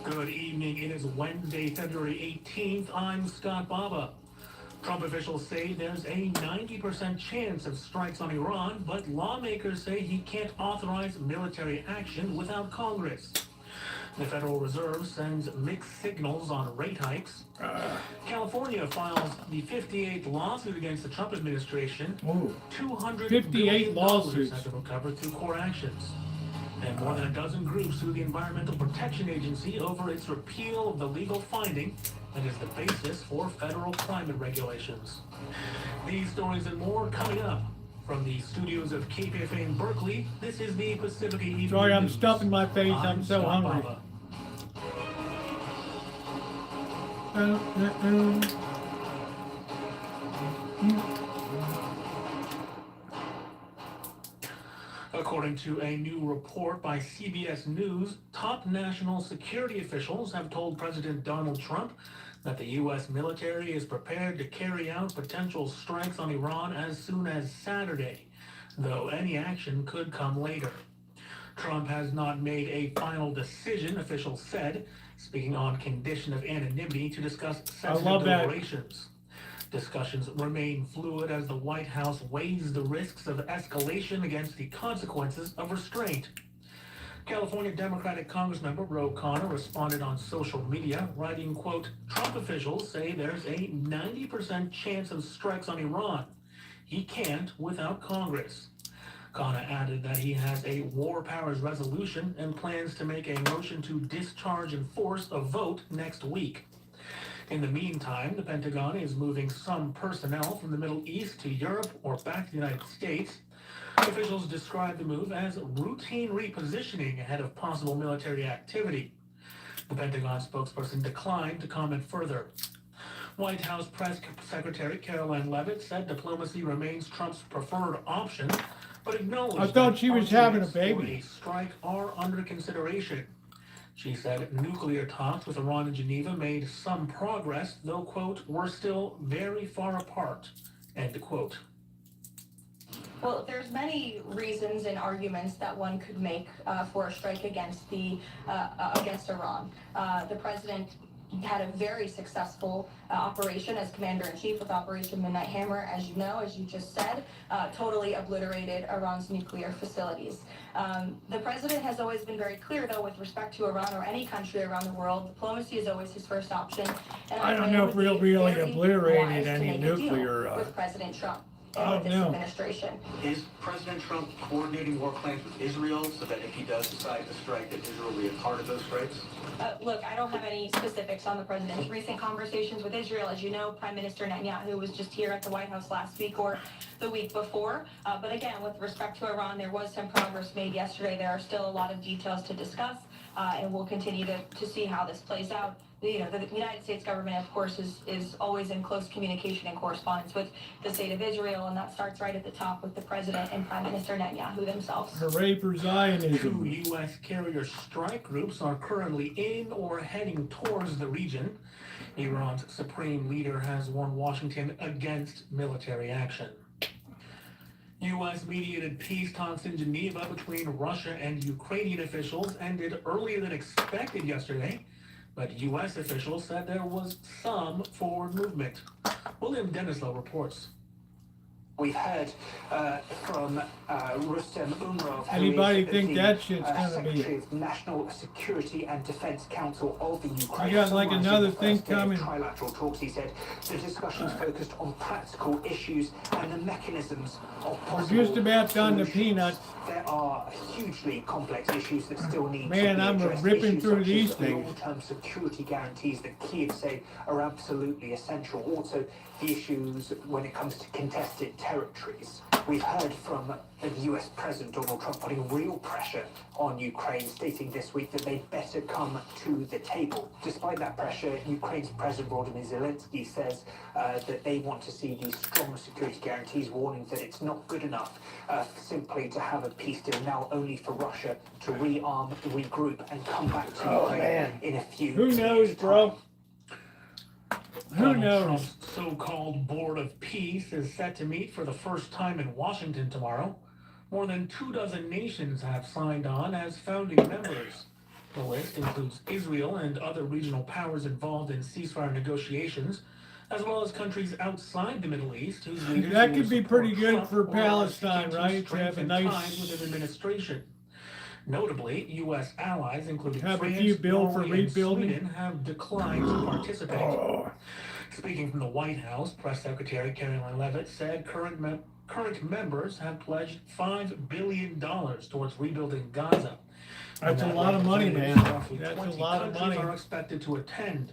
Good evening. It is Wednesday, February 18th. I'm Scott Baba. Trump officials say there's a 90% chance of strikes on Iran, but lawmakers say he can't authorize military action without Congress. The Federal Reserve sends mixed signals on rate hikes. California files the 58th lawsuit against the Trump administration. 258 billion lawsuits have been recovered through court actions. And more than a dozen groups sue the Environmental Protection Agency over its repeal of the legal finding that is the basis for federal climate regulations. These stories and more coming up from the studios of KPFA in Berkeley. This is the Pacifica Evening Sorry, I'm News. stuffing my face. I'm so Scott hungry. Baba. According to a new report by CBS News, top national security officials have told President Donald Trump that the U.S. military is prepared to carry out potential strikes on Iran as soon as Saturday, though any action could come later. Trump has not made a final decision, officials said, speaking on condition of anonymity to discuss sensitive deliberations. Discussions remain fluid as the White House weighs the risks of escalation against the consequences of restraint. California Democratic Congressmember Ro Khanna responded on social media, writing, quote, Trump officials say there's a 90% chance of strikes on Iran. He can't without Congress. Khanna added that he has a war powers resolution and plans to make a motion to discharge and force a vote next week. In the meantime, the Pentagon is moving some personnel from the Middle East to Europe or back to the United States. Officials describe the move as routine repositioning ahead of possible military activity. The Pentagon spokesperson declined to comment further. White House Press Secretary Caroline Leavitt said diplomacy remains Trump's preferred option, but acknowledged I thought she was having a arguments for baby. a strike are under consideration. She said nuclear talks with Iran and Geneva made some progress, though, quote, we're still very far apart, end quote. Well, there's many reasons and arguments that one could make for a strike against Iran. The president had a very successful operation as commander-in-chief with Operation Midnight Hammer, as you know, as you just said, totally obliterated Iran's nuclear facilities. The president has always been very clear, though, with respect to Iran or any country around the world, diplomacy is always his first option. And I don't know if we really obliterated any nuclear. with President Trump. Oh, with this no. administration. Is President Trump coordinating war plans with Israel so that if he does decide to strike, that Israel will be a part of those strikes? Look, I don't have any specifics on the president's recent conversations with Israel. As you know, Prime Minister Netanyahu was just here at the White House last week or the week before. But again, with respect to Iran, there was some progress made yesterday. There are still a lot of details to discuss, and we'll continue to see how this plays out. The United States government, of course, is always in close communication and correspondence with the state of Israel, and that starts right at the top with the president and Prime Minister Netanyahu themselves. Hooray for Zionism. 2 U.S. carrier strike groups are currently in or heading towards the region. Iran's supreme leader has warned Washington against military action. U.S.-mediated peace talks in Geneva between Russia and Ukrainian officials ended earlier than expected yesterday, but U.S. officials said there was some forward movement. William Denislow reports. We've heard from Rustem Umarov, Anybody who is think the that shit's gonna Secretary be? of National Security and Defense Council of the Ukraine. You got like Summarising another the thing first day of coming. trilateral talks, he said the discussions focused on practical issues and the mechanisms of We're possible just about done the solutions. peanuts. There are hugely complex issues that still need Man, to be I'm addressed. ripping Issues through such these as things. long-term security guarantees that Kyiv say are absolutely essential. Also, the issues when it comes to contested territories. We've heard from the US President Donald Trump putting real pressure on Ukraine, stating this week that they'd better come to the table. Despite that pressure, Ukraine's President Volodymyr Zelensky says that they want to see these strong security guarantees, warning that it's not good enough simply to have a peace deal, now only for Russia to rearm, regroup, and come back to Ukraine in a few Who knows, years' bro? time. Who Donald knows? Trump's so-called Board of Peace is set to meet for the first time in Washington tomorrow. More than 24 nations have signed on as founding members. The list includes Israel and other regional powers involved in ceasefire negotiations, as well as countries outside the Middle East whose leaders That either could be support pretty good Trump for or are Palestine, seeking right? To have a strengthen nice, ties with his administration. Notably, U.S. allies, including have a France, few bill for Norway, and rebuilding. Sweden, have declined to participate. Speaking from the White House, Press Secretary Caroline Leavitt said current members have pledged $5 billion towards rebuilding Gaza. That's a lot of money, man. That's a lot of money. Are expected to attend.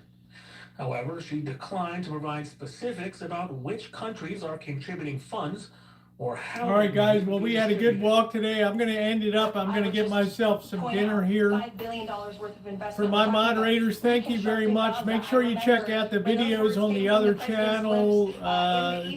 However, she declined to provide specifics about which countries are contributing funds or how. All right, guys. Well, we had a good walk today. I'm going to end it up. I'm going to get myself some dinner here. $5 billion worth of investment. For my moderators, thank you very much. Make sure you check out the videos on the other channel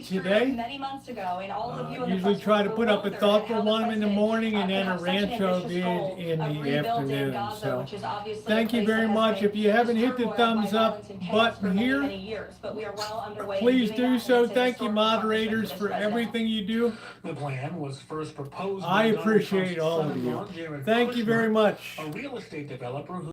today. Many months ago, and all of you in I the usually press try to were put up a bewildered thoughtful how the one in the president, morning and then a could have such an rancho ambitious vid goal in of the rebuilding afternoon. Gaza, So which is obviously thank a you place very that has much. been If you haven't hit the turmoiled by thumbs up violence and chaos for button many, here, many years, but we are well underway in please doing do that, and so. it's a Thank you, historic accomplishment moderators, this for president. everything you do. The plan was first proposed by I Donald appreciate Trump's all of son-in-law, you. Jared Thank you very Kushner, much. a real estate developer who